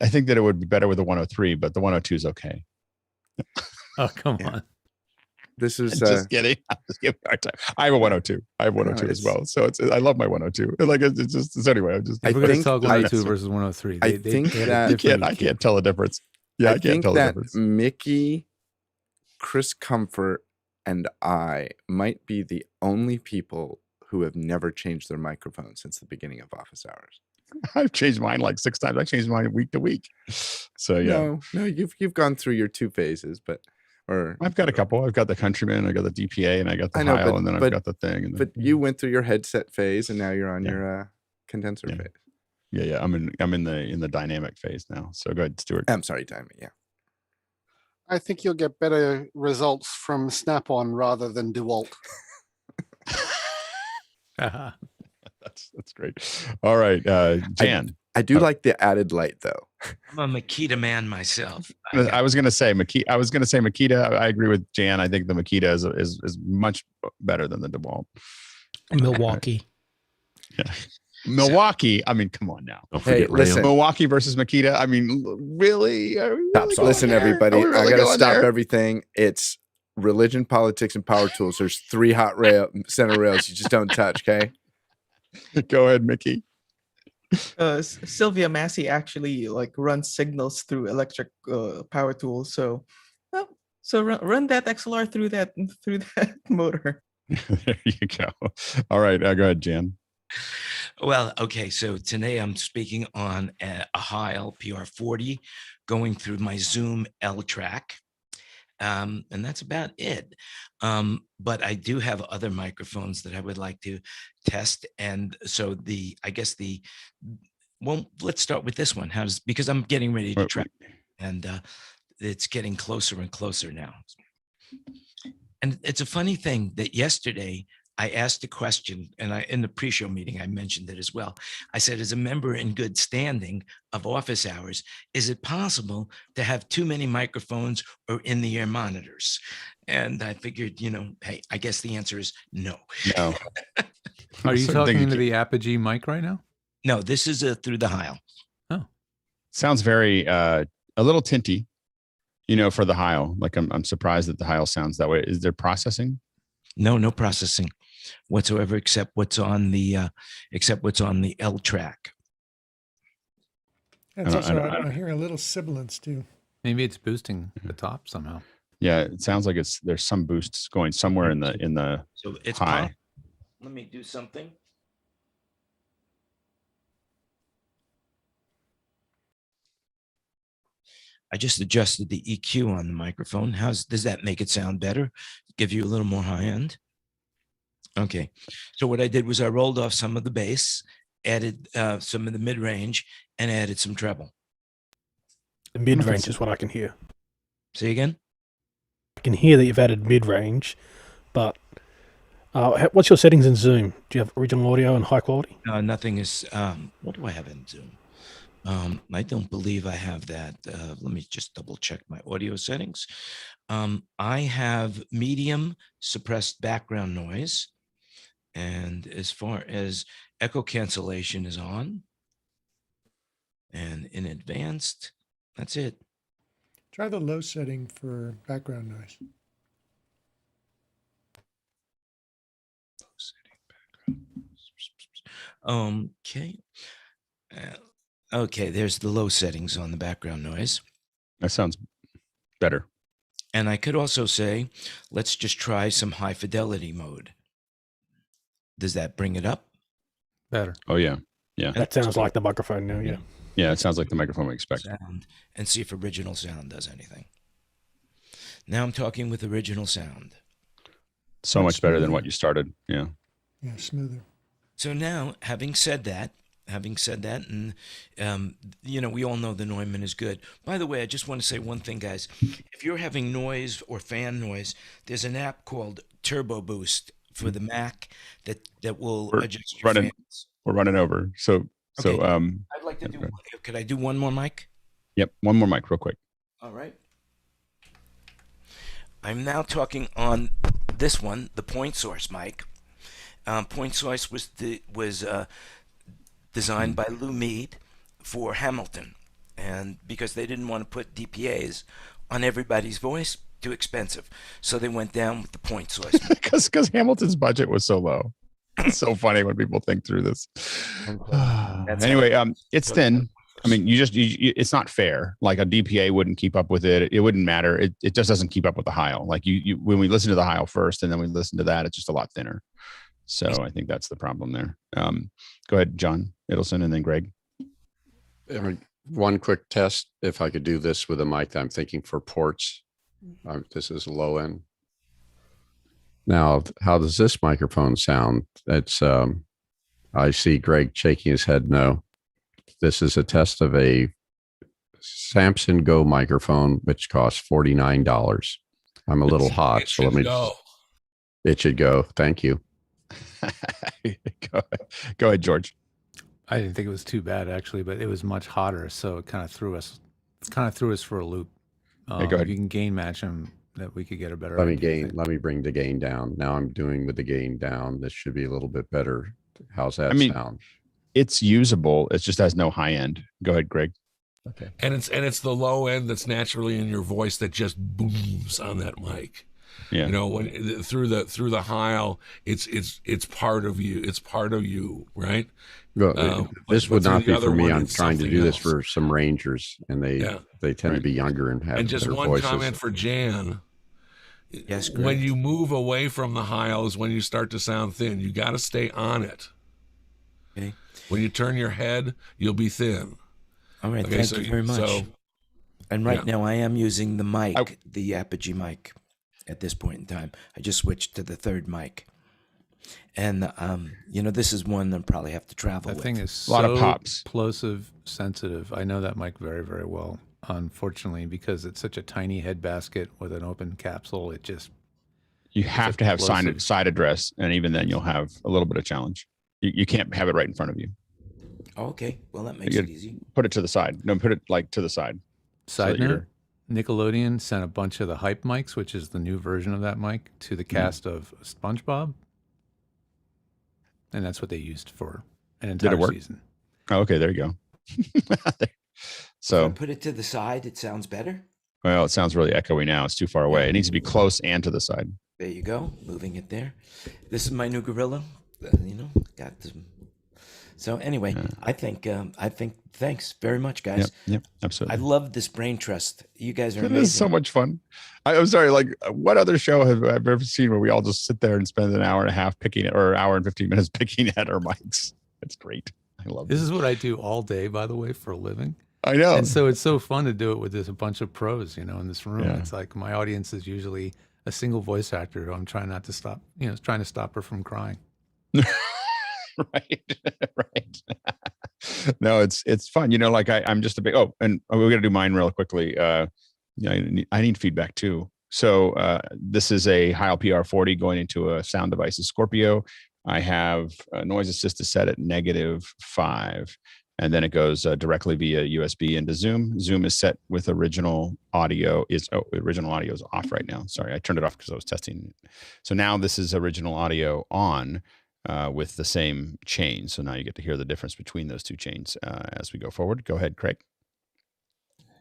think that it would be better with the 103, but the 102 is okay. Oh, come on. This is just kidding. I'm just giving you a hard time. I have a 102. I have 102 as well. So I love my 102. Like it's just so anyway. I'm just. If we're going to talk 102 versus 103, I think that I can't tell the difference. Yeah, I can't tell the difference. Mickey, Chris Comfort, and I might be the only people who have never changed their microphone since the beginning of office hours. I've changed mine like 6 times. I changed mine week to week. So yeah. No, you've gone through your 2 phases, but I've got a couple. I've got the Countryman, I got the DPA, and I got the Heil, and then I've got the thing. But you went through your headset phase, and now you're on your condenser phase. Yeah. I'm in the dynamic phase now. So go ahead, Stuart. I'm sorry, dynamic. Yeah. I think you'll get better results from Snap-on rather than DeWalt. That's great. All right, Jan. I do like the added light though. I'm a Makita man myself. I was going to say Makita. I agree with Jan. I think the Makita is much better than the DeWalt. Milwaukee. Yeah. Milwaukee. I mean, come on now. Hey, listen. Milwaukee versus Makita. I mean, really? Listen, everybody. Really I got to stop there? everything. It's religion, politics, and power tools. There's 3 hot center rails you just don't touch. Okay. Go ahead, Mickey. Sylvia Massey actually like runs signals through electric power tools. So run that XLR through that motor. There you go. All right, go ahead, Jan. Well, okay. So today I'm speaking on a Heil PR40 going through my Zoom L track. And that's about it. But I do have other microphones that I would like to test. And so let's start with this one. Because I'm getting ready to track, and it's getting closer and closer now. And it's a funny thing that yesterday I asked a question, and in the pre-show meeting, I mentioned it as well. I said, as a member in good standing of office hours, is it possible to have too many microphones or in-the-air monitors? And I figured, hey, I guess the answer is no. No. Are you talking into the Apogee mic right now? No, this is through the Heil. Oh. Sounds very, a little tinty, for the Heil. Like I'm surprised that the Heil sounds that way. Is there processing? No processing whatsoever, except what's on the L track. It's also, I'm hearing a little sibilance too. Maybe it's boosting the top somehow. Yeah, it sounds like there's some boosts going somewhere in the so it's high. Let me do something. I just adjusted the EQ on the microphone. Does that make it sound better? Give you a little more high end? Okay. So what I did was I rolled off some of the bass, added some of the mid range, and added some treble. The mid range is what I can hear. Say again? I can hear that you've added mid range, but what's your settings in Zoom? Do you have original audio and high quality? Nothing is. What do I have in Zoom? I don't believe I have that. Let me just double check my audio settings. I have medium suppressed background noise. And as far as echo cancellation is on, and in advanced, that's it. Try the low setting for background noise. Okay. Okay, there's the low settings on the background noise. That sounds better. And I could also say, let's just try some high fidelity mode. Does that bring it up? Better. Oh, yeah. Yeah. That sounds like the microphone now, yeah. Yeah, it sounds like the microphone we expect. Sound, and see if original sound does anything. Now I'm talking with original sound. So much better than what you started. Yeah. Yeah, smoother. So now, having said that, and we all know the Neumann is good. By the way, I just want to say one thing, guys. If you're having noise or fan noise, there's an app called Turbo Boost for the Mac that will adjust your fans. We're running over. So I'd like to do. Could I do one more mic? Yep, one more mic, real quick. All right. I'm now talking on this one, the Point Source mic. Point Source was designed by Lou Mead for Hamilton, and because they didn't want to put DPAs on everybody's voice, Too expensive. So they went down with the point source. Because Hamilton's budget was so low. It's so funny when people think through this. Anyway, it's thin. I mean, it's not fair. Like a DPA wouldn't keep up with it. It wouldn't matter. It just doesn't keep up with the Heil. Like when we listen to the Heil first and then we listen to that, it's just a lot thinner. So I think that's the problem there. Go ahead, John Idelson, and then Greg. One quick test. If I could do this with a mic that I'm thinking for ports. This is low end. Now, how does this microphone sound? It's I see Greg shaking his head no. This is a test of a Samson Go microphone, which costs $49. I'm a little hot, so let me. It should go. Thank you. Go ahead, George. I didn't think it was too bad actually, but it was much hotter, so it kind of threw us for a loop. Go ahead. You can gain match them that we could get a better. Let me bring the gain down. Now I'm doing with the gain down. This should be a little bit better. How's that sound? It's usable. It just has no high end. Go ahead, Greg. Okay. And it's the low end that's naturally in your voice that just booms on that mic. Yeah. You know, when through the Heil, it's part of you. It's part of you, right? This would not be for me. I'm trying to do this for some Rangers, and they tend to be younger and have just better one voices. comment for Jan. Yes, Greg. When you move away from the Heil is when you start to sound thin. You got to stay on it. Okay. When you turn your head, you'll be thin. All right, okay, thank you very much. And now I am using the mic, the Apogee mic, at this point in time. I just switched to the third mic. And, this is one that I probably have to travel with. That thing is a lot of pops. Plosive sensitive. I know that mic very, very well, unfortunately, because it's such a tiny head basket with an open capsule. You have to have side address, and even then you'll have a little bit of challenge. You can't have it right in front of you. Okay, well, that makes it easy. Put it to the side. No, put it like to the side. Side note, Nickelodeon sent a bunch of the hype mics, which is the new version of that mic, to the cast of SpongeBob. And that's what they used for an entire season. Oh, okay, there you go. So if I put it to the side, it sounds better? Well, it sounds really echoey now. It's too far away. It needs to be close and to the side. There you go. Moving it there. This is my new Gorilla. Got the... So anyway, I think thanks very much, guys. Yep, absolutely. I love this brain trust. You guys are It amazing. is so much fun. I'm sorry, like what other show have I ever seen where we all just sit there and spend an hour and a half picking or an hour and 15 minutes picking at our mics? It's great. I love this. This is what I do all day, by the way, for a living. I know. And so it's so fun to do it with a bunch of pros, in this room. Yeah. It's like my audience is usually a single voice actor who I'm trying not to stop, trying to stop her from crying. Right. No, it's fun. Like I'm just a big, and we're going to do mine real quickly. I need feedback too. So this is a Heil PR40 going into a sound device, Scorpio. I have a noise assist set at -5, and then it goes directly via USB into Zoom. Zoom is set with original audio. Original audio is off right now. Sorry, I turned it off because I was testing it. So now this is original audio on. With the same chain. So now you get to hear the difference between those two chains as we go forward. Go ahead, Craig.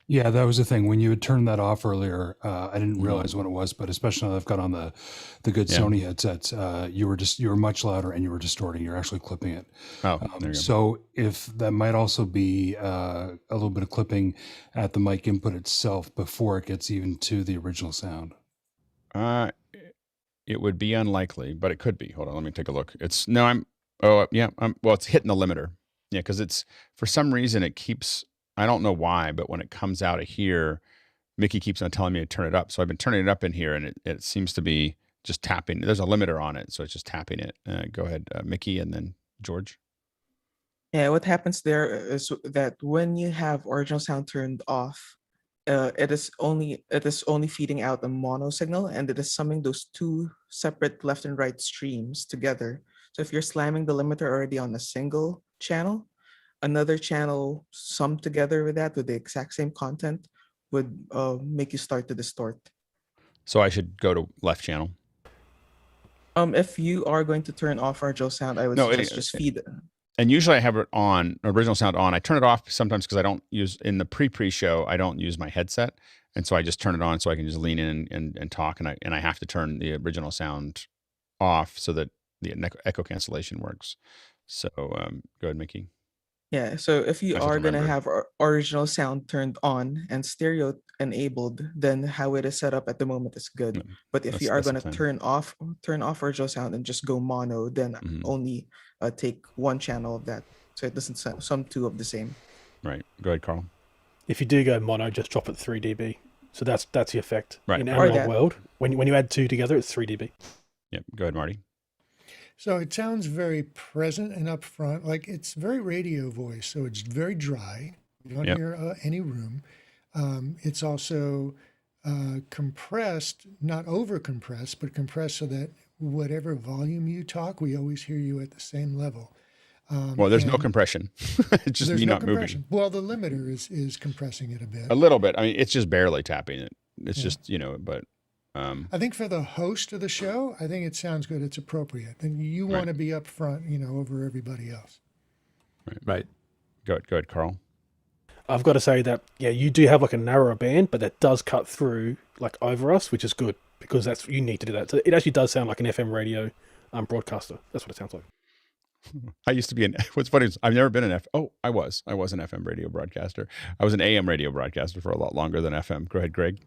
Yeah, that was the thing. When you had turned that off earlier, I didn't realize what it was, but especially now I've got on the good Sony headsets, you were much louder and you were distorting. You're actually clipping it. Oh, there you go. So if that might also be a little bit of clipping at the mic input itself before it gets even to the original sound. It would be unlikely, but it could be. Hold on, let me take a look. Well, it's hitting the limiter. Yeah, because it's, for some reason, it keeps, I don't know why, but when it comes out of here, Mickey keeps on telling me to turn it up. So I've been turning it up in here, and it seems to be just tapping. There's a limiter on it, so it's just tapping it. Go ahead, Mickey, and then George. Yeah, what happens there is that when you have original sound turned off, it is only feeding out a mono signal, and it is summing those two separate left and right streams together. So if you're slamming the limiter already on a single channel, another channel summed together with that with the exact same content would make you start to distort. So I should go to left channel. If you are going to turn off original sound, I would suggest just feed and usually I have it on, original sound on. I turn it off sometimes because I don't use, in the pre-show, I don't use my headset. And so I just turn it on so I can just lean in and talk. And I have to turn the original sound off so that the echo cancellation works. So go ahead, Mickey. Yeah, so if you I just are gonna remembered. have original sound turned on and stereo enabled, then how it is set up at the moment is good. But if you are that's the gonna plan. turn off original sound and just go mono, then Mm-hmm. only take one channel of that, so it doesn't sum two of the same. Right. Go ahead, Carl. If you do go mono, just drop it 3 dB. So that's the effect. Right. In Or analog that. world, when you add two together, it's 3 dB. Yep. Go ahead, Marty. So it sounds very present and upfront, like it's very radio voice. So it's very dry. You don't Yep. hear any room. It's also compressed, not over compressed, but compressed so that whatever volume you talk, we always hear you at the same level. Well, there's no and compression. It's just there's me no not compression. moving. Well, the limiter is compressing it a bit. A little bit. I mean, it's just barely tapping it. It's Yeah. just, but I think for the host of the show, I think it sounds good. It's appropriate. And you want to be up front, over everybody else. Right. Go ahead, Carl. I've got to say that, yeah, you do have like a narrower band, but that does cut through like over us, which is good because you need to do that. So it actually does sound like an FM radio broadcaster. That's what it sounds like. I used to be what's funny is I've never been an I was an FM radio broadcaster. I was an AM radio broadcaster for a lot longer than FM. Go ahead, Greg.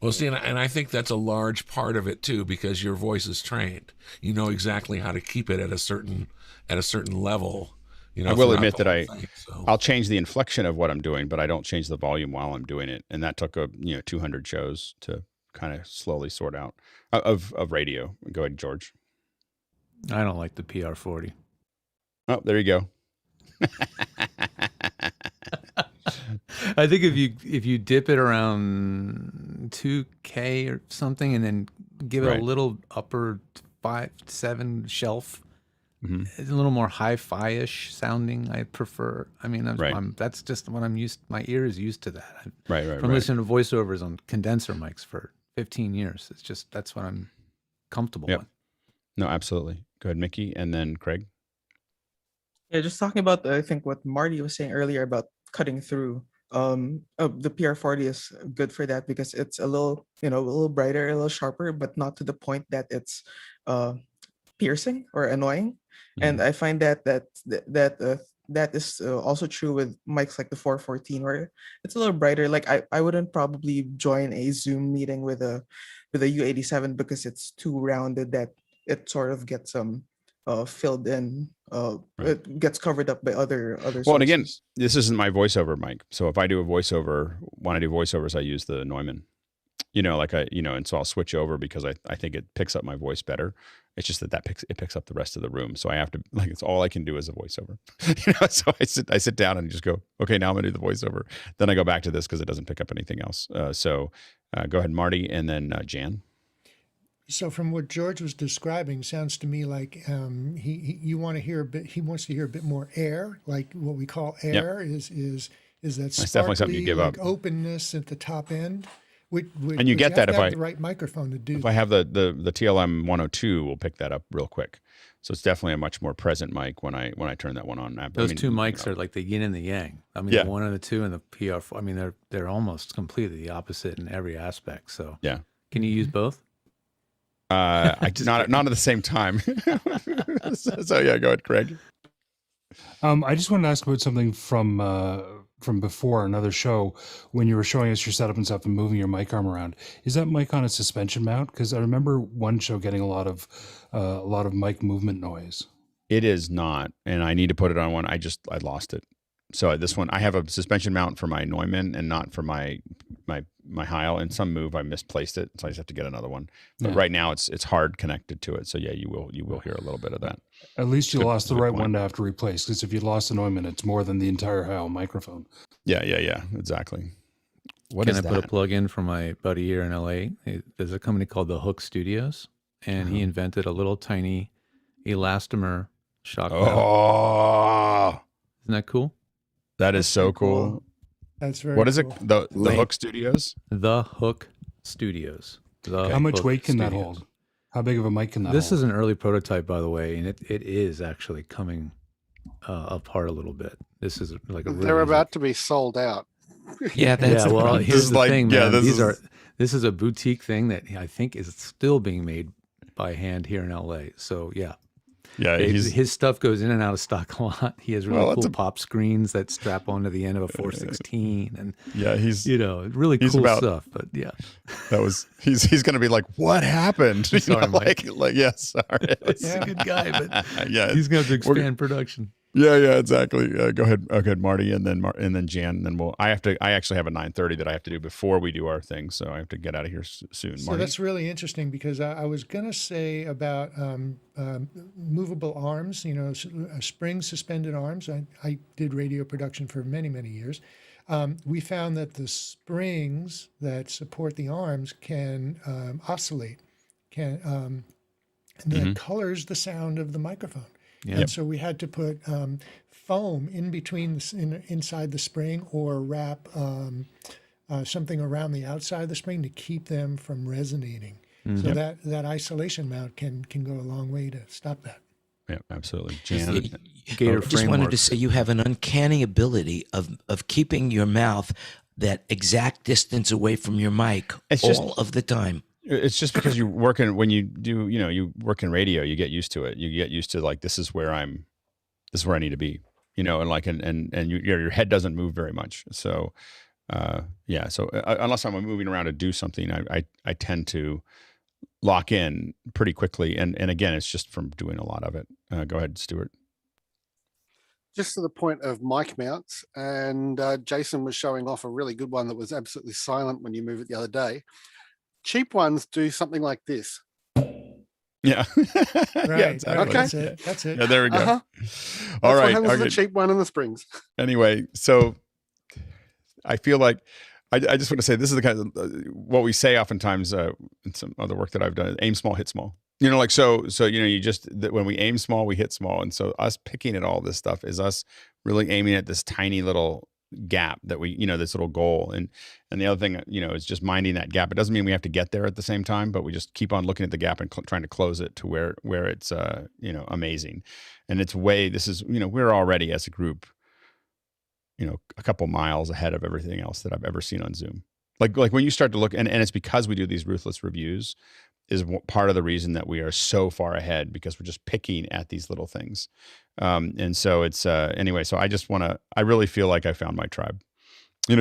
Well, see, and I think that's a large part of it too, because your voice is trained. You know exactly how to keep it at a certain level. I will throughout admit the that whole thing, so. I'll change the inflection of what I'm doing, but I don't change the volume while I'm doing it. And that took 200 shows to kind of slowly sort out of radio. Go ahead, George. I don't like the PR40. Oh, there you go. I think if you dip it around 2K or something, and then give it Right. a little upper 5-7 shelf, Mm-hmm. it's a little more hi-fi-ish sounding. I prefer. I mean, Right. that's just what I'm used. My ear is used to that. Right. From listening to voiceovers on condenser mics for 15 years, it's just that's what I'm comfortable Yep. with. No, absolutely. Go ahead, Mickey, and then Craig. Yeah, just talking about I think what Marty was saying earlier about cutting through. The PR40 is good for that because it's a little brighter, a little sharper, but not to the point that it's piercing or annoying. And I find that is also true with mics like the 414, where it's a little brighter. Like I wouldn't probably join a Zoom meeting with a U87 because it's too rounded that it sort of gets filled in. It gets covered up by other sources. Well, and again, this isn't my voiceover mic. So if I do a voiceover, when I do voiceovers, I use the Neumann. And so I'll switch over because I think it picks up my voice better. It's just that picks up the rest of the room. So I have to it's all I can do is a voiceover. So I sit down and just go, okay, now I'm gonna do the voiceover. Then I go back to this because it doesn't pick up anything else. So go ahead, Marty, and then Jan. So from what George was describing, sounds to me like he wants to hear a bit more air, like what we call air. Is that That's definitely something you give like up. openness at the top end? And you get that if have I the right microphone to do. If I have the TLM 102, we'll pick that up real quick. So it's definitely a much more present mic when I turn that one on. Those two mics are like the yin and the yang. I mean, Yeah. the 1 and the 2 and the PR4. I mean, they're almost completely the opposite in every aspect. So yeah, can you use both? I not at the same time. so yeah, go ahead, Craig. I just wanted to ask about something from before another show when you were showing us your setup and stuff and moving your mic arm around. Is that mic on a suspension mount? Because I remember one show getting a lot of mic movement noise. It is not, and I need to put it on one. I lost it. So this one, I have a suspension mount for my Neumann and not for my Heil. In some move, I misplaced it, so I just have to get another one. But Yeah. right now, it's hard connected to it. So yeah, you will hear a little bit of that. At least you lost the good right point. one to have to replace. Because if you lost the Neumann, it's more than the entire Heil microphone. Yeah, exactly. What Can is I put that? a plug in for my buddy here in LA? There's a company called the Hook Studios, and he invented a little tiny elastomer shock valve. Oh, Isn't that cool? that is so cool. That's very. What is cool. it? The Hook Studios? The Hook Studios. How much weight can that hold? How big of a mic can that This hold? is an early prototype, by the way, and it is actually coming apart a little bit. This is like a really They're easy. about to be sold out. Yeah, that's Yeah, well, This here's is the like- thing, yeah, man. this This is a boutique thing that I think is still being made by hand here in LA. So yeah. Yeah, His stuff goes in and out of stock a lot. He has really Well, cool pop screens that strap onto the end of a 416, and yeah, he's really he's cool about- stuff. But yeah, he's going to be like, what happened? You Sorry, know, Mike. like yeah, sorry. He's a good guy, but yeah, he's going to have to we're- expand production. Yeah, exactly. Go ahead, Marty, and then Jan, and then I actually have a 9:30 that I have to do before we do our thing, so I have to get out of here soon. So Marty? that's really interesting because I was going to say about movable arms, spring suspended arms. I did radio production for many, many years. We found that the springs that support the arms can oscillate, and that colors the sound of the microphone. Yeah. And so we had to put foam in between inside the spring, or wrap something around the outside of the spring to keep them from resonating. So that isolation mount can go a long way to stop that. Yeah, absolutely. Jan, Gator I just wanted to frameworks. say you have an uncanny ability of keeping your mouth that exact distance away from your mic all of the time. It's just because you work in you work in radio, you get used to it. You get used to like this is where I need to be, and like and your head doesn't move very much. So so unless I'm moving around to do something, I tend to lock in pretty quickly. And again, it's just from doing a lot of it. Go ahead, Stuart. Just to the point of mic mounts, and Jason was showing off a really good one that was absolutely silent when you move it the other day. Cheap ones do something like this. Yeah. Right. Yeah, exactly. Okay. That's it. Yeah, there we go. Uh-huh. All That's right. what happens to Okay. the cheap one in the springs. Anyway, so I feel like I just want to say this is the kind of what we say oftentimes in some other work that I've done: aim small, hit small. You just when we aim small, we hit small, and so us picking at all this stuff is us really aiming at this tiny little gap that we this little goal, and the other thing is just minding that gap. It doesn't mean we have to get there at the same time, but we just keep on looking at the gap and trying to close it to where it's amazing. And it's we're already as a group a couple miles ahead of everything else that I've ever seen on Zoom. Like when you start to look, and it's because we do these Ruthless reviews is part of the reason that we are so far ahead, because we're just picking at these little things. And so it's anyway, so I really feel like I found my tribe. Like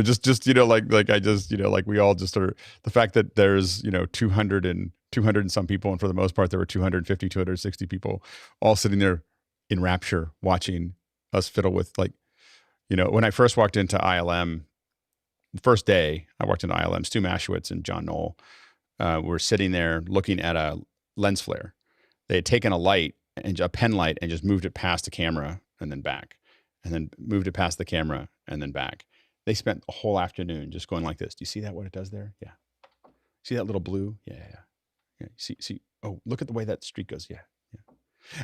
we all just are, the fact that there's 200 and some people, and for the most part there were 250 260 people all sitting there in rapture watching us fiddle with, like, when I first walked into ILM, the first day I walked into ILM, Stu Maschwitz and John Knoll were sitting there looking at a lens flare. They had taken a pen light and just moved it past the camera and then back, and then moved it past the camera and then back. They spent a whole afternoon just going like this. Do you see that, what it does there? Yeah. See that little blue? Yeah. See, oh, look at the way that streak goes. Yeah.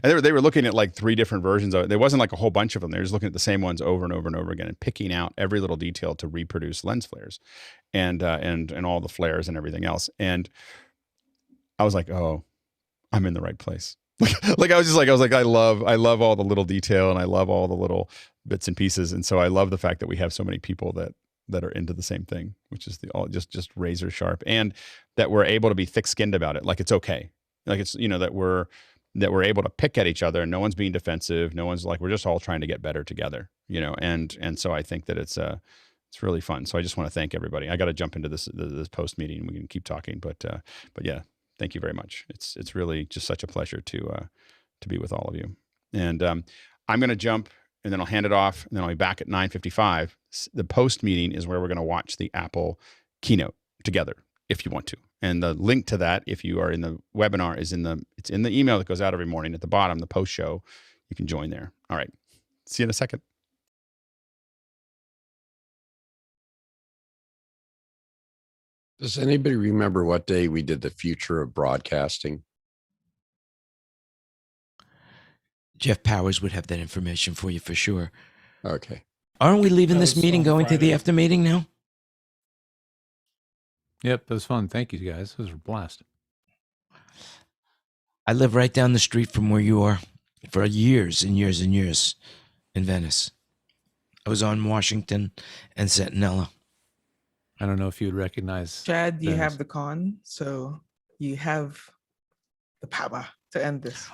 And they were looking at like 3 different versions of it. There wasn't like a whole bunch of them. They were just looking at the same ones over and over and over again and picking out every little detail to reproduce lens flares and all the flares and everything else. And I was like, oh, I'm in the right place. I was like, I love all the little detail, and I love all the little bits and pieces. And so I love the fact that we have so many people that are into the same thing, which is just razor sharp, and that we're able to be thick-skinned about it. Like, it's okay. Like, it's, that we're able to pick at each other, and no one's being defensive. No one's like, we're just all trying to get better together, and so I think that it's really fun. So I just want to thank everybody. I got to jump into this post meeting. We can keep talking, but yeah, thank you very much. It's really just such a pleasure to be with all of you. And I'm going to jump, and then I'll hand it off, and then I'll be back at 9:55. The post meeting is where we're going to watch the Apple keynote together, if you want to. And the link to that, if you are in the webinar, it's in the email that goes out every morning at the bottom, the post show. You can join there. All right. See you in a second. Does anybody remember what day we did the future of broadcasting? Jeff Powers would have that information for you for sure. Okay. Aren't we leaving That this was meeting on going to the Friday. after meeting now? Yep, that was fun. Thank you guys. It was a blast. I live right down the street from where you are for years and years and years in Venice. I was on Washington and Centinela. I don't know if you would recognize Chad, you Venice. have the con, so you have the power to end this.